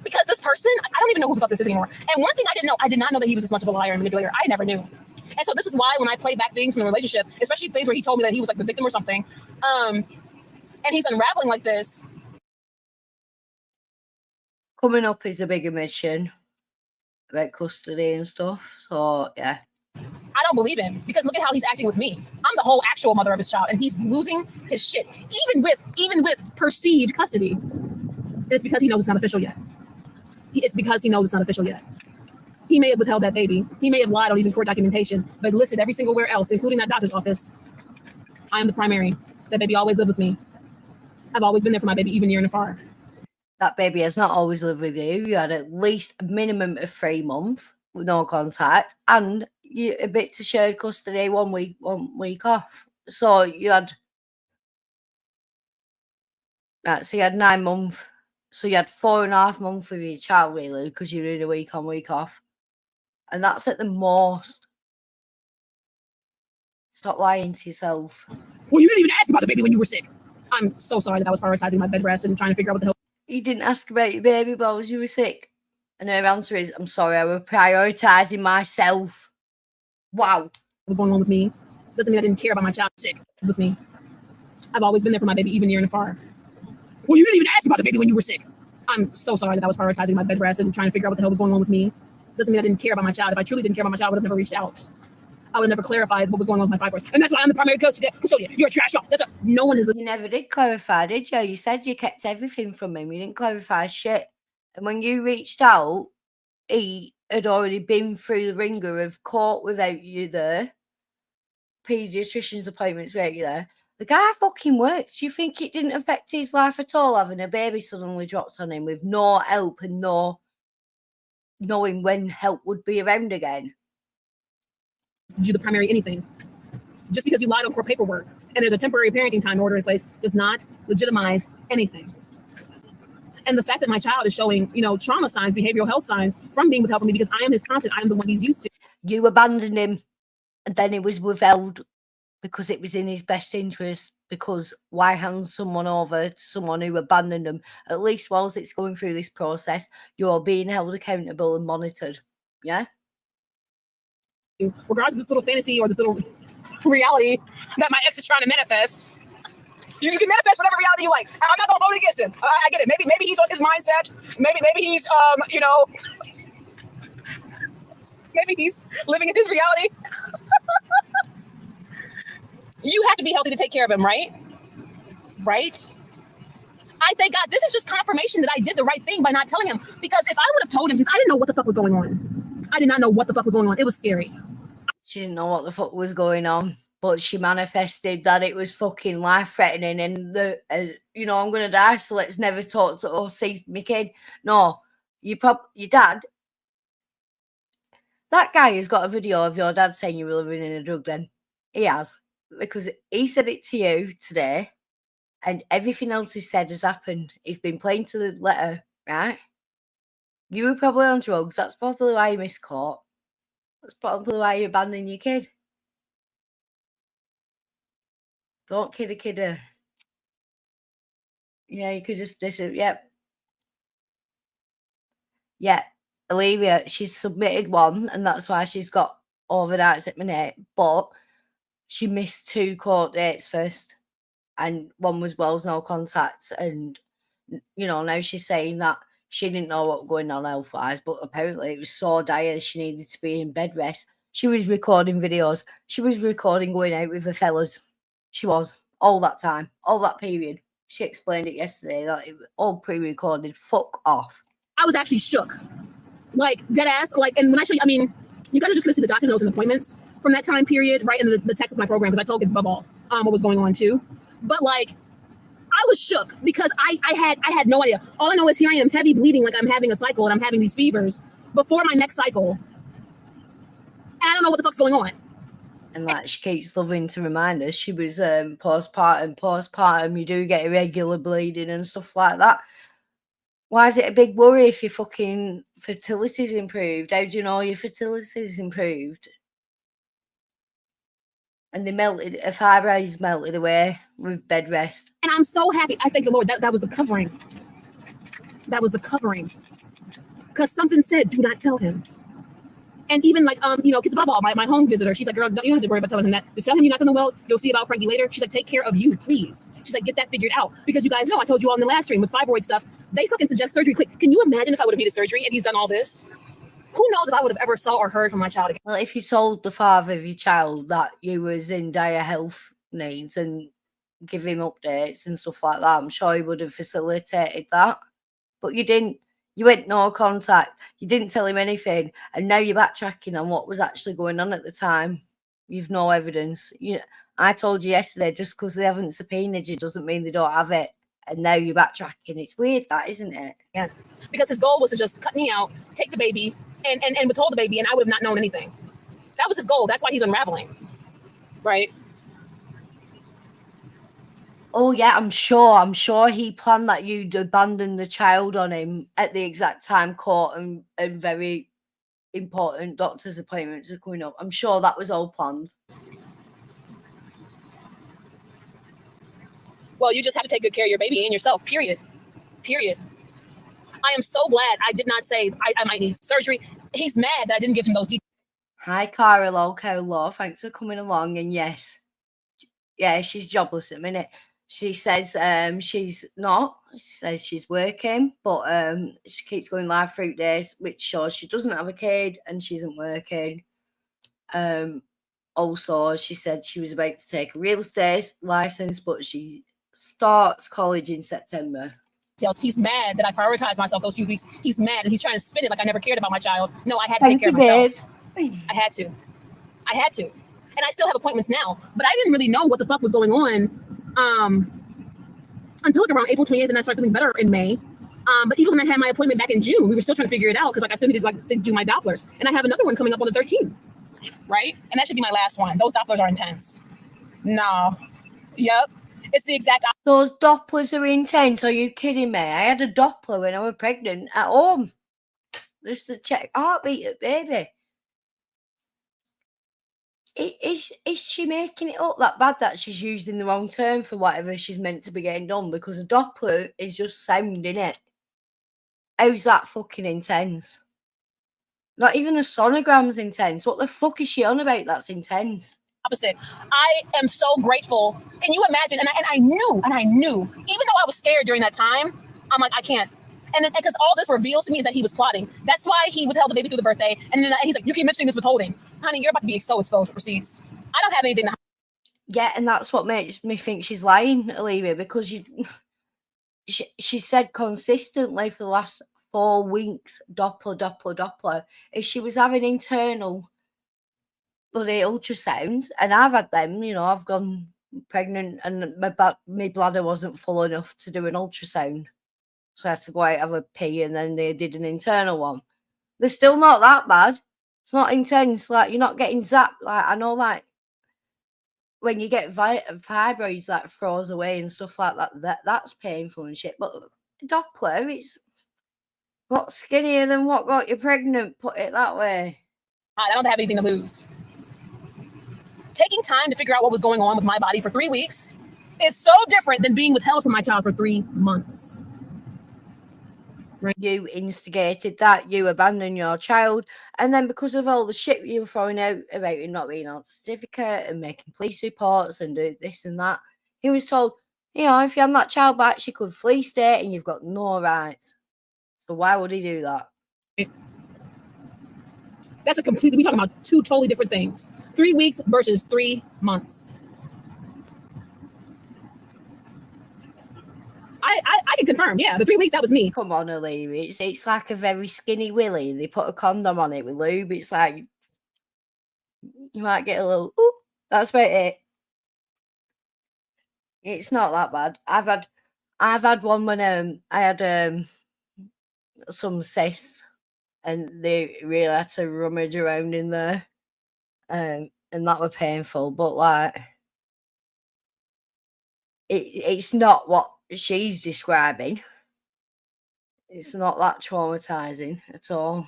Because this person, I don't even know who the fuck this is anymore. And one thing I did not know that he was this much of a liar and manipulator. I never knew. And so this is why when I play back things from the relationship, especially things where he told me that he was like the victim or something, and he's unraveling like this. Coming up is a big omission. about custody and stuff. So yeah. I don't believe him because look at how he's acting with me. I'm the whole actual mother of his child, and he's losing his shit, even with perceived custody. And it's because he knows it's not official yet. It's because he knows it's not official yet. He may have withheld that baby. He may have lied on even court documentation, but listed every single where else, including that doctor's office. I am the primary. That baby always lived with me. I've always been there for my baby, even near and afar. That baby has not always lived with you. You had at least a minimum of 3 months with no contact, and a bit to shared custody, 1 week off. So you had so you had 9 months. So you had 4.5 months with your child, really, because you were in a week on, week off. And that's at the most. Stop lying to yourself. Well, you didn't even ask about the baby when you were sick. I'm so sorry that I was prioritizing my bed rest and trying to figure out what the hell. You didn't ask about your baby while you were sick. And her answer is, I'm sorry, I was prioritizing myself. Wow. What was going on with me doesn't mean I didn't care about my child sick with me. I've always been there for my baby, even near and afar. Well, you didn't even ask about the baby when you were sick. I'm so sorry that I was prioritizing my bed rest and trying to figure out what the hell was going on with me. Doesn't mean I didn't care about my child. If I truly didn't care about my child, I would have never reached out. I would have never clarified what was going on with my fibroids. And that's why I'm the primary custodian. You're a trash dog. That's no one has. You never did clarify, did you? You said you kept everything from him. You didn't clarify shit. And when you reached out, he had already been through the ringer of court without you there, pediatrician's appointments without you there. The guy fucking works. You think it didn't affect his life at all having a baby suddenly dropped on him with no help and no knowing when help would be around again? To do the primary anything. Just because you lied on court paperwork and there's a temporary parenting time order in place does not legitimize anything. And the fact that my child is showing, trauma signs, behavioral health signs from being withheld from me because I am his constant, I am the one he's used to. You abandoned him and then he was withheld because it was in his best interest, because why hand someone over to someone who abandoned them? At least whilst it's going through this process, you're being held accountable and monitored. Yeah? Regardless of this little fantasy or this little reality that my ex is trying to manifest, you can manifest whatever reality you like. I'm not going to vote against him. I get it. Maybe he's on his mindset. Maybe he's, maybe he's living in his reality. You have to be healthy to take care of him, right? Right? I thank God this is just confirmation that I did the right thing by not telling him. Because if I would have told him, because I didn't know what the fuck was going on. I did not know what the fuck was going on. It was scary. She didn't know what the fuck was going on, but she manifested that it was fucking life-threatening and, I'm going to die, so let's never talk to or see my kid. No, your dad, that guy has got a video of your dad saying you were living in a drug den. He has, because he said it to you today, and everything else he said has happened. He's been playing to the letter, right? You were probably on drugs. That's probably why you missed court. That's probably why you abandoned your kid. Don't kid a kidder. Yeah, you could just yep. Yeah, Olivia, she's submitted one, and that's why she's got overnights at minute, but she missed 2 court dates first. And one was Wells no contact, and now she's saying that she didn't know what was going on health-wise, but apparently it was so dire she needed to be in bed rest. She was recording videos. She was recording going out with her fellas. She was. All that time. All that period. She explained it yesterday that it was all pre-recorded. Fuck off. I was actually shook. Like, dead ass. And when I show you, you guys are just going to see the doctor's notes and appointments from that time period, right? And the text of my program, because I told kids above all what was going on too. But I was shook because I had no idea. All I know is here I am, heavy bleeding, like I'm having a cycle and I'm having these fevers before my next cycle. And I don't know what the fuck's going on. And she keeps loving to remind us, she was postpartum, you do get irregular bleeding and stuff like that. Why is it a big worry if your fucking fertility's improved? How do you know your fertility's improved? And they melted, her fibroids melted away with bed rest. And I'm so happy. I thank the Lord that was the covering. That was the covering. Because something said, do not tell him. And even kids above all, my home visitor, she's like, girl, you don't have to worry about telling him that. Just tell him you're not feeling well. You'll see about Frankie later. She's like, take care of you, please. She's like, get that figured out. Because you guys know, I told you all in the last stream with fibroid stuff, they fucking suggest surgery quick. Can you imagine if I would have needed surgery and he's done all this? who knows if I would have ever saw or heard from my child again. Well, if you told the father of your child that you was in dire health needs and give him updates and stuff like that, I'm sure he would have facilitated that. But you didn't. You went no contact. You didn't tell him anything. And now you're backtracking on what was actually going on at the time. You've no evidence. I told you yesterday, just because they haven't subpoenaed you doesn't mean they don't have it. And now you're backtracking. It's weird, that, isn't it? Yeah. Because his goal was to just cut me out, take the baby, and withhold the baby, and I would have not known anything. That was his goal. That's why he's unraveling. Right? Oh yeah, I'm sure he planned that you'd abandon the child on him at the exact time court and very important doctor's appointments are coming up. I'm sure that was all planned. Well, you just have to take good care of your baby and yourself, period. I am so glad I did not say I might need surgery. He's mad that I didn't give him those details. Hi, Cara Law. Thanks for coming along. And yes, yeah, she's jobless at the minute. She says she's not. She says she's working, but she keeps going live fruit days, which shows she doesn't have a kid and she isn't working. Also, she said she was about to take a real estate license, but she starts college in September. He's mad that I prioritized myself those few weeks. He's mad and he's trying to spin it like I never cared about my child. No, I had to take care of myself. I had to. And I still have appointments now, but I didn't really know what the fuck was going on until like around April 28th, and I started feeling better in May. But even when I had my appointment back in June, we were still trying to figure it out because like I still needed to do my Dopplers, and I have another one coming up on the 13th, right? And that should be my last one. Those Dopplers are intense. No, yep, it's the exact. Those Dopplers are intense. Are you kidding me? I had a Doppler when I was pregnant at home, just to check heartbeat of baby. Is she making it up that bad that she's using the wrong term for whatever she's meant to be getting done? Because a Doppler is just sound, innit? How's that fucking intense? Not even a sonogram's intense. What the fuck is she on about that's intense? Opposite. I am so grateful. Can you imagine? And I knew, even though I was scared during that time, I'm like, I can't. And because all this reveals to me is that he was plotting. That's why he withheld the baby through the birthday. And then he's like, you keep mentioning this withholding. Honey, you're about to be so exposed for receipts. I don't have anything to hide. Yeah, and that's what makes me think she's lying, Olivia, because she said consistently for the last 4 weeks, Doppler. If she was having internal bloody ultrasounds, and I've had them, I've gone pregnant and my bladder wasn't full enough to do an ultrasound. So I had to go out, have a pee, and then they did an internal one. They're still not that bad. It's not intense. Like, you're not getting zapped. Like, I know, like, when you get fibroids, like, froze away and stuff like that, that's painful and shit. But Doppler, it's a lot skinnier than what got you pregnant, put it that way. I don't have anything to lose. Taking time to figure out what was going on with my body for 3 weeks is so different than being withheld from my child for 3 months. You instigated that, you abandoned your child, and then because of all the shit you were throwing out about him not being on certificate and making police reports and doing this and that, he was told, if you had that child back, she could flee state and you've got no rights. So why would he do that? We're talking about 2 totally different things. 3 weeks versus 3 months. I can confirm, yeah, the 3 weeks, that was me. Come on, Olivia. It's like a very skinny willy. They put a condom on it with lube. It's like, you might get a little, ooh, that's about it. It's not that bad. I've had one when I had some cysts and they really had to rummage around in there. And that was painful, but like, it's not what she's describing. It's not that traumatizing at all.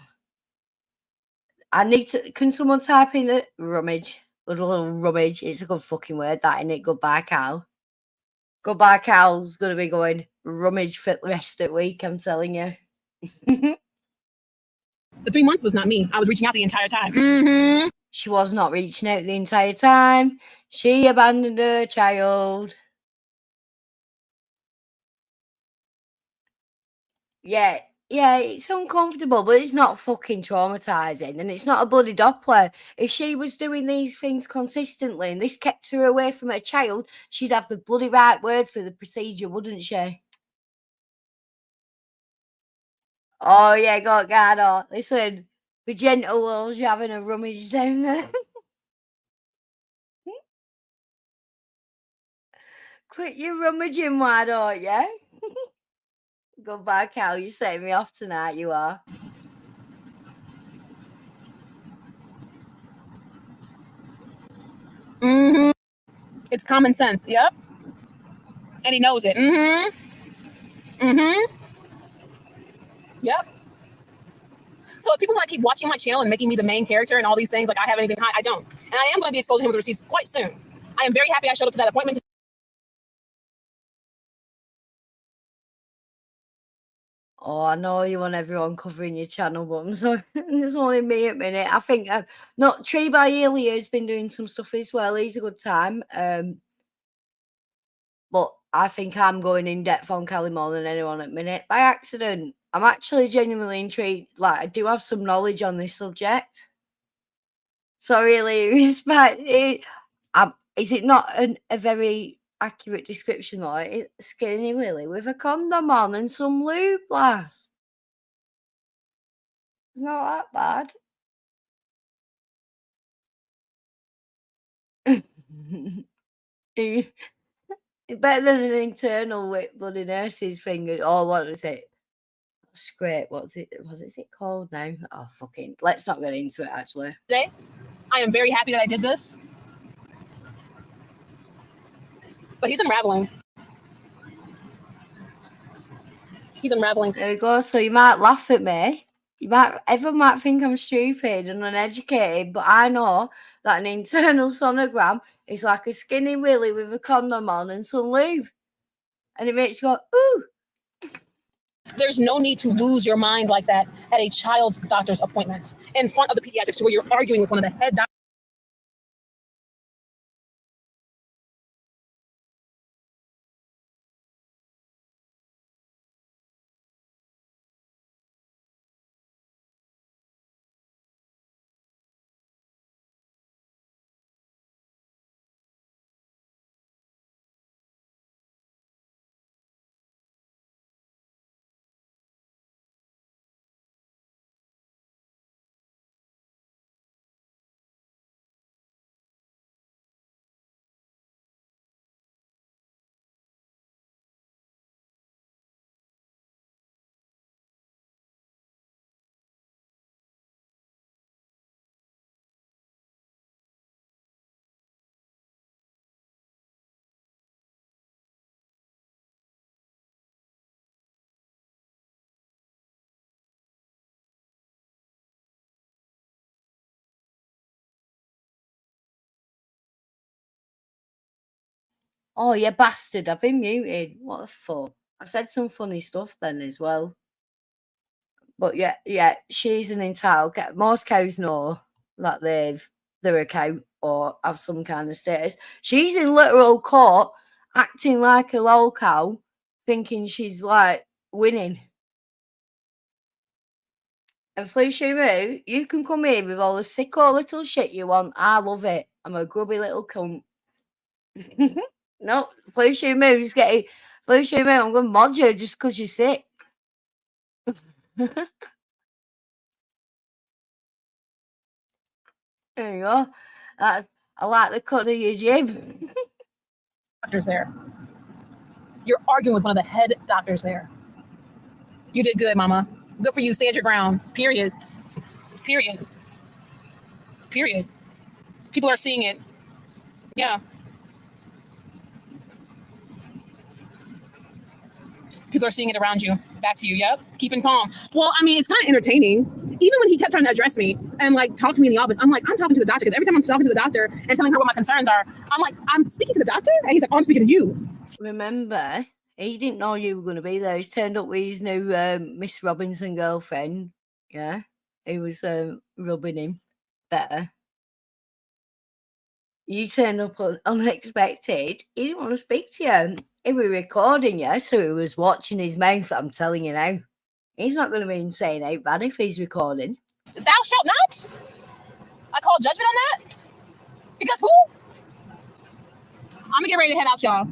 Can someone type in a rummage? A little rummage. It's a good fucking word, that, innit? Goodbye, Cal. Goodbye, Cal's gonna be going rummage for the rest of the week, I'm telling you. The 3 months was not me. I was reaching out the entire time. Mm-hmm. She was not reaching out the entire time. She abandoned her child. Yeah, Yeah, it's uncomfortable, but it's not fucking traumatizing, and it's not a bloody Doppler. If she was doing these things consistently and this kept her away from her child, she'd have the bloody right word for the procedure, wouldn't she? Oh yeah, Gardo. Listen, be gentle whilst you're having a rummage down there. Quit your rummaging, why don't you? Goodbye, Cal. You're setting me off tonight, you are. Mm-hmm. It's common sense. Yep. And he knows it. Mm-hmm. Mm-hmm. Yep. So if people want to keep watching my channel and making me the main character and all these things, like I have anything to hide, I don't. And I am going to be exposing him with receipts quite soon. I am very happy I showed up to that appointment. Oh, I know you want everyone covering your channel, but I'm sorry, there's only me at minute. I think not Tree by Elia has been doing some stuff as well. He's a good time. But I think I'm going in depth on Callie more than anyone at minute by accident. I'm actually genuinely intrigued. Like I do have some knowledge on this subject, so really respect it. Is it not a very accurate description though? It's Skinny Willy with a condom on and some lube, lass. It's not that bad. Better than an internal with bloody nurse's finger. Oh, what is it? Scrape. What is it called now? Oh, fucking. Let's not get into it, actually. Today, I am very happy that I did this. But he's unraveling. He's unraveling. There you go. So you might laugh at me. Everyone might think I'm stupid and uneducated, but I know that an internal sonogram is like a skinny willy with a condom on and some lube. And it makes you go, ooh. There's no need to lose your mind like that at a child's doctor's appointment in front of the pediatrics to where you're arguing with one of the head doctors. Oh, you bastard. I've been muted. What the fuck? I said some funny stuff then as well. But yeah, she's an entitled cow. Most cows know that they're a cow or have some kind of status. She's in literal court acting like a lol cow, thinking she's like winning. And Felicia Moo, you can come in with all the sicko little shit you want. I love it. I'm a grubby little cunt. No, Felicia Moo's getting Felicia Moo, I'm gonna mod you just because you're sick. There you go. I like the cut of your jib. Doctors there. You're arguing with one of the head doctors there. You did good, mama. Good for you. Stay at your ground. Period. Period. Period. People are seeing it. Yeah. People are seeing it around you. Back to you. Yep. Keeping calm. Well, I mean, it's kind of entertaining. Even when he kept trying to address me and like talk to me in the office, I'm like, I'm talking to the doctor because every time I'm talking to the doctor and telling her what my concerns are, I'm like, I'm speaking to the doctor, and he's like, oh, I'm speaking to you. Remember, he didn't know you were going to be there. He's turned up with his new Miss Robinson girlfriend. Yeah, he was rubbing him better. You turned up unexpected. He didn't want to speak to you. He was recording you, so he was watching his mouth. I'm telling you now. He's not going to be insane out bad if he's recording. Thou shalt not? I call judgment on that? Because who? I'm gonna get ready to head out, y'all.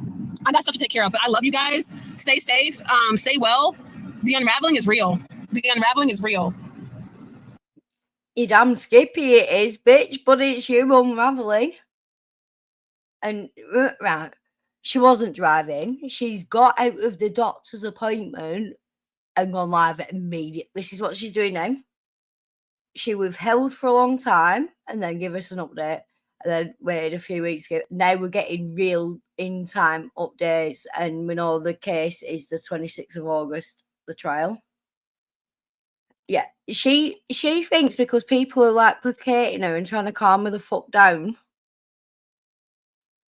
I got stuff to take care of, but I love you guys. Stay safe. Stay well. The unraveling is real. The unraveling is real. You damn skippy it is, bitch, but it's you unraveling. And, right, she wasn't driving. She's got out of the doctor's appointment and gone live immediately. This is what she's doing now. She withheld for a long time and then give us an update. And then waited a few weeks. Now we're getting real in-time updates. And we know the case is the 26th of August, the trial. Yeah, she thinks because people are like placating her and trying to calm her the fuck down,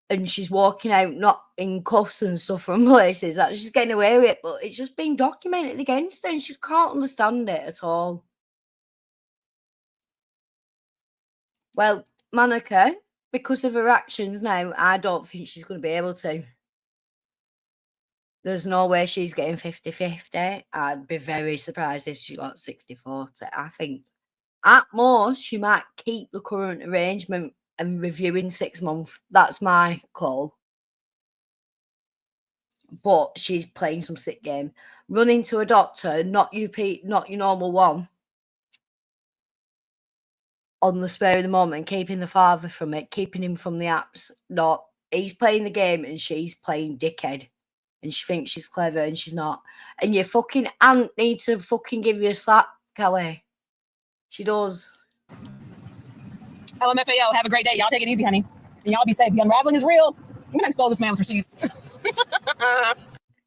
and she's walking out not in cuffs and stuff from places, that she's getting away with it, but it's just being documented against her and she can't understand it at all. Well, Monica, because of her actions now, I don't think she's going to be able to. There's no way she's getting 50-50. I'd be very surprised if she got 60-40. I think at most she might keep the current arrangement and review in 6 months. That's my call. But she's playing some sick game. Running to a doctor, not your normal one, on the spur of the moment, keeping the father from it, keeping him from the apps. No, he's playing the game and she's playing dickhead. And she thinks she's clever and she's not. And your fucking aunt needs to fucking give you a slap, Callie. She does. LMFAO, have a great day. Y'all take it easy, honey. And y'all be safe. The unraveling is real. I'm going to expose this man with receipts.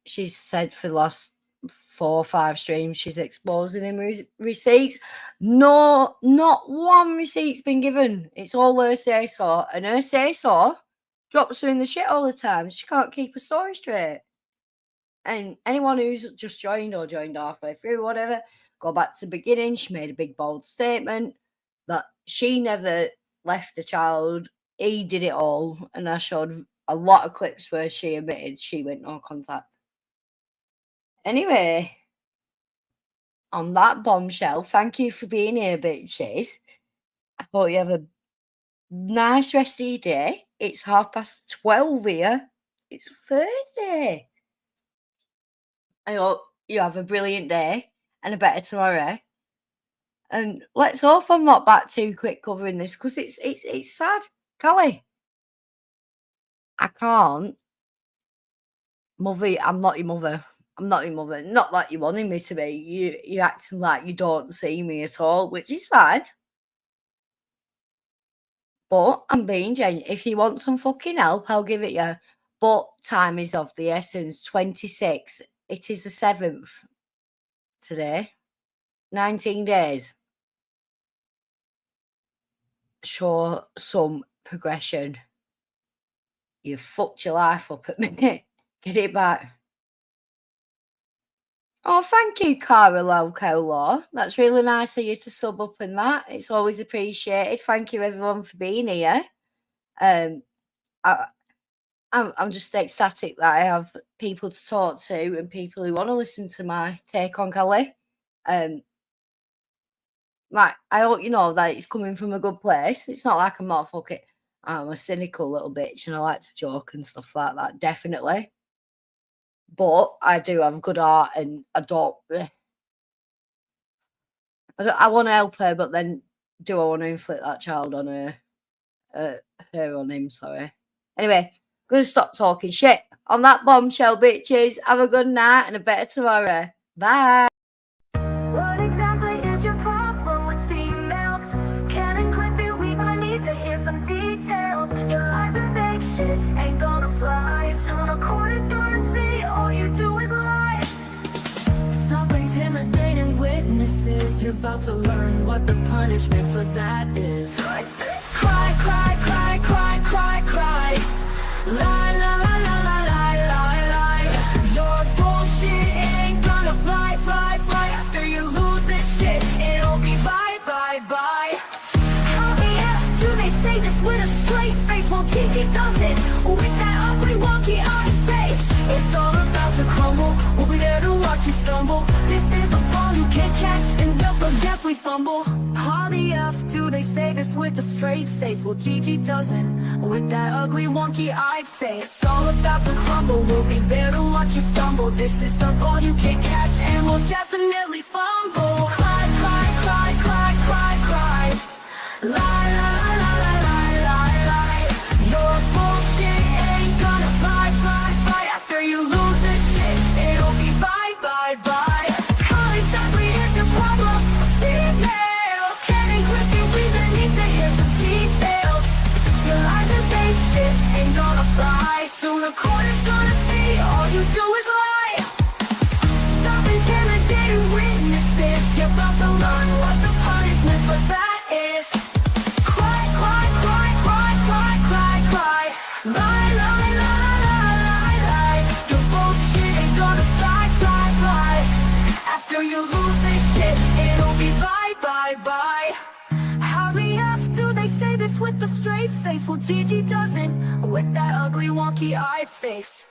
She's said for the last 4 or 5 streams, she's exposing him receipts. No, not one receipt's been given. It's all her say-so. And her say-so drops her in the shit all the time. She can't keep a story straight. And anyone who's just joined or joined halfway through, whatever, go back to the beginning. She made a big, bold statement that she never left a child. He did it all. And I showed a lot of clips where she admitted she went no contact. Anyway, on that bombshell, thank you for being here, bitches. I hope you have a nice rest of your day. It's 12:30 here. It's Thursday. I hope you have a brilliant day and a better tomorrow. And let's hope I'm not back too quick covering this because it's sad. Callie, I can't. Mother, I'm not your mother. I'm not your mother. Not like you wanted me to be. You're acting like you don't see me at all, which is fine. But I'm being genuine. If you want some fucking help, I'll give it you. But time is of the essence. 26. It is the 7th today. 19 days. Show some progression. You fucked your life up at me. Get it back. Oh, thank you, Cara Loco. That's really nice of you to sub up in that. It's always appreciated. Thank you, everyone, for being here. I'm just ecstatic that I have people to talk to and people who want to listen to my take on Callie. Like, I hope you know that it's coming from a good place. It's not like I'm a cynical little bitch and I like to joke and stuff like that, definitely. But I do have good heart and I want to help her, but then do I want to inflict that child on her? Her on him, sorry. Anyway, I'm going to stop talking shit. On that bombshell, bitches, have a good night and a better tomorrow. Bye. What exactly is your problem with females? Can and clip it, we might need to hear some details. Your lies and fake shit ain't gonna fly. Soon a court is gonna see all you do is lie. Stop intimidating witnesses. You're about to learn what the punishment for that is. Cry, cry, cry, cry, cry, cry. Lie, lie, lie, lie, lie, lie, lie. Your bullshit ain't gonna fly, fly, fly. After you lose this shit, it'll be bye, bye, bye. How the F do they say this with a straight face? Well, Gigi does it with that ugly, wonky eye face. It's all about to crumble. We'll be there to watch you stumble. This is a volume can't catch, and they'll definitely fumble. How the F do they say this with a straight face? Well, Gigi doesn't, with that ugly wonky-eyed face. It's all about to crumble, we'll be there to watch you stumble. This is a ball you can't catch, and we'll definitely fumble. Cry, cry, cry, cry, cry, cry. Lie, lie, lie, lie, lie, lie, lie. Your bullshit ain't gonna fly, fly, fly. After you lose this shit, it'll be bye, bye, bye. How exactly is your problem? Female, Kenny Griffin, we gonna need to hear some details. Your lies and fake shit ain't gonna fly. Soon the court is gonna see all you do is lie. Stop intimidating witnesses. You're about to learn what the punishment for that is. Cry, cry, cry, cry, cry, cry, cry. Lie, lie, lie, lie, lie, lie. Your bullshit ain't gonna fly, fly, fly. After you lose this shit, it'll be bye, bye, bye. How the F do they say this with a straight face? Well, Gigi doesn't, with that ugly wonky-eyed face.